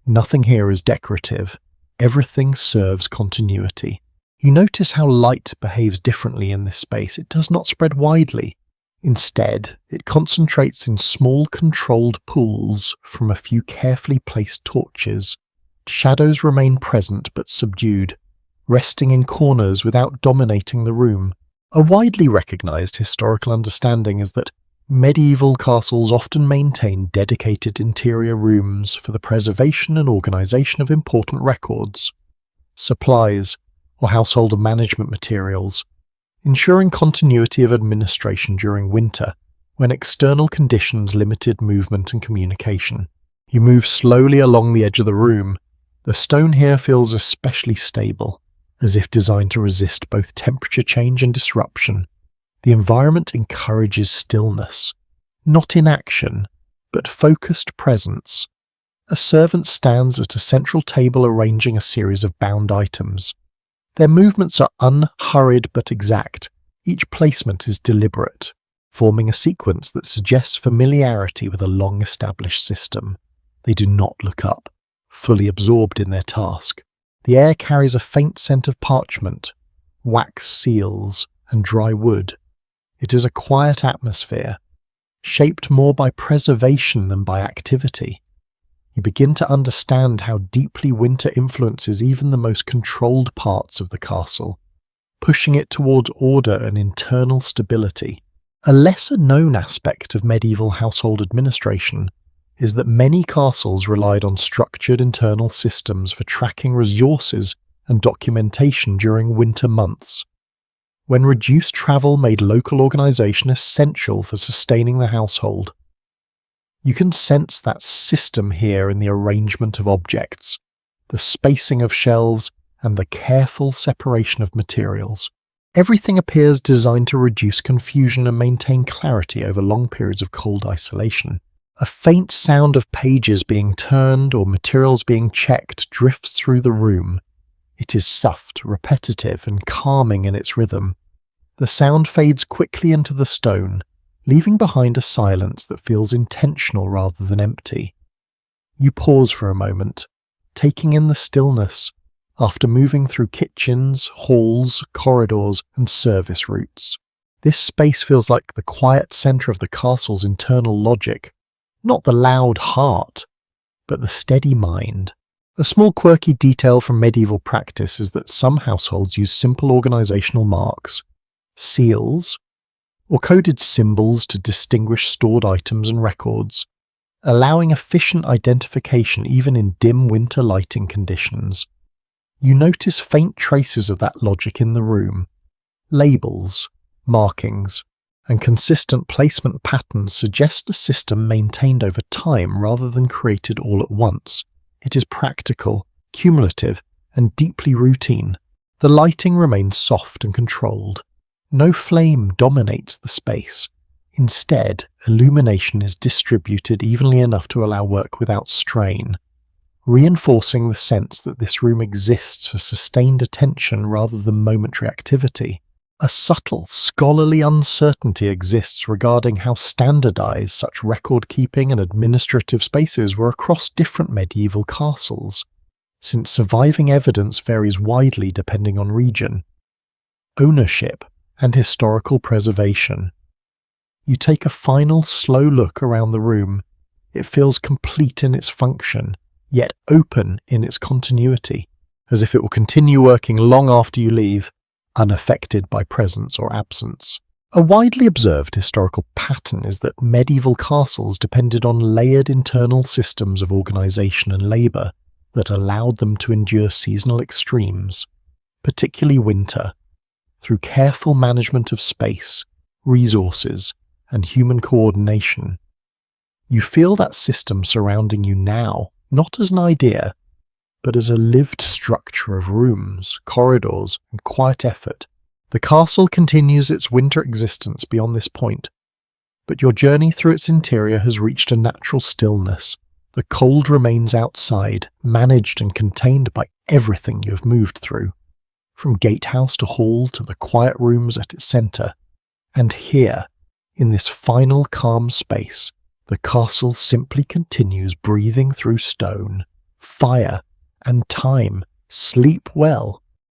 Nothing here is decorative. Everything serves continuity. You notice how light behaves differently in this space. It does not spread widely. Instead, it concentrates in small controlled pools from a few carefully placed torches. Shadows remain present but subdued, resting in corners without dominating the room. A widely recognised historical understanding is that medieval castles often maintain dedicated interior rooms for the preservation and organisation of important records, supplies, or household management materials, ensuring continuity of administration during winter, when external conditions limited movement and communication. You move slowly along the edge of the room. The stone here feels especially stable, as if designed to resist both temperature change and disruption. The environment encourages stillness, not inaction, but focused presence. A servant stands at a central table arranging a series of bound items. Their movements are unhurried but exact. Each placement is deliberate, forming a sequence that suggests familiarity with a long-established system. They do not look up, fully absorbed in their task. The air carries a faint scent of parchment, wax seals, and dry wood. It is a quiet atmosphere, shaped more by preservation than by activity. You begin to understand how deeply winter influences even the most controlled parts of the castle, pushing it towards order and internal stability. A lesser-known aspect of medieval household administration is that many castles relied on structured internal systems for tracking resources and documentation during winter months. When reduced travel made local organisation essential for sustaining the household. You can sense that system here in the arrangement of objects, the spacing of shelves, and the careful separation of materials. Everything appears designed to reduce confusion and maintain clarity over long periods of cold isolation. A faint sound of pages being turned or materials being checked drifts through the room. It is soft, repetitive, and calming in its rhythm. The sound fades quickly into the stone, leaving behind a silence that feels intentional rather than empty. You pause for a moment, taking in the stillness, after moving through kitchens, halls, corridors, and service routes. This space feels like the quiet centre of the castle's internal logic, not the loud heart, but the steady mind. A small quirky detail from medieval practice is that some households use simple organisational marks, seals, or coded symbols to distinguish stored items and records, allowing efficient identification even in dim winter lighting conditions. You notice faint traces of that logic in the room. Labels, markings, and consistent placement patterns suggest a system maintained over time rather than created all at once. It is practical, cumulative, and deeply routine. The lighting remains soft and controlled. No flame dominates the space. Instead, illumination is distributed evenly enough to allow work without strain, reinforcing the sense that this room exists for sustained attention rather than momentary activity. A subtle, scholarly uncertainty exists regarding how standardized such record-keeping and administrative spaces were across different medieval castles, since surviving evidence varies widely depending on region, ownership, and historical preservation. You take a final slow look around the room. It feels complete in its function, yet open in its continuity, as if it will continue working long after you leave, unaffected by presence or absence. A widely observed historical pattern is that medieval castles depended on layered internal systems of organisation and labour that allowed them to endure seasonal extremes, particularly winter, through careful management of space, resources, and human coordination. You feel that system surrounding you now, not as an idea, but as a lived structure of rooms, corridors, and quiet effort. The castle continues its winter existence beyond this point, but your journey through its interior has reached a natural stillness. The cold remains outside, managed and contained by everything you have moved through, from gatehouse to hall to the quiet rooms at its centre. And here, in this final calm space, the castle simply continues breathing through stone, fire, and time. Sleep well.